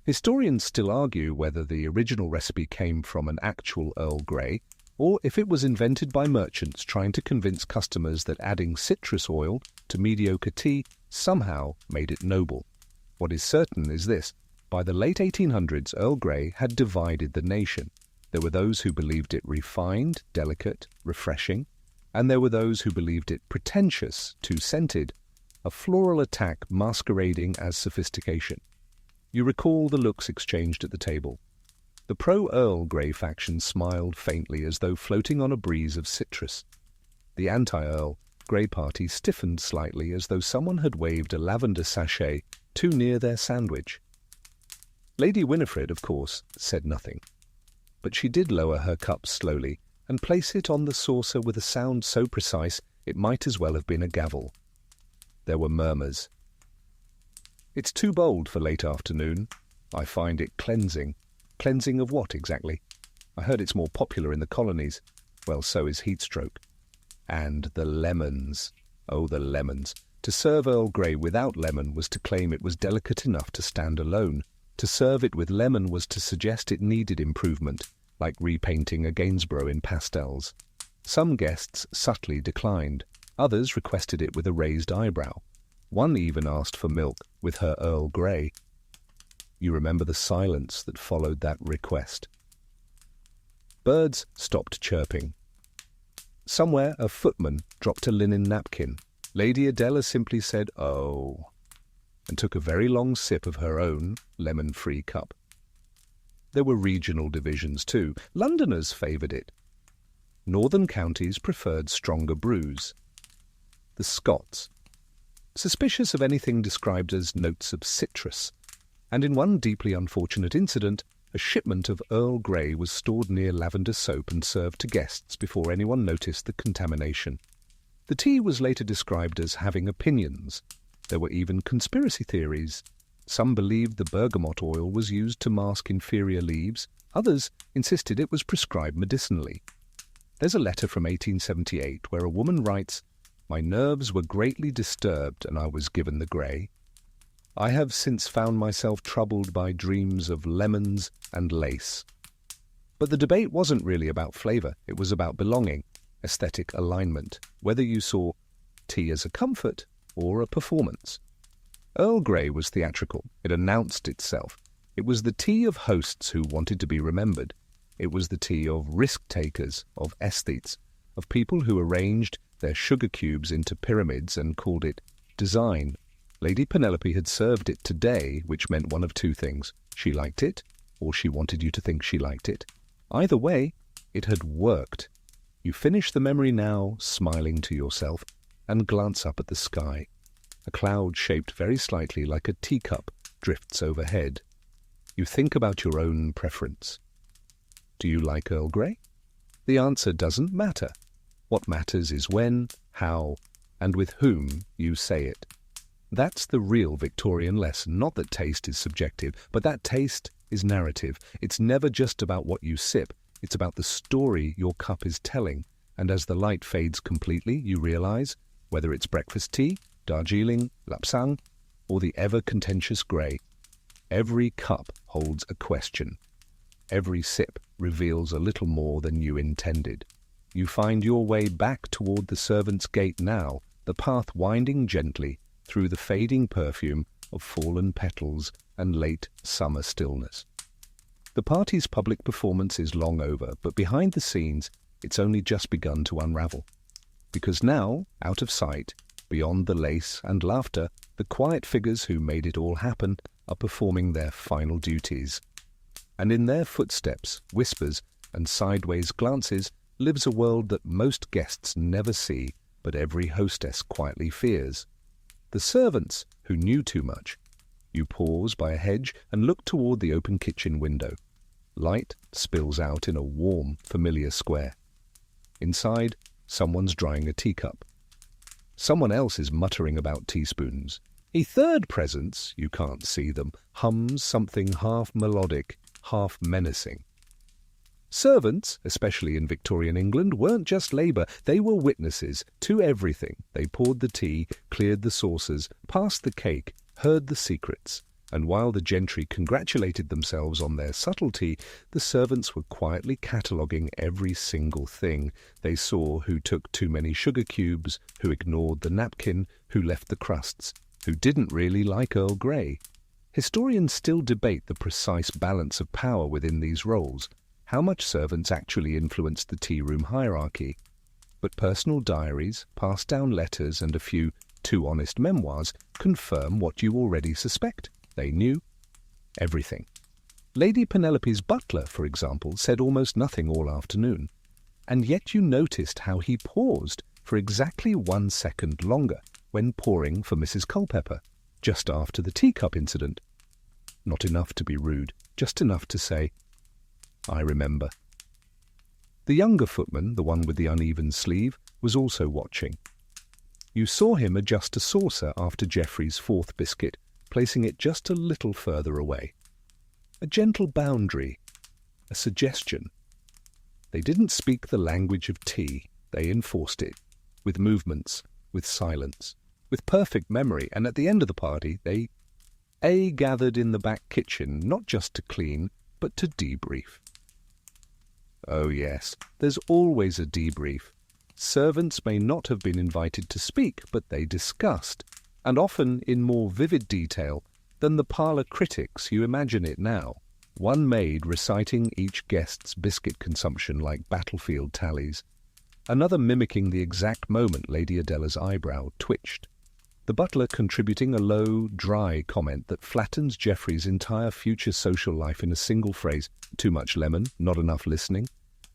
S1: Historians still argue whether the original recipe came from an actual Earl Grey, or if it was invented by merchants trying to convince customers that adding citrus oil to mediocre tea somehow made it noble. What is certain is this: by the late 1800s, Earl Grey had divided the nation. There were those who believed it refined, delicate, refreshing, and there were those who believed it pretentious, too scented, a floral attack masquerading as sophistication. You recall the looks exchanged at the table. The pro-Earl Grey faction smiled faintly as though floating on a breeze of citrus. The anti-Earl Grey party stiffened slightly as though someone had waved a lavender sachet too near their sandwich. Lady Winifred, of course, said nothing. But she did lower her cup slowly and place it on the saucer with a sound so precise it might as well have been a gavel. There were murmurs. "It's too bold for late afternoon. I find it cleansing." Cleansing of what, exactly? I heard it's more popular in the colonies. Well, so is heatstroke. And the lemons. Oh, the lemons. To serve Earl Grey without lemon was to claim it was delicate enough to stand alone. To serve it with lemon was to suggest it needed improvement, like repainting a Gainsborough in pastels. Some guests subtly declined. Others requested it with a raised eyebrow. One even asked for milk with her Earl Grey. You remember the silence that followed that request. Birds stopped chirping. Somewhere a footman dropped a linen napkin. Lady Adela simply said, "Oh," and took a very long sip of her own lemon-free cup. There were regional divisions too. Londoners favoured it. Northern counties preferred stronger brews. The Scots, suspicious of anything described as notes of citrus, and in one deeply unfortunate incident, a shipment of Earl Grey was stored near lavender soap and served to guests before anyone noticed the contamination. The tea was later described as having opinions. There were even conspiracy theories. Some believed the bergamot oil was used to mask inferior leaves. Others insisted it was prescribed medicinally. There's a letter from 1878 where a woman writes, "My nerves were greatly disturbed and I was given the grey. I have since found myself troubled by dreams of lemons and lace." But the debate wasn't really about flavour, it was about belonging, aesthetic alignment, whether you saw tea as a comfort or a performance. Earl Grey was theatrical, it announced itself. It was the tea of hosts who wanted to be remembered. It was the tea of risk-takers, of aesthetes, of people who arranged their sugar cubes into pyramids and called it design. Lady Penelope had served it today, which meant one of two things. She liked it, or she wanted you to think she liked it. Either way, it had worked. You finish the memory now, smiling to yourself, and glance up at the sky. A cloud shaped very slightly like a teacup drifts overhead. You think about your own preference. Do you like Earl Grey? The answer doesn't matter. What matters is when, how, and with whom you say it. That's the real Victorian lesson, not that taste is subjective, but that taste is narrative. It's never just about what you sip, it's about the story your cup is telling, and as the light fades completely, you realize, whether it's breakfast tea, Darjeeling, Lapsang, or the ever-contentious grey, every cup holds a question. Every sip reveals a little more than you intended. You find your way back toward the servants' gate now, the path winding gently through the fading perfume of fallen petals and late summer stillness. The party's public performance is long over, but behind the scenes, it's only just begun to unravel. Because now, out of sight, beyond the lace and laughter, the quiet figures who made it all happen are performing their final duties. And in their footsteps, whispers, and sideways glances lives a world that most guests never see, but every hostess quietly fears. The servants who knew too much. You pause by a hedge and look toward the open kitchen window. Light spills out in a warm, familiar square. Inside, someone's drying a teacup. Someone else is muttering about teaspoons. A third presence, you can't see them, hums something half melodic, half menacing. Servants, especially in Victorian England, weren't just labour, they were witnesses to everything. They poured the tea, cleared the saucers, passed the cake, heard the secrets. And while the gentry congratulated themselves on their subtlety, the servants were quietly cataloguing every single thing. They saw who took too many sugar cubes, who ignored the napkin, who left the crusts, who didn't really like Earl Grey. Historians still debate the precise balance of power within these roles, how much servants actually influenced the tea-room hierarchy. But personal diaries, passed-down letters, and a few too honest memoirs confirm what you already suspect. They knew everything. Lady Penelope's butler, for example, said almost nothing all afternoon. And yet you noticed how he paused for exactly 1 second longer when pouring for Mrs. Culpepper, just after the teacup incident. Not enough to be rude, just enough to say, "I remember." The younger footman, the one with the uneven sleeve, was also watching. You saw him adjust a saucer after Geoffrey's fourth biscuit, placing it just a little further away. A gentle boundary, a suggestion. They didn't speak the language of tea, they enforced it, with movements, with silence, with perfect memory, and at the end of the party they gathered in the back kitchen, not just to clean, but to debrief. Oh yes, there's always a debrief. Servants may not have been invited to speak, but they discussed, and often in more vivid detail than the parlour critics you imagine it now. One maid reciting each guest's biscuit consumption like battlefield tallies, another mimicking the exact moment Lady Adela's eyebrow twitched, the butler contributing a low, dry comment that flattens Geoffrey's entire future social life in a single phrase, "Too much lemon, not enough listening."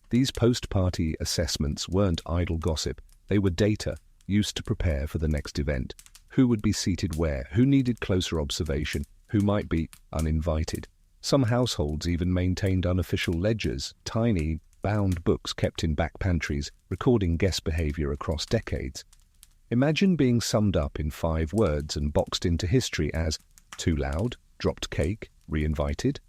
S1: These post-party assessments weren't idle gossip, they were data used to prepare for the next event. Who would be seated where, who needed closer observation, who might be uninvited. Some households even maintained unofficial ledgers, tiny, bound books kept in back pantries, recording guest behavior across decades. Imagine being summed up in 5 words and boxed into history as too loud, dropped cake, re-invited.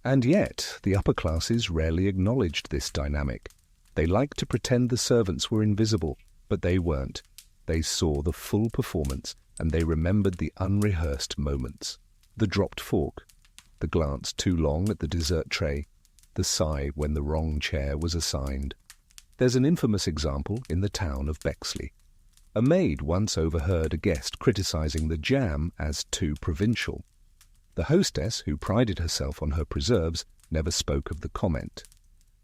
S1: And yet, the upper classes rarely acknowledged this dynamic. They liked to pretend the servants were invisible, but they weren't. They saw the full performance, and they remembered the unrehearsed moments. The dropped fork, the glance too long at the dessert tray, the sigh when the wrong chair was assigned. There's an infamous example in the town of Bexley. A maid once overheard a guest criticizing the jam as too provincial. The hostess, who prided herself on her preserves, never spoke of the comment.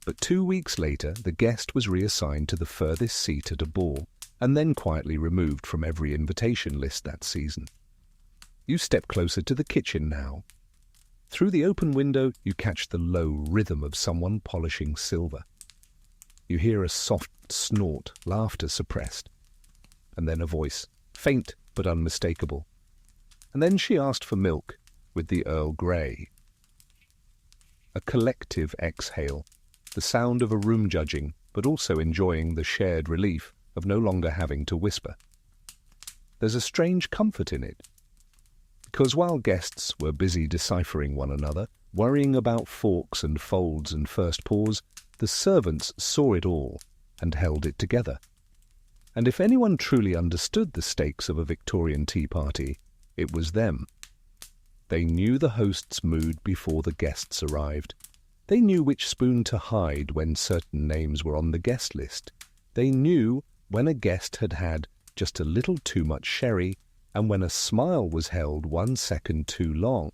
S1: But 2 weeks later, the guest was reassigned to the furthest seat at a ball, and then quietly removed from every invitation list that season. You step closer to the kitchen now. Through the open window, you catch the low rhythm of someone polishing silver. You hear a soft snort, laughter suppressed, and then a voice, faint but unmistakable. And then she asked for milk with the Earl Grey. A collective exhale, the sound of a room judging, but also enjoying the shared relief of no longer having to whisper. There's a strange comfort in it, because while guests were busy deciphering one another, worrying about forks and folds and first pours, the servants saw it all and held it together. And if anyone truly understood the stakes of a Victorian tea party, it was them. They knew the host's mood before the guests arrived. They knew which spoon to hide when certain names were on the guest list. They knew when a guest had had just a little too much sherry, and when a smile was held 1 second too long,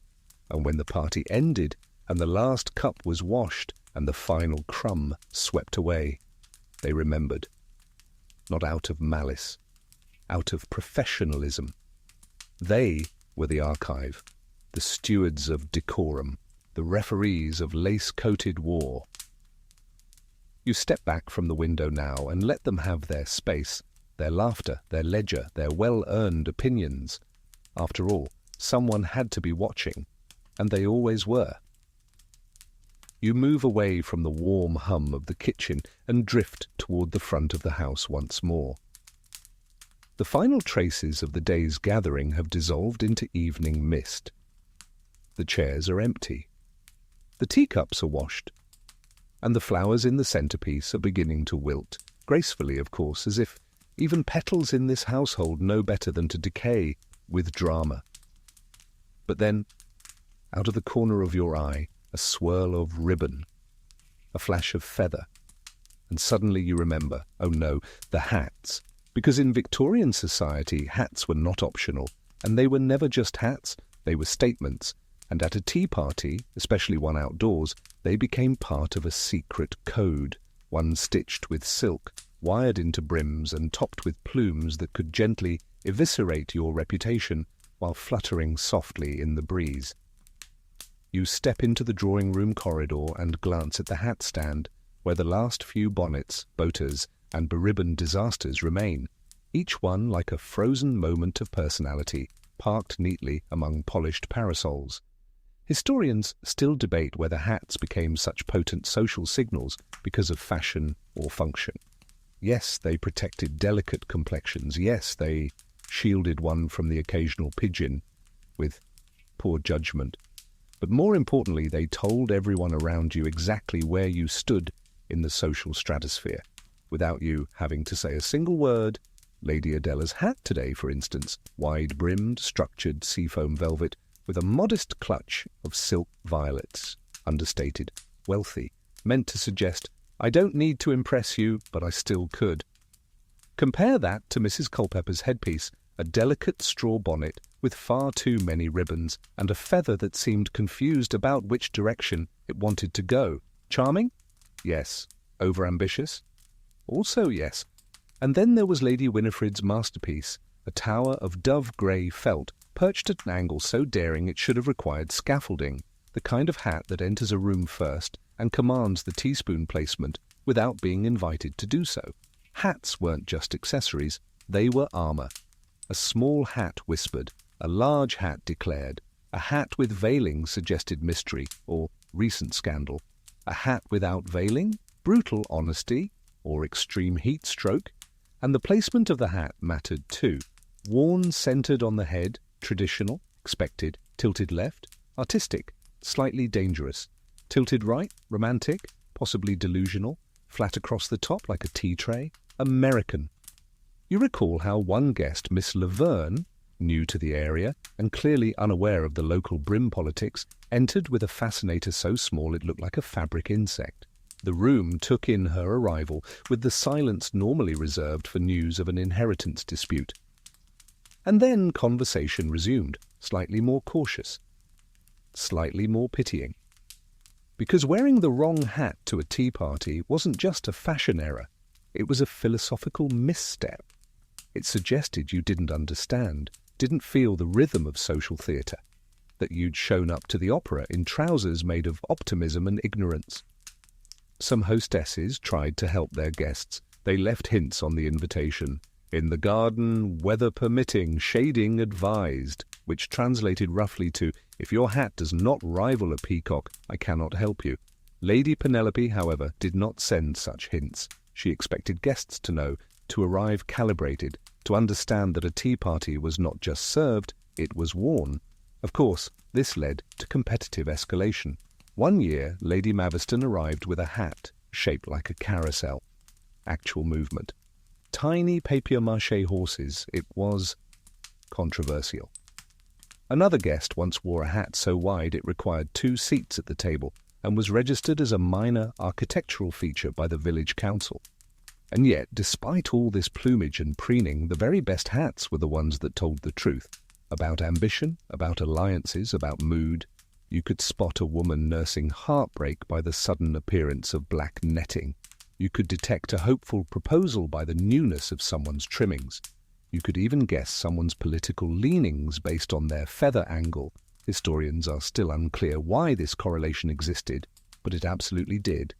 S1: and when the party ended and the last cup was washed and the final crumb swept away. They remembered. Not out of malice, out of professionalism. They were the archive, the stewards of decorum, the referees of lace-coated war. You step back from the window now and let them have their space, their laughter, their ledger, their well-earned opinions. After all, someone had to be watching, and they always were. You move away from the warm hum of the kitchen and drift toward the front of the house once more. The final traces of the day's gathering have dissolved into evening mist. The chairs are empty. The teacups are washed, and the flowers in the centerpiece are beginning to wilt, gracefully, of course, as if even petals in this household know better than to decay with drama. But then, out of the corner of your eye, a swirl of ribbon, a flash of feather, and suddenly you remember, oh no, the hats. Because in Victorian society, hats were not optional, and they were never just hats, they were statements. And at a tea party, especially one outdoors, they became part of a secret code, one stitched with silk, wired into brims and topped with plumes that could gently eviscerate your reputation while fluttering softly in the breeze. You step into the drawing-room corridor and glance at the hat stand, where the last few bonnets, boaters, and beribboned disasters remain, each one like a frozen moment of personality, parked neatly among polished parasols. Historians still debate whether hats became such potent social signals because of fashion or function. Yes, they protected delicate complexions. Yes, they shielded one from the occasional pigeon with poor judgment. But more importantly, they told everyone around you exactly where you stood in the social stratosphere, without you having to say a single word. Lady Adela's hat today, for instance, wide-brimmed, structured seafoam velvet, with a modest clutch of silk violets, understated, wealthy, meant to suggest, I don't need to impress you, but I still could. Compare that to Mrs. Culpepper's headpiece, a delicate straw bonnet with far too many ribbons and a feather that seemed confused about which direction it wanted to go. Charming? Yes. Overambitious? Also yes. And then there was Lady Winifred's masterpiece, a tower of dove-grey felt, perched at an angle so daring it should have required scaffolding, the kind of hat that enters a room first and commands the teaspoon placement without being invited to do so. Hats weren't just accessories, they were armour. A small hat whispered, a large hat declared, A hat with veiling suggested mystery or recent scandal. A hat without veiling, brutal honesty or extreme heat stroke. And the placement of the hat mattered too. Worn centered on the head, traditional, expected. Tilted left, artistic, slightly dangerous. Tilted right, romantic, possibly delusional. Flat across the top like a tea tray, American. You recall how one guest, Miss Laverne, new to the area and clearly unaware of the local brim politics, entered with a fascinator so small it looked like a fabric insect. The room took in her arrival with the silence normally reserved for news of an inheritance dispute. And then conversation resumed, slightly more cautious, slightly more pitying. Because wearing the wrong hat to a tea party wasn't just a fashion error, it was a philosophical misstep. It suggested you didn't understand, didn't feel the rhythm of social theatre, that you'd shown up to the opera in trousers made of optimism and ignorance. Some hostesses tried to help their guests. They left hints on the invitation. In the garden, weather permitting, shading advised, which translated roughly to, if your hat does not rival a peacock, I cannot help you. Lady Penelope, however, did not send such hints. She expected guests to know, to arrive calibrated, to understand that a tea party was not just served, it was worn. Of course, this led to competitive escalation. One year, Lady Maviston arrived with a hat shaped like a carousel. Actual movement. Tiny papier-mâché horses. It was controversial. Another guest once wore a hat so wide it required 2 seats at the table and was registered as a minor architectural feature by the village council. And yet, despite all this plumage and preening, the very best hats were the ones that told the truth. About ambition, about alliances, about mood. You could spot a woman nursing heartbreak by the sudden appearance of black netting. You could detect a hopeful proposal by the newness of someone's trimmings. You could even guess someone's political leanings based on their feather angle. Historians are still unclear why this correlation existed, but it absolutely did.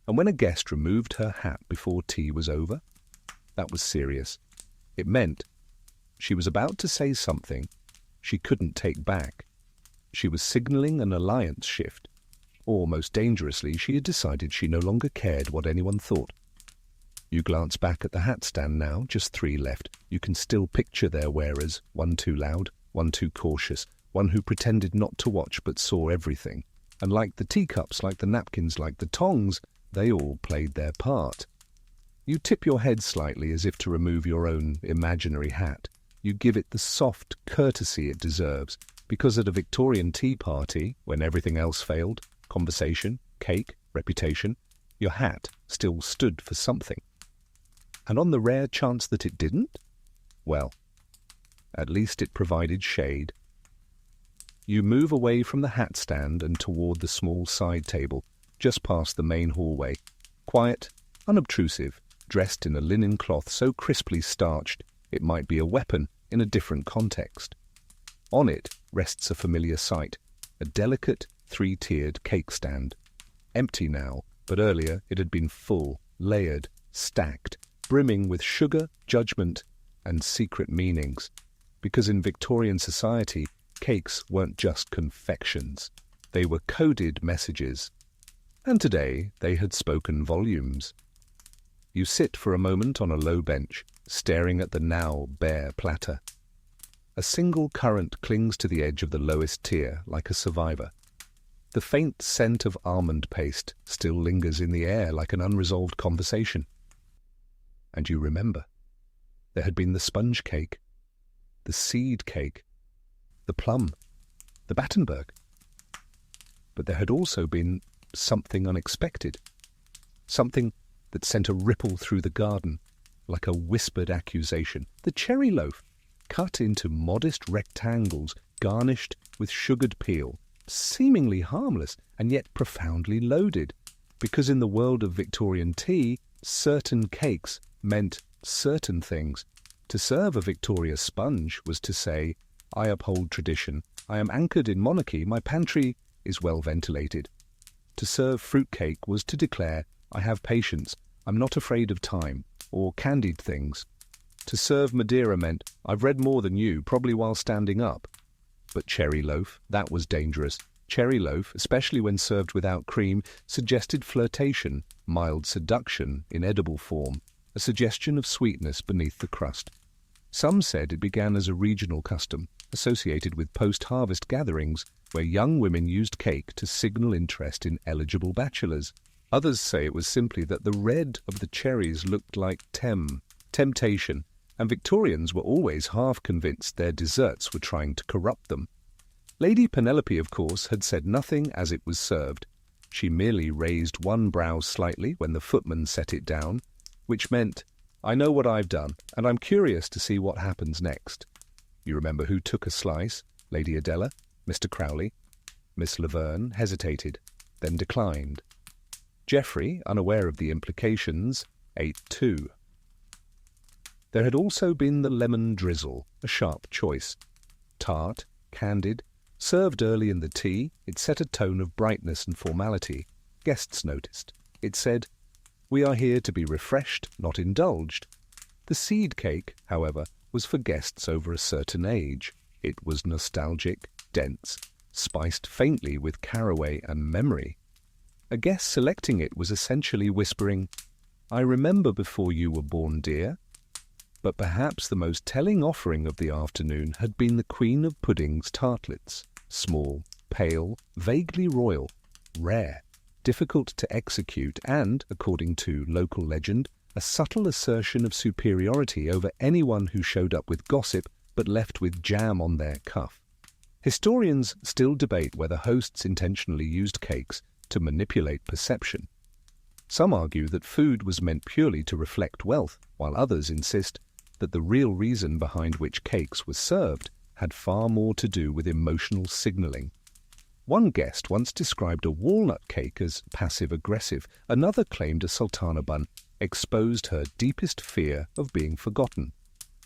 S1: And when a guest removed her hat before tea was over, that was serious. It meant she was about to say something she couldn't take back. She was signalling an alliance shift. Or, most dangerously, she had decided she no longer cared what anyone thought. You glance back at the hat stand now, just 3 left. You can still picture their wearers, one too loud, one too cautious, one who pretended not to watch but saw everything. And like the teacups, like the napkins, like the tongs, they all played their part. You tip your head slightly as if to remove your own imaginary hat. You give it the soft courtesy it deserves, because at a Victorian tea party, when everything else failed, conversation, cake, reputation, your hat still stood for something. And on the rare chance that it didn't, well, at least it provided shade. You move away from the hat stand and toward the small side table, just past the main hallway, quiet, unobtrusive, dressed in a linen cloth so crisply starched it might be a weapon in a different context. On it rests a familiar sight, a delicate, 3-tiered cake stand. Empty now, but earlier it had been full, layered, stacked, brimming with sugar, judgment, and secret meanings. Because in Victorian society, cakes weren't just confections. They were coded messages. And today they had spoken volumes. You sit for a moment on a low bench, staring at the now bare platter. A single currant clings to the edge of the lowest tier like a survivor. The faint scent of almond paste still lingers in the air like an unresolved conversation. And you remember. There had been the sponge cake, the seed cake, the plum, the Battenberg. But there had also been something unexpected, something that sent a ripple through the garden, like a whispered accusation. The cherry loaf, cut into modest rectangles, garnished with sugared peel, seemingly harmless and yet profoundly loaded, because in the world of Victorian tea, certain cakes meant certain things. To serve a Victoria sponge was to say, I uphold tradition, I am anchored in monarchy, my pantry is well ventilated. To serve fruitcake was to declare, I have patience, I'm not afraid of time, or candied things. To serve Madeira meant, I've read more than you, probably while standing up. But cherry loaf, that was dangerous. Cherry loaf, especially when served without cream, suggested flirtation, mild seduction in edible form, a suggestion of sweetness beneath the crust. Some said it began as a regional custom, associated with post-harvest gatherings where young women used cake to signal interest in eligible bachelors. Others say it was simply that the red of the cherries looked like temptation, and Victorians were always half convinced their desserts were trying to corrupt them. Lady Penelope, of course, had said nothing as it was served. She merely raised one brow slightly when the footman set it down, which meant, "I know what I've done, and I'm curious to see what happens next." You remember who took a slice? Lady Adela? Mr. Crowley? Miss Laverne hesitated, then declined. Geoffrey, unaware of the implications, ate too. There had also been the lemon drizzle, a sharp choice. Tart, candid, served early in the tea, it set a tone of brightness and formality. Guests noticed. It said, "We are here to be refreshed, not indulged." The seed cake, however, was for guests over a certain age. It was nostalgic, dense, spiced faintly with caraway and memory. A guest selecting it was essentially whispering, "I remember before you were born, dear." But perhaps the most telling offering of the afternoon had been the Queen of Pudding's tartlets. Small, pale, vaguely royal, rare, difficult to execute, and, according to local legend, a subtle assertion of superiority over anyone who showed up with gossip but left with jam on their cuff. Historians still debate whether hosts intentionally used cakes to manipulate perception. Some argue that food was meant purely to reflect wealth, while others insist that the real reason behind which cakes were served had far more to do with emotional signaling. One guest once described a walnut cake as passive-aggressive. Another claimed a sultana bun exposed her deepest fear of being forgotten.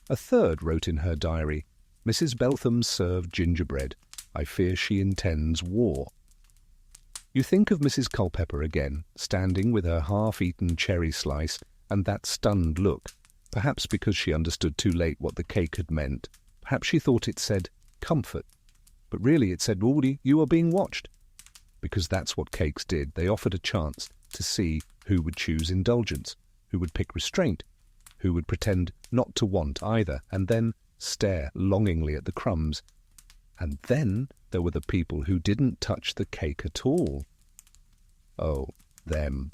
S1: A third wrote in her diary, "Mrs. Beltham served gingerbread. I fear she intends war." You think of Mrs. Culpepper again, standing with her half-eaten cherry slice and that stunned look, perhaps because she understood too late what the cake had meant. Perhaps she thought it said, "comfort." But really it said, "Woody, you are being watched." Because that's what cakes did. They offered a chance to see who would choose indulgence, who would pick restraint, who would pretend not to want either, and then stare longingly at the crumbs. And then there were the people who didn't touch the cake at all. Oh, them.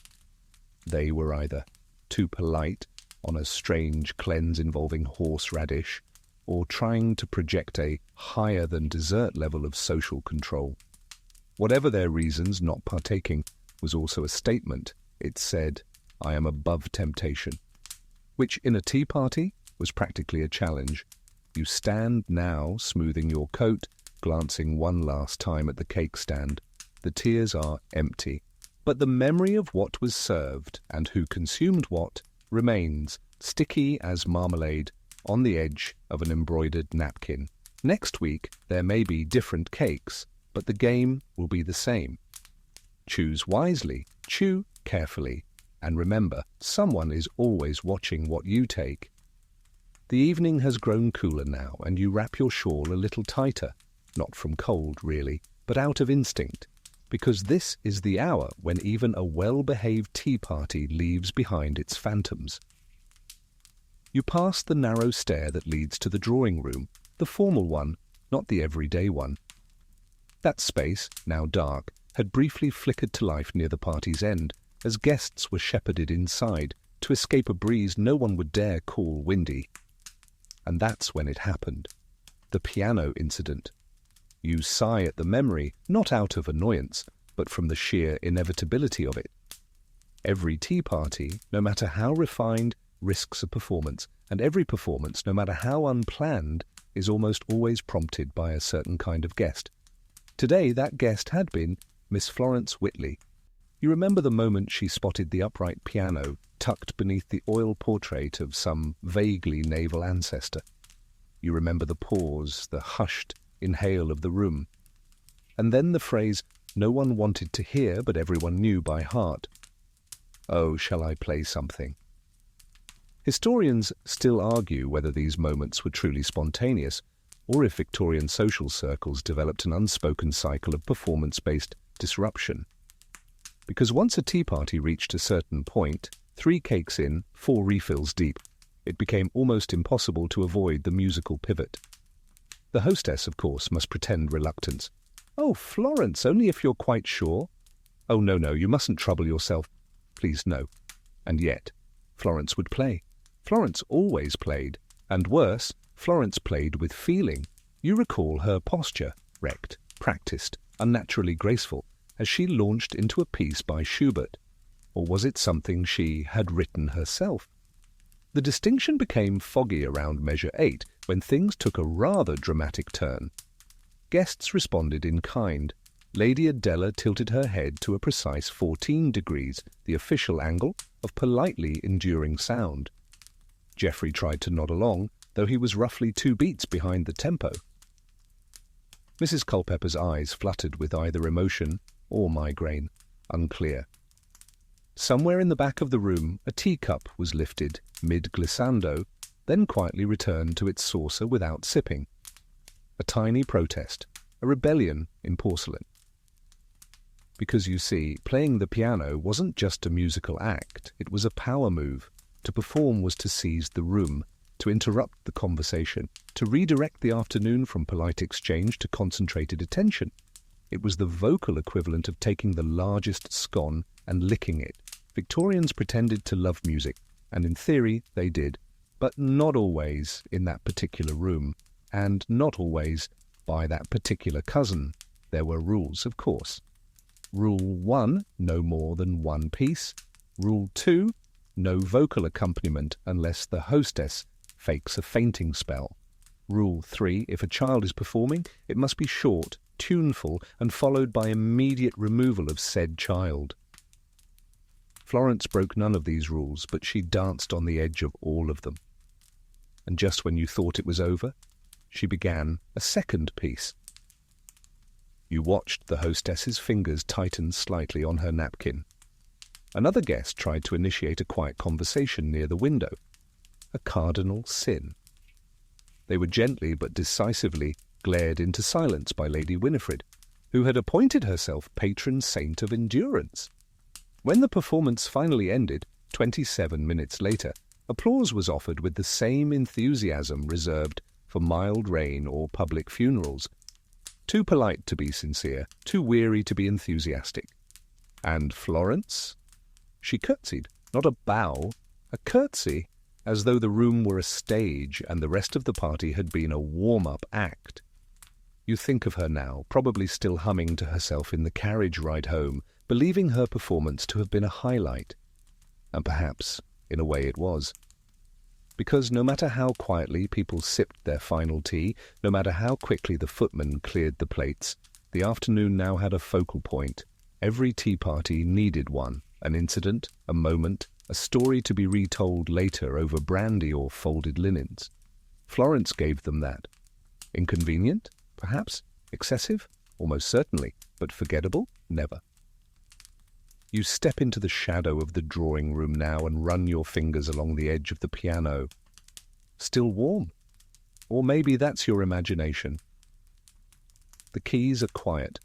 S1: They were either too polite on a strange cleanse involving horseradish, or trying to project a higher-than-dessert level of social control. Whatever their reasons, not partaking was also a statement. It said, "I am above temptation," which in a tea party was practically a challenge. You stand now, smoothing your coat, glancing one last time at the cake stand. The tiers are empty, but the memory of what was served and who consumed what remains, sticky as marmalade, on the edge of an embroidered napkin. Next week there may be different cakes, but the game will be the same. Choose wisely, chew carefully, and remember, someone is always watching what you take. The evening has grown cooler now, and you wrap your shawl a little tighter, not from cold really, but out of instinct, because this is the hour when even a well-behaved tea party leaves behind its phantoms. You pass the narrow stair that leads to the drawing room, the formal one, not the everyday one. That space, now dark, had briefly flickered to life near the party's end, as guests were shepherded inside to escape a breeze no one would dare call windy. And that's when it happened. The piano incident. You sigh at the memory, not out of annoyance, but from the sheer inevitability of it. Every tea party, no matter how refined, risks a performance, and every performance, no matter how unplanned, is almost always prompted by a certain kind of guest. Today that guest had been Miss Florence Whitley. You remember the moment she spotted the upright piano tucked beneath the oil portrait of some vaguely naval ancestor. You remember the pause, the hushed inhale of the room. And then the phrase no one wanted to hear but everyone knew by heart. "Oh, shall I play something?" Historians still argue whether these moments were truly spontaneous, or if Victorian social circles developed an unspoken cycle of performance-based disruption. Because once a tea party reached a certain point, 3 cakes in, 4 refills deep, it became almost impossible to avoid the musical pivot. The hostess, of course, must pretend reluctance. "Oh, Florence, only if you're quite sure." "Oh, no, you mustn't trouble yourself." "Please, no." And yet, Florence would play. Florence always played. And worse, Florence played with feeling. You recall her posture, wrecked, practiced, unnaturally graceful, as she launched into a piece by Schubert. Or was it something she had written herself? The distinction became foggy around measure 8, when things took a rather dramatic turn. Guests responded in kind. Lady Adela tilted her head to a precise 14 degrees, the official angle of politely enduring sound. Geoffrey tried to nod along, though he was roughly 2 beats behind the tempo. Mrs. Culpepper's eyes fluttered with either emotion or migraine, unclear. Somewhere in the back of the room, a teacup was lifted, mid-glissando, then quietly returned to its saucer without sipping. A tiny protest, a rebellion in porcelain. Because, you see, playing the piano wasn't just a musical act, it was a power move. To perform was to seize the room, to interrupt the conversation, to redirect the afternoon from polite exchange to concentrated attention. It was the vocal equivalent of taking the largest scone and licking it. Victorians pretended to love music, and in theory they did, but not always in that particular room, and not always by that particular cousin. There were rules, of course. Rule 1, no more than 1 piece. Rule 2, no vocal accompaniment unless the hostess fakes a fainting spell. Rule 3, if a child is performing, it must be short, tuneful, and followed by immediate removal of said child. Florence broke none of these rules, but she danced on the edge of all of them. And just when you thought it was over, she began a second piece. You watched the hostess's fingers tighten slightly on her napkin. Another guest tried to initiate a quiet conversation near the window. A cardinal sin. They were gently but decisively glared into silence by Lady Winifred, who had appointed herself patron saint of endurance. When the performance finally ended, 27 minutes later, applause was offered with the same enthusiasm reserved for mild rain or public funerals. Too polite to be sincere, too weary to be enthusiastic. And Florence? She curtsied, not a bow, a curtsy, as though the room were a stage and the rest of the party had been a warm-up act. You think of her now, probably still humming to herself in the carriage ride home, believing her performance to have been a highlight. And perhaps, in a way, it was. Because no matter how quietly people sipped their final tea, no matter how quickly the footman cleared the plates, the afternoon now had a focal point. Every tea party needed one, an incident, a moment, a story to be retold later over brandy or folded linens. Florence gave them that. Inconvenient? Perhaps. Excessive? Almost certainly. But forgettable? Never. You step into the shadow of the drawing room now and run your fingers along the edge of the piano. Still warm? Or maybe that's your imagination. The keys are quiet,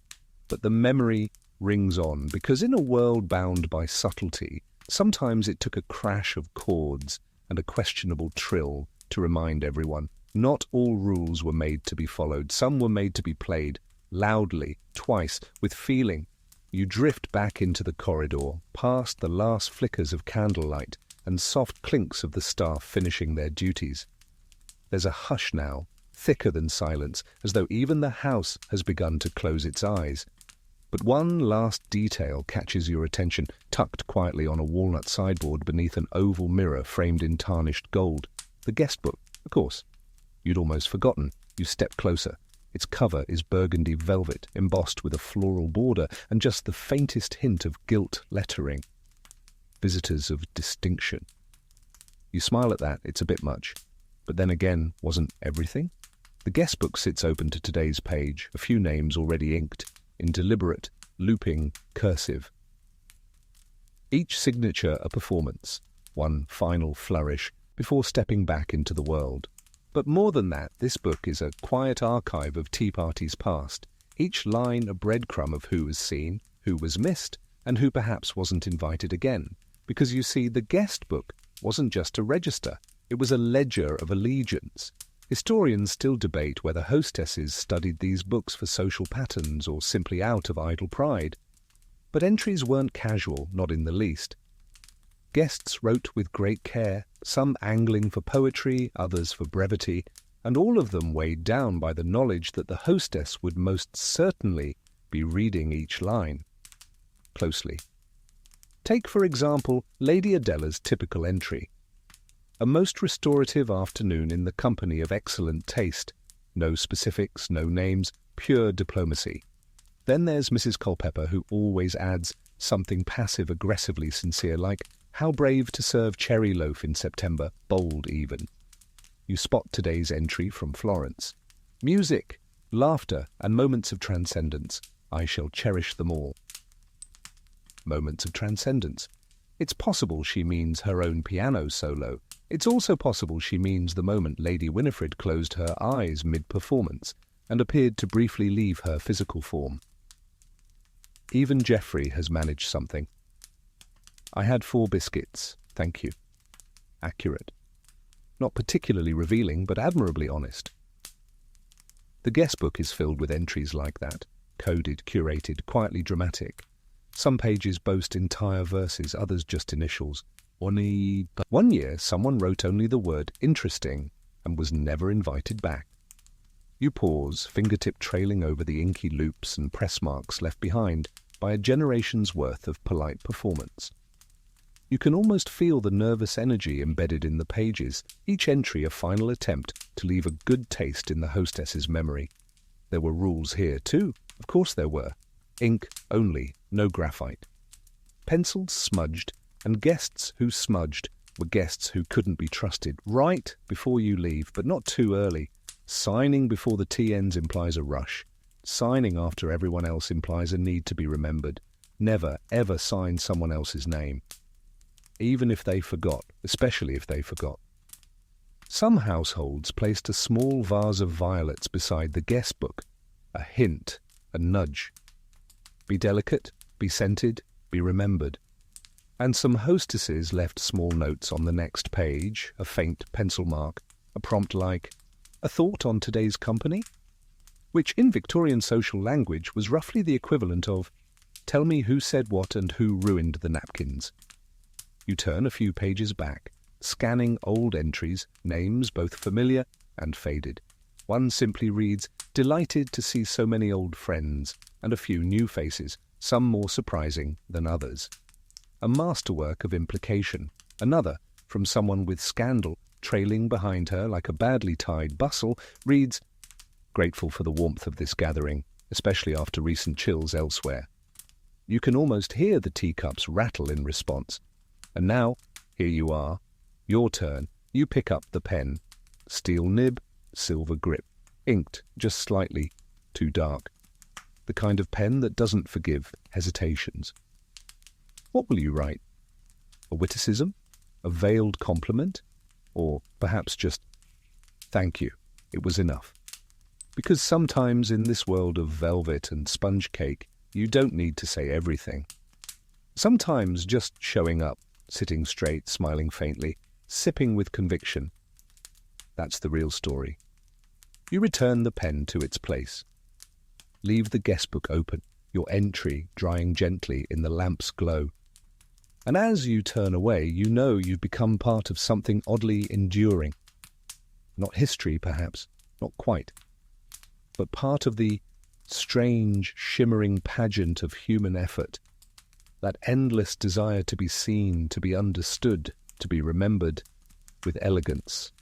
S1: but the memory rings on, because in a world bound by subtlety, sometimes it took a crash of chords and a questionable trill to remind everyone. Not all rules were made to be followed. Some were made to be played, loudly, twice, with feeling. You drift back into the corridor, past the last flickers of candlelight and soft clinks of the staff finishing their duties. There's a hush now, thicker than silence, as though even the house has begun to close its eyes. But one last detail catches your attention, tucked quietly on a walnut sideboard beneath an oval mirror framed in tarnished gold. The guest book, of course. You'd almost forgotten. You step closer. Its cover is burgundy velvet, embossed with a floral border and just the faintest hint of gilt lettering. Visitors of distinction. You smile at that, it's a bit much. But then again, wasn't everything? The guest book sits open to today's page, a few names already inked, in deliberate, looping cursive. Each signature a performance, one final flourish before stepping back into the world. But more than that, this book is a quiet archive of tea parties past, each line a breadcrumb of who was seen, who was missed, and who perhaps wasn't invited again. Because you see, the guest book wasn't just a register, it was a ledger of allegiance. Historians still debate whether hostesses studied these books for social patterns or simply out of idle pride. But entries weren't casual, not in the least. Guests wrote with great care, some angling for poetry, others for brevity, and all of them weighed down by the knowledge that the hostess would most certainly be reading each line closely. Take, for example, Lady Adela's typical entry. A most restorative afternoon in the company of excellent taste. No specifics, no names, pure diplomacy. Then there's Mrs. Culpepper, who always adds something passive-aggressively sincere, like, how brave to serve cherry loaf in September, bold even. You spot today's entry from Florence. Music, laughter, and moments of transcendence. I shall cherish them all. Moments of transcendence. It's possible she means her own piano solo. It's also possible she means the moment Lady Winifred closed her eyes mid-performance and appeared to briefly leave her physical form. Even Geoffrey has managed something. I had 4 biscuits, thank you. Accurate. Not particularly revealing, but admirably honest. The guest book is filled with entries like that, coded, curated, quietly dramatic. Some pages boast entire verses, others just initials. One year, someone wrote only the word interesting and was never invited back. You pause, fingertip trailing over the inky loops and press marks left behind by a generation's worth of polite performance. You can almost feel the nervous energy embedded in the pages, each entry a final attempt to leave a good taste in the hostess's memory. There were rules here too, of course there were. Ink only, no graphite. Pencils smudged, and guests who smudged were guests who couldn't be trusted. Write before you leave, but not too early. Signing before the tea ends implies a rush. Signing after everyone else implies a need to be remembered. Never, ever sign someone else's name. Even if they forgot, especially if they forgot. Some households placed a small vase of violets beside the guest book. A hint, a nudge. Be delicate, be scented, be remembered. And some hostesses left small notes on the next page, a faint pencil mark, a prompt like, a thought on today's company? Which in Victorian social language was roughly the equivalent of, tell me who said what and who ruined the napkins. You turn a few pages back, scanning old entries, names both familiar and faded. One simply reads, delighted to see so many old friends, and a few new faces, some more surprising than others. A masterwork of implication. Another, from someone with scandal trailing behind her like a badly tied bustle, reads, grateful for the warmth of this gathering, especially after recent chills elsewhere. You can almost hear the teacups rattle in response. And now, here you are, your turn. You pick up the pen. Steel nib, silver grip, inked just slightly too dark. The kind of pen that doesn't forgive hesitations. What will you write? A witticism? A veiled compliment? Or perhaps just, thank you, it was enough. Because sometimes in this world of velvet and sponge cake, you don't need to say everything. Sometimes just showing up, sitting straight, smiling faintly, sipping with conviction. That's the real story. You return the pen to its place. Leave the guest book open, your entry drying gently in the lamp's glow. And as you turn away, you know you've become part of something oddly enduring. Not history, perhaps, not quite, but part of the strange, shimmering pageant of human effort, that endless desire to be seen, to be understood, to be remembered with elegance.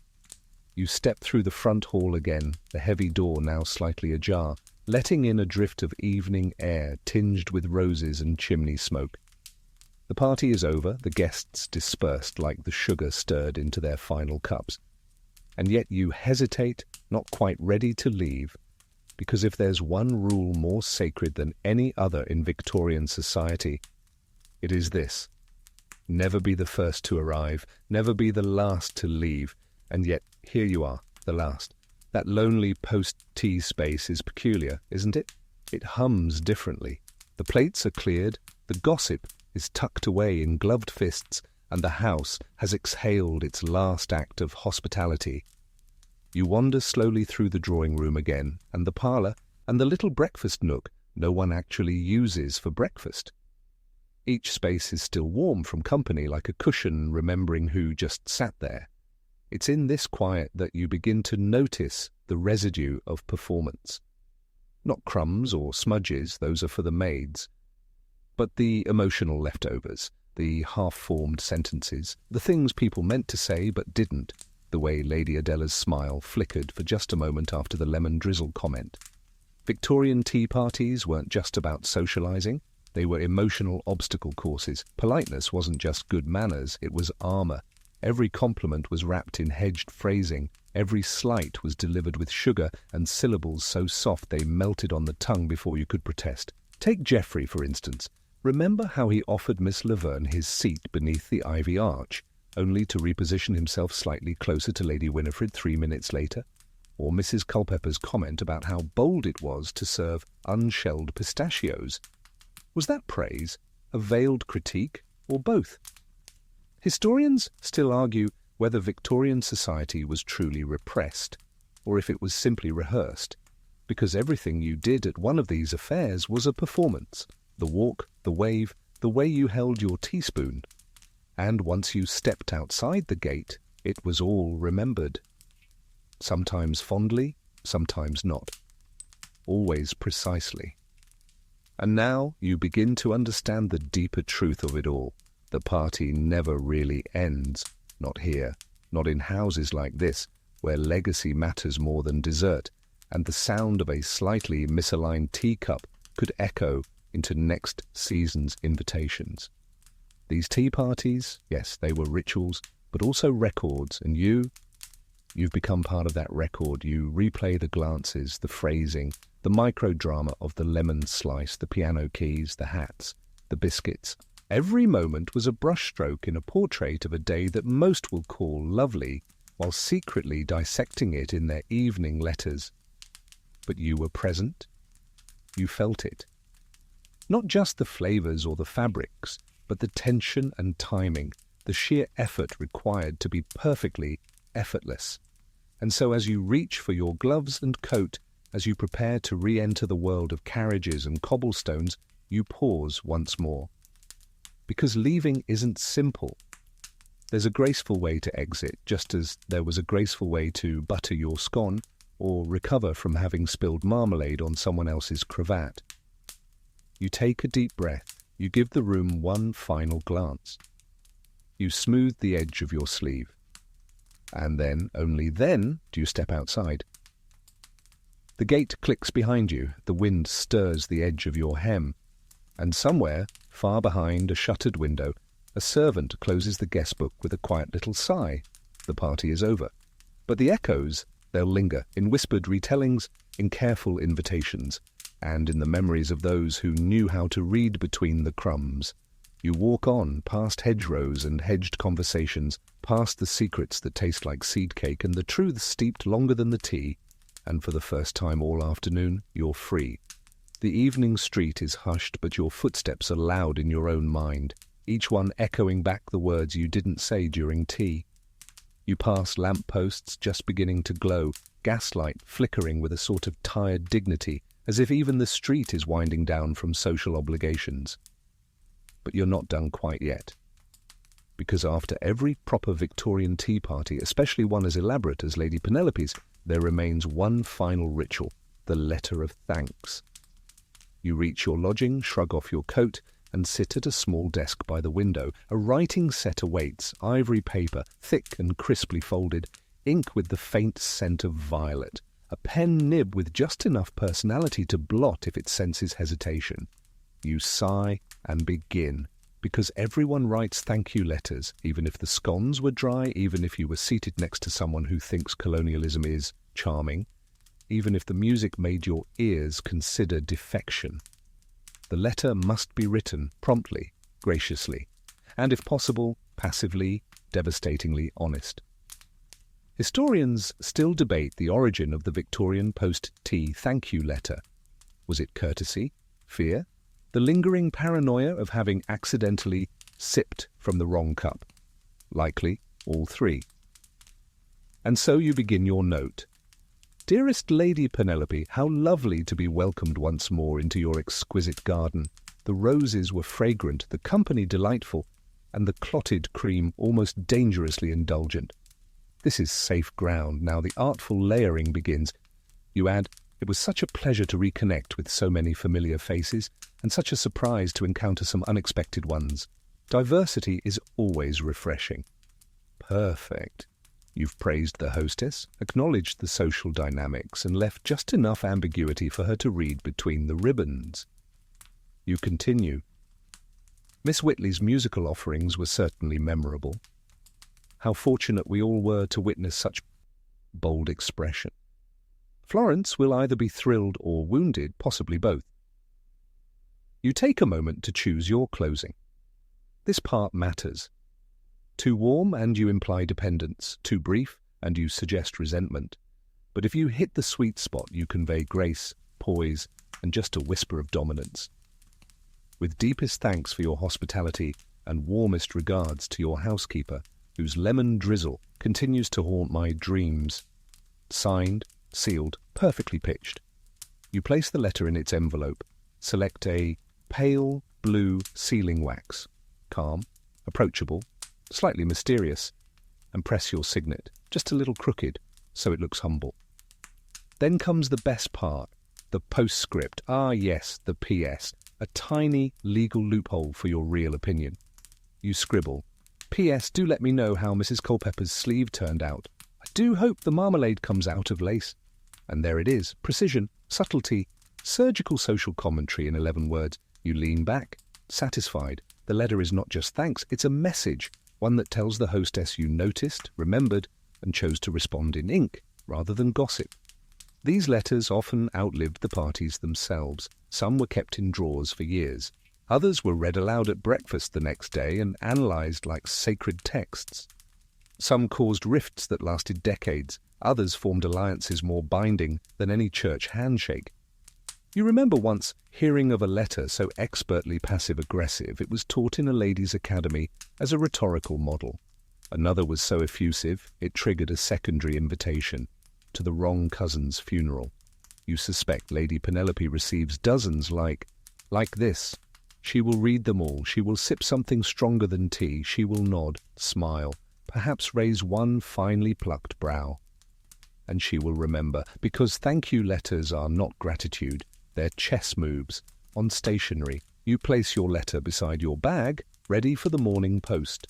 S1: You step through the front hall again, the heavy door now slightly ajar, letting in a drift of evening air tinged with roses and chimney smoke. The party is over, the guests dispersed like the sugar stirred into their final cups. And yet you hesitate, not quite ready to leave, because if there's one rule more sacred than any other in Victorian society, it is this: never be the first to arrive, never be the last to leave, and yet here you are, The last. That lonely post-tea space is peculiar, isn't it? It hums differently. The plates are cleared, the gossip is tucked away in gloved fists, and the house has exhaled its last act of hospitality. You wander slowly through the drawing room again, and the parlour, and the little breakfast nook no one actually uses for breakfast. Each space is still warm from company, like a cushion remembering who just sat there. It's in this quiet that you begin to notice the residue of performance. Not crumbs or smudges, those are for the maids, but the emotional leftovers, the half-formed sentences, the things people meant to say but didn't, the way Lady Adela's smile flickered for just a moment after the lemon drizzle comment. Victorian tea parties weren't just about socializing, they were emotional obstacle courses. Politeness wasn't just good manners, it was armor. Every compliment was wrapped in hedged phrasing, every slight was delivered with sugar and syllables so soft they melted on the tongue before you could protest. Take Geoffrey, for instance. Remember how he offered Miss Laverne his seat beneath the ivy arch, only to reposition himself slightly closer to Lady Winifred 3 minutes later? Or Mrs. Culpepper's comment about how bold it was to serve unshelled pistachios? Was that praise, a veiled critique, or both? Historians still argue whether Victorian society was truly repressed, or if it was simply rehearsed, because everything you did at one of these affairs was a performance. The walk, the wave, the way you held your teaspoon. And once you stepped outside the gate, it was all remembered. Sometimes fondly, sometimes not. Always precisely. And now you begin to understand the deeper truth of it all. The party never really ends. Not here, not in houses like this, where legacy matters more than dessert, and the sound of a slightly misaligned teacup could echo into next season's invitations. These tea parties, yes, they were rituals, but also records, and you've become part of that record. You replay the glances, the phrasing, the microdrama of the lemon slice, the piano keys, the hats, the biscuits. Every moment was a brushstroke in a portrait of a day that most will call lovely, while secretly dissecting it in their evening letters. But you were present. You felt it. Not just the flavors or the fabrics, but the tension and timing, the sheer effort required to be perfectly effortless. And so as you reach for your gloves and coat, as you prepare to re-enter the world of carriages and cobblestones, you pause once more. Because leaving isn't simple. There's a graceful way to exit, just as there was a graceful way to butter your scone or recover from having spilled marmalade on someone else's cravat. You take a deep breath. You give the room one final glance. You smooth the edge of your sleeve. And then, only then, do you step outside. The gate clicks behind you. The wind stirs the edge of your hem. And somewhere, far behind a shuttered window, a servant closes the guest book with a quiet little sigh. The party is over. But the echoes, they'll linger, in whispered retellings, in careful invitations, and in the memories of those who knew how to read between the crumbs. You walk on, past hedgerows and hedged conversations, past the secrets that taste like seed cake and the truths steeped longer than the tea, and for the first time all afternoon, you're free. The evening street is hushed, but your footsteps are loud in your own mind, each one echoing back the words you didn't say during tea. You pass lamp-posts just beginning to glow, gaslight flickering with a sort of tired dignity, as if even the street is winding down from social obligations. But you're not done quite yet. Because after every proper Victorian tea party, especially one as elaborate as Lady Penelope's, there remains one final ritual, the letter of thanks. You reach your lodging, shrug off your coat, and sit at a small desk by the window. A writing set awaits, ivory paper, thick and crisply folded, ink with the faint scent of violet, a pen nib with just enough personality to blot if it senses hesitation. You sigh and begin, because everyone writes thank you letters, even if the scones were dry, even if you were seated next to someone who thinks colonialism is charming, even if the music made your ears consider defection. The letter must be written promptly, graciously, and if possible, passively, devastatingly honest. Historians still debate the origin of the Victorian post-tea thank you letter. Was it courtesy, fear, the lingering paranoia of having accidentally sipped from the wrong cup? Likely all three. And so you begin your note. Dearest Lady Penelope, how lovely to be welcomed once more into your exquisite garden. The roses were fragrant, the company delightful, and the clotted cream almost dangerously indulgent. This is safe ground. Now the artful layering begins. You add, it was such a pleasure to reconnect with so many familiar faces, and such a surprise to encounter some unexpected ones. Diversity is always refreshing. Perfect. You've praised the hostess, acknowledged the social dynamics, and left just enough ambiguity for her to read between the ribbons. You continue. Miss Whitley's musical offerings were certainly memorable. How fortunate we all were to witness such bold expression. Florence will either be thrilled or wounded, possibly both. You take a moment to choose your closing. This part matters. Too warm and you imply dependence, too brief and you suggest resentment. But if you hit the sweet spot, you convey grace, poise, and just a whisper of dominance. With deepest thanks for your hospitality and warmest regards to your housekeeper, whose lemon drizzle continues to haunt my dreams. Signed, sealed, perfectly pitched. You place the letter in its envelope, select a pale blue sealing wax, calm, approachable, slightly mysterious, and press your signet, just a little crooked, so it looks humble. Then comes the best part, the postscript. Ah yes, the PS, a tiny legal loophole for your real opinion. You scribble, P.S. Do let me know how Mrs. Culpepper's sleeve turned out. I do hope the marmalade comes out of lace. And there it is, precision, subtlety, surgical social commentary in 11 words. You lean back, satisfied. The letter is not just thanks, it's a message, one that tells the hostess you noticed, remembered, and chose to respond in ink, rather than gossip. These letters often outlived the parties themselves. Some were kept in drawers for years. Others were read aloud at breakfast the next day and analysed like sacred texts. Some caused rifts that lasted decades. Others formed alliances more binding than any church handshake. You remember once hearing of a letter so expertly passive-aggressive it was taught in a ladies' academy as a rhetorical model. Another was so effusive it triggered a secondary invitation to the wrong cousin's funeral. You suspect Lady Penelope receives dozens like this. She will read them all. She will sip something stronger than tea. She will nod, smile, perhaps raise one finely plucked brow. And she will remember, because thank you letters are not gratitude, they're chess moves. On stationery, you place your letter beside your bag, ready for the morning post.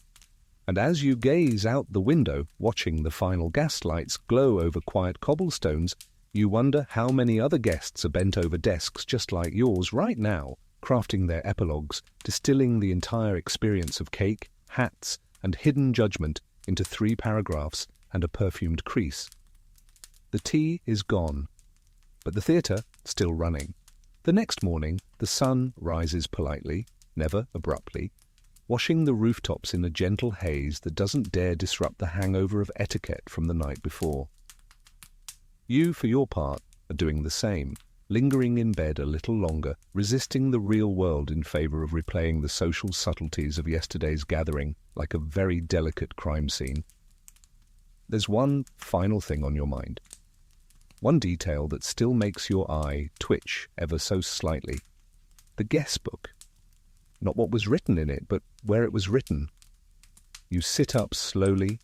S1: And as you gaze out the window, watching the final gaslights glow over quiet cobblestones, you wonder how many other guests are bent over desks just like yours right now, crafting their epilogues, distilling the entire experience of cake, hats, and hidden judgment into 3 paragraphs and a perfumed crease. The tea is gone, but the theatre still running. The next morning, the sun rises politely, never abruptly, washing the rooftops in a gentle haze that doesn't dare disrupt the hangover of etiquette from the night before. You, for your part, are doing the same, lingering in bed a little longer, resisting the real world in favour of replaying the social subtleties of yesterday's gathering like a very delicate crime scene. There's one final thing on your mind. One detail that still makes your eye twitch ever so slightly. The guest book. Not what was written in it, but where it was written. You sit up slowly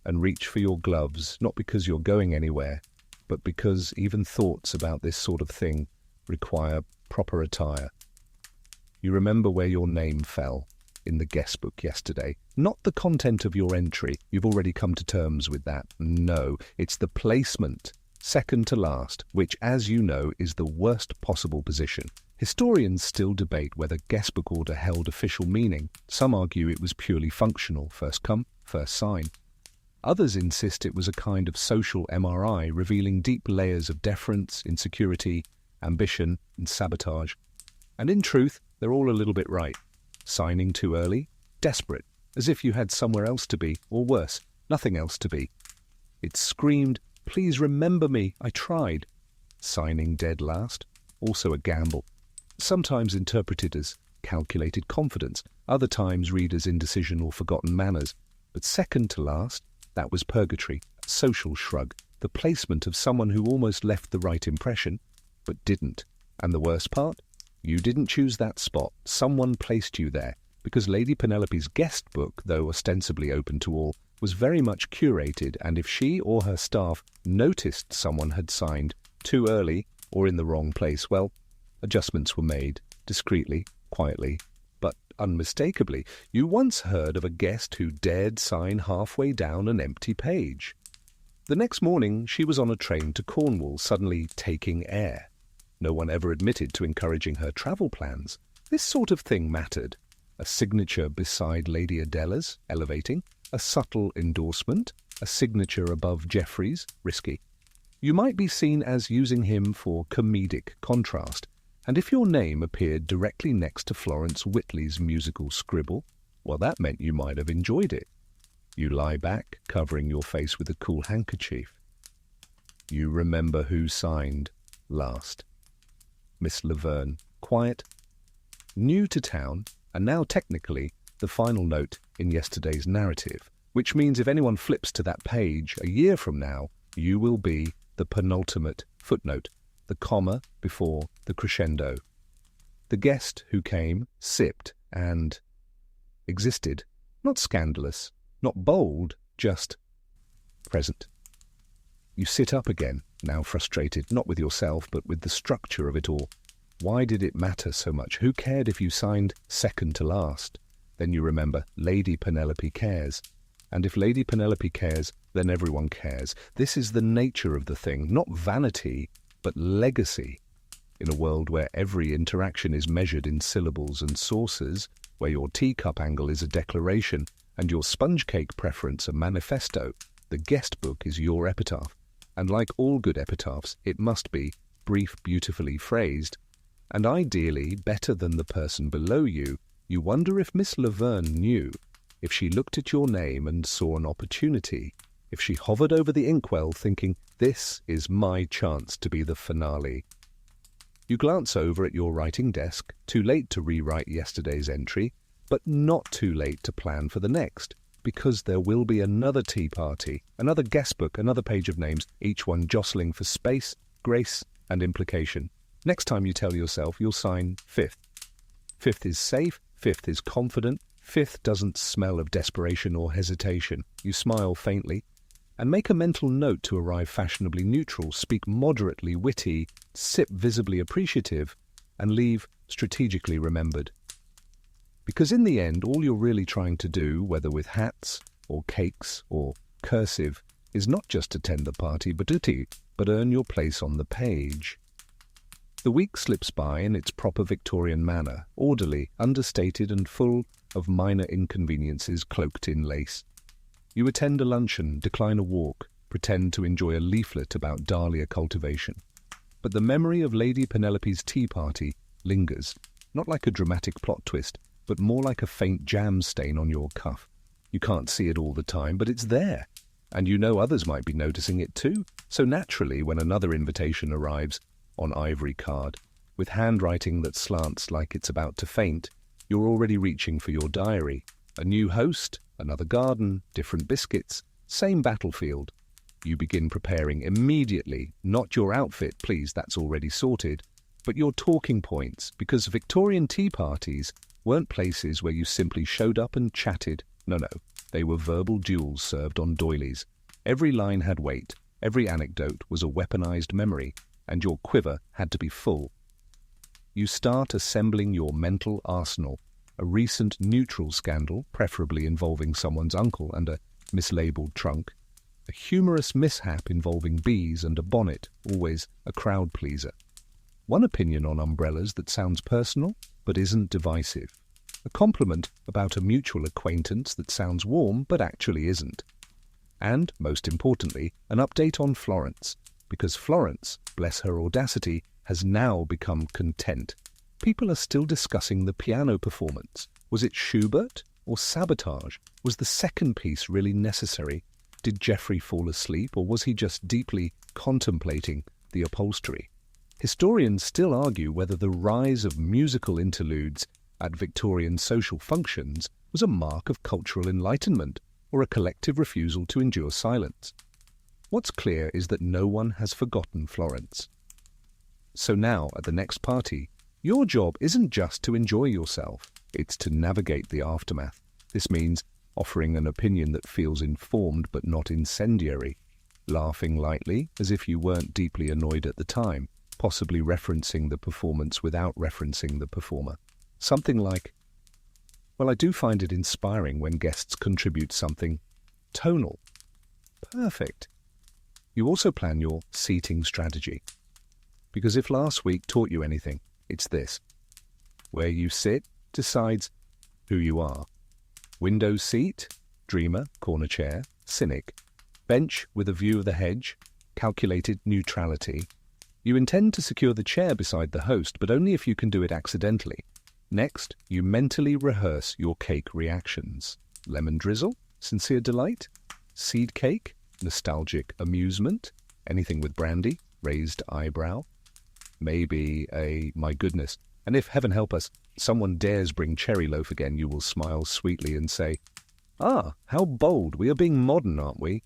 S1: and reach for your gloves, not because you're going anywhere, but because even thoughts about this sort of thing require proper attire. You remember where your name fell in the guest book yesterday. Not the content of your entry. You've already come to terms with that. No, it's the placement, second to last, which, as you know, is the worst possible position. Historians still debate whether guest book order held official meaning. Some argue it was purely functional, first come, first sign. Others insist it was a kind of social MRI, revealing deep layers of deference, insecurity, ambition, and sabotage. And in truth, they're all a little bit right. Signing too early, desperate, as if you had somewhere else to be, or worse, nothing else to be. It screamed, "Please remember me, I tried." Signing dead last, also a gamble. Sometimes interpreted as calculated confidence, other times read as indecision or forgotten manners. But second to last, that was purgatory, a social shrug, the placement of someone who almost left the right impression, but didn't. And the worst part? You didn't choose that spot. Someone placed you there, because Lady Penelope's guest book, though ostensibly open to all, was very much curated, and if she or her staff noticed someone had signed too early or in the wrong place, well, adjustments were made, discreetly, quietly, but unmistakably. You once heard of a guest who dared sign halfway down an empty page. The next morning she was on a train to Cornwall, suddenly taking air. No one ever admitted to encouraging her travel plans. This sort of thing mattered. A signature beside Lady Adela's, elevating. A subtle endorsement. A signature above Geoffrey's, risky. You might be seen as using him for comedic contrast, and if your name appeared directly next to Florence Whitley's musical scribble, well, that meant you might have enjoyed it. You lie back, covering your face with a cool handkerchief. You remember who signed last. Miss Laverne, quiet, new to town, and now technically the final note in yesterday's narrative, which means if anyone flips to that page a year from now, you will be the penultimate footnote, the comma before the crescendo. The guest who came, sipped, and existed, not scandalous, not bold, just present. You sit up again, now frustrated, not with yourself, but with the structure of it all. Why did it matter so much? Who cared if you signed second to last? Then you remember, Lady Penelope cares. And if Lady Penelope cares, then everyone cares. This is the nature of the thing, not vanity, but legacy. In a world where every interaction is measured in syllables and sources, where your teacup angle is a declaration, and your sponge cake preference a manifesto, the guest book is your epitaph. And like all good epitaphs, it must be brief, beautifully phrased, and ideally better than the person below you. You wonder if Miss Laverne knew, if she looked at your name and saw an opportunity, if she hovered over the inkwell thinking, this is my chance to be the finale. You glance over at your writing desk, too late to rewrite yesterday's entry, but not too late to plan for the next, because there will be another tea party, another guest book, another page of names, each one jostling for space, grace, and implication. Next time you tell yourself you'll sign fifth. Fifth is safe, fifth is confident, fifth doesn't smell of desperation or hesitation. You smile faintly, and make a mental note to arrive fashionably neutral, speak moderately witty, sip visibly appreciative, and leave strategically remembered. Because in the end, all you're really trying to do, whether with hats or cakes or cursive, is not just attend the party, but earn your place on the page. The week slips by in its proper Victorian manner, orderly, understated, and full of minor inconveniences cloaked in lace. You attend a luncheon, decline a walk, pretend to enjoy a leaflet about dahlia cultivation. But the memory of Lady Penelope's tea party lingers, not like a dramatic plot twist, but more like a faint jam stain on your cuff. You can't see it all the time, but it's there, and you know others might be noticing it too. So naturally, when another invitation arrives, on ivory card, with handwriting that slants like it's about to faint, you're already reaching for your diary. A new host, another garden, different biscuits, same battlefield. You begin preparing immediately, not your outfit, please, that's already sorted, but your talking points, because Victorian tea parties weren't places where you simply showed up and chatted. No, they were verbal duels served on doilies. Every line had weight, every anecdote was a weaponized memory, and your quiver had to be full. You start assembling your mental arsenal. A recent neutral scandal, preferably involving someone's uncle and a mislabeled trunk. A humorous mishap involving bees and a bonnet, always a crowd pleaser. One opinion on umbrellas that sounds personal but isn't divisive. A compliment about a mutual acquaintance that sounds warm but actually isn't. And, most importantly, an update on Florence, because Florence, bless her audacity, has now become content. People are still discussing the piano performance. Was it Schubert or sabotage? Was the second piece really necessary? Did Geoffrey fall asleep, or was he just deeply contemplating the upholstery? Historians still argue whether the rise of musical interludes at Victorian social functions was a mark of cultural enlightenment or a collective refusal to endure silence. What's clear is that no one has forgotten Florence. So now, at the next party, your job isn't just to enjoy yourself, it's to navigate the aftermath. This means offering an opinion that feels informed but not incendiary, laughing lightly as if you weren't deeply annoyed at the time, possibly referencing the performance without referencing the performer. Something like, well, I do find it inspiring when guests contribute something tonal. Perfect. You also plan your seating strategy. Because if last week taught you anything, it's this. Where you sit decides who you are. Window seat, dreamer, corner chair, cynic. Bench with a view of the hedge, calculated neutrality. You intend to secure the chair beside the host, but only if you can do it accidentally. Next, you mentally rehearse your cake reactions. Lemon drizzle, sincere delight. Seed cake, nostalgic amusement. Anything with brandy, raised eyebrow. Maybe a my goodness. And if, heaven help us, someone dares bring cherry loaf again, you will smile sweetly and say, "Ah, how bold, we are being modern, aren't we?"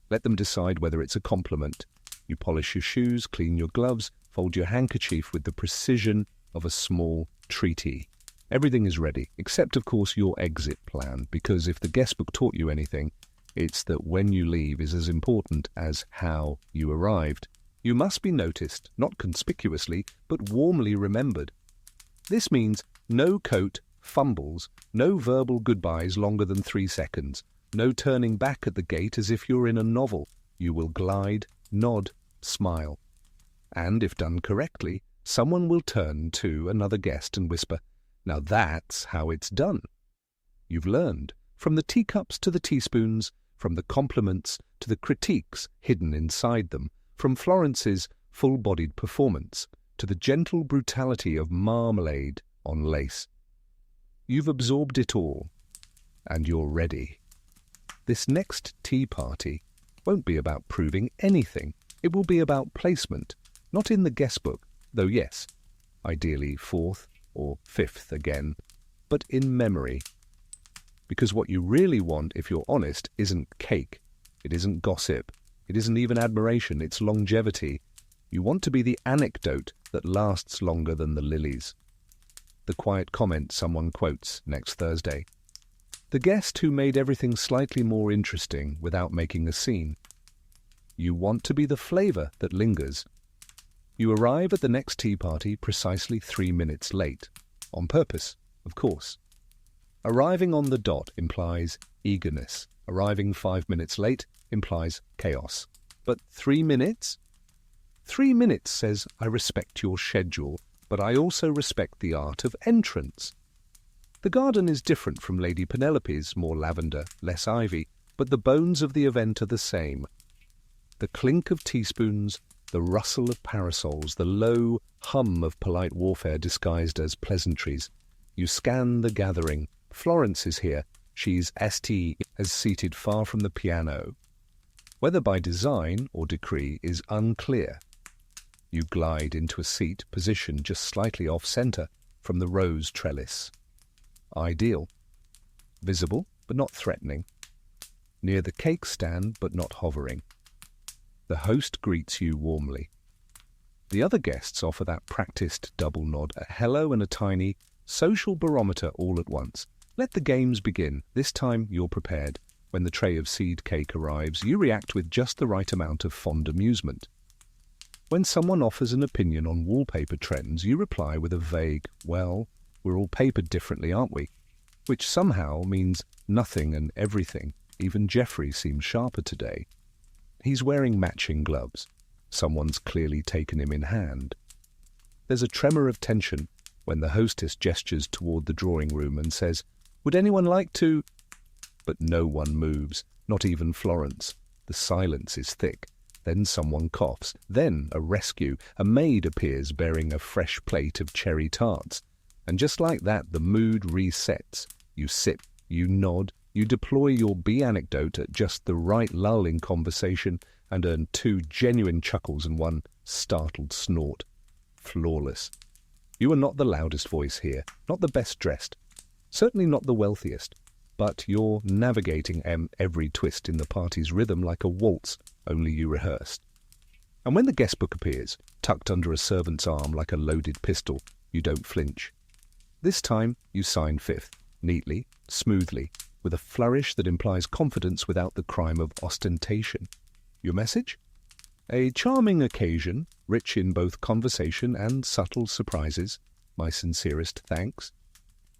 S1: Let them decide whether it's a compliment. You polish your shoes, clean your gloves, fold your handkerchief with the precision of a small treaty. Everything is ready, except, of course, your exit plan, because if the guestbook taught you anything, it's that when you leave is as important as how you arrived. You must be noticed, not conspicuously, but warmly remembered. This means no coat, fumbles, no verbal goodbyes longer than 3 seconds, no turning back at the gate as if you're in a novel. You will glide, nod, smile. And if done correctly, someone will turn to another guest and whisper, "Now that's how it's done." You've learned, from the teacups to the teaspoons, from the compliments to the critiques hidden inside them, from Florence's full-bodied performance to the gentle brutality of marmalade on lace. You've absorbed it all, and you're ready. This next tea party won't be about proving anything. It will be about placement, not in the guestbook, though yes, ideally 4th or 5th again, but in memory. Because what you really want, if you're honest, isn't cake, it isn't gossip, it isn't even admiration, it's longevity. You want to be the anecdote that lasts longer than the lilies. The quiet comment someone quotes next Thursday. The guest who made everything slightly more interesting without making a scene. You want to be the flavour that lingers. You arrive at the next tea party precisely 3 minutes late. On purpose, of course. Arriving on the dot implies eagerness. Arriving 5 minutes late implies chaos. But 3 minutes? 3 minutes says, I respect your schedule, but I also respect the art of entrance. The garden is different from Lady Penelope's, more lavender, less ivy, but the bones of the event are the same. The clink of teaspoons, the rustle of parasols, the low hum of polite warfare disguised as pleasantries. You scan the gathering. Florence is here. She's ST, as seated far from the piano. Whether by design or decree is unclear. You glide into a seat positioned just slightly off-centre from the rose trellis. Ideal. Visible, but not threatening. Near the cake stand, but not hovering. The host greets you warmly. The other guests offer that practiced double nod, a hello and a tiny social barometer all at once. Let the games begin. This time you're prepared. When the tray of seed cake arrives, you react with just the right amount of fond amusement. When someone offers an opinion on wallpaper trends, you reply with a vague, well, we're all papered differently, aren't we? Which somehow means nothing and everything. Even Geoffrey seems sharper today. He's wearing matching gloves. Someone's clearly taken him in hand. There's a tremor of tension when the hostess gestures toward the drawing room and says, "Would anyone like to—" But no one moves, not even Florence. The silence is thick. Then someone coughs. Then a rescue. A maid appears bearing a fresh plate of cherry tarts. And just like that, the mood resets. You sip, you nod, You deploy your bee anecdote at just the right lull in conversation and earn 2 genuine chuckles and 1 startled snort. Flawless. You are not the loudest voice here, not the best dressed, certainly not the wealthiest, but you're navigating every twist in the party's rhythm like a waltz only you rehearsed. And when the guest book appears, tucked under a servant's arm like a loaded pistol, you don't flinch. This time you sign 5th, neatly, smoothly, with a flourish that implies confidence without the crime of ostentation. Your message? A charming occasion, rich in both conversation and subtle surprises. My sincerest thanks.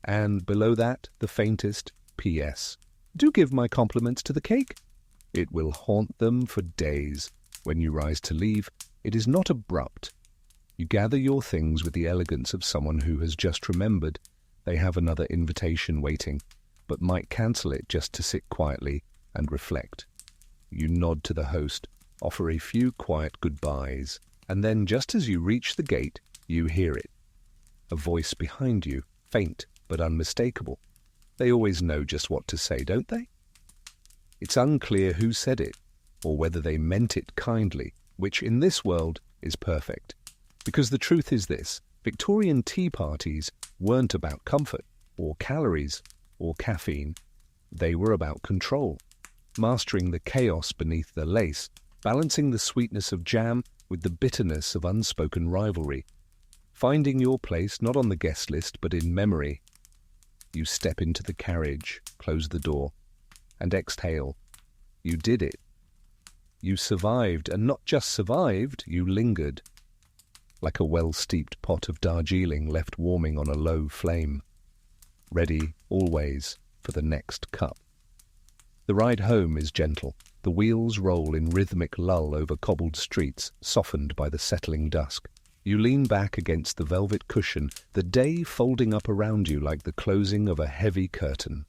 S1: And below that, the faintest P.S. Do give my compliments to the cake. It will haunt them for days. When you rise to leave, it is not abrupt. You gather your things with the elegance of someone who has just remembered they have another invitation waiting, but might cancel it just to sit quietly and reflect. You nod to the host, offer a few quiet goodbyes, and then just as you reach the gate, you hear it. A voice behind you, faint but unmistakable. They always know just what to say, don't they? It's unclear who said it, or whether they meant it kindly, which in this world is perfect. Because the truth is this, Victorian tea parties weren't about comfort, or calories, or caffeine. They were about control, mastering the chaos beneath the lace, balancing the sweetness of jam with the bitterness of unspoken rivalry, finding your place not on the guest list but in memory. You step into the carriage, close the door, and exhale. You did it. You survived, and not just survived, you lingered, like a well-steeped pot of Darjeeling left warming on a low flame, ready, always, for the next cup. The ride home is gentle. The wheels roll in rhythmic lull over cobbled streets, softened by the settling dusk. You lean back against the velvet cushion, the day folding up around you like the closing of a heavy curtain.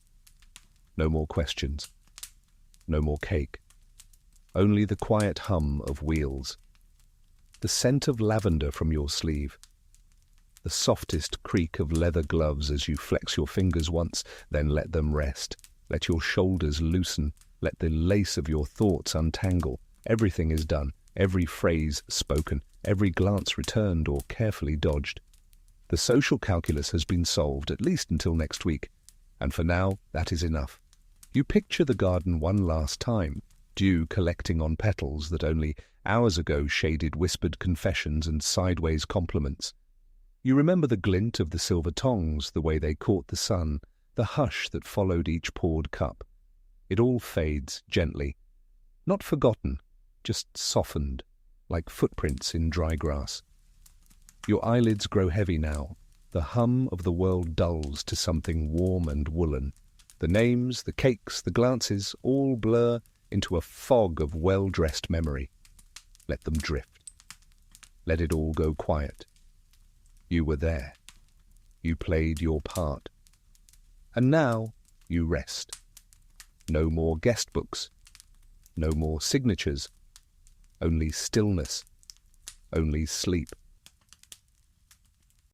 S1: No more questions. No more cake. Only the quiet hum of wheels. The scent of lavender from your sleeve. The softest creak of leather gloves as you flex your fingers once, then let them rest. Let your shoulders loosen. Let the lace of your thoughts untangle. Everything is done, every phrase spoken, every glance returned or carefully dodged. The social calculus has been solved, at least until next week, and for now that is enough. You picture the garden one last time, dew collecting on petals that only hours ago shaded whispered confessions and sideways compliments. You remember the glint of the silver tongs, the way they caught the sun, the hush that followed each poured cup. It all fades gently. Not forgotten, just softened, like footprints in dry grass. Your eyelids grow heavy now. The hum of the world dulls to something warm and woolen. The names, the cakes, the glances, all blur into a fog of well-dressed memory. Let them drift. Let it all go quiet. You were there. You played your part. And now you rest. No more guest books. No more signatures. Only stillness. Only sleep.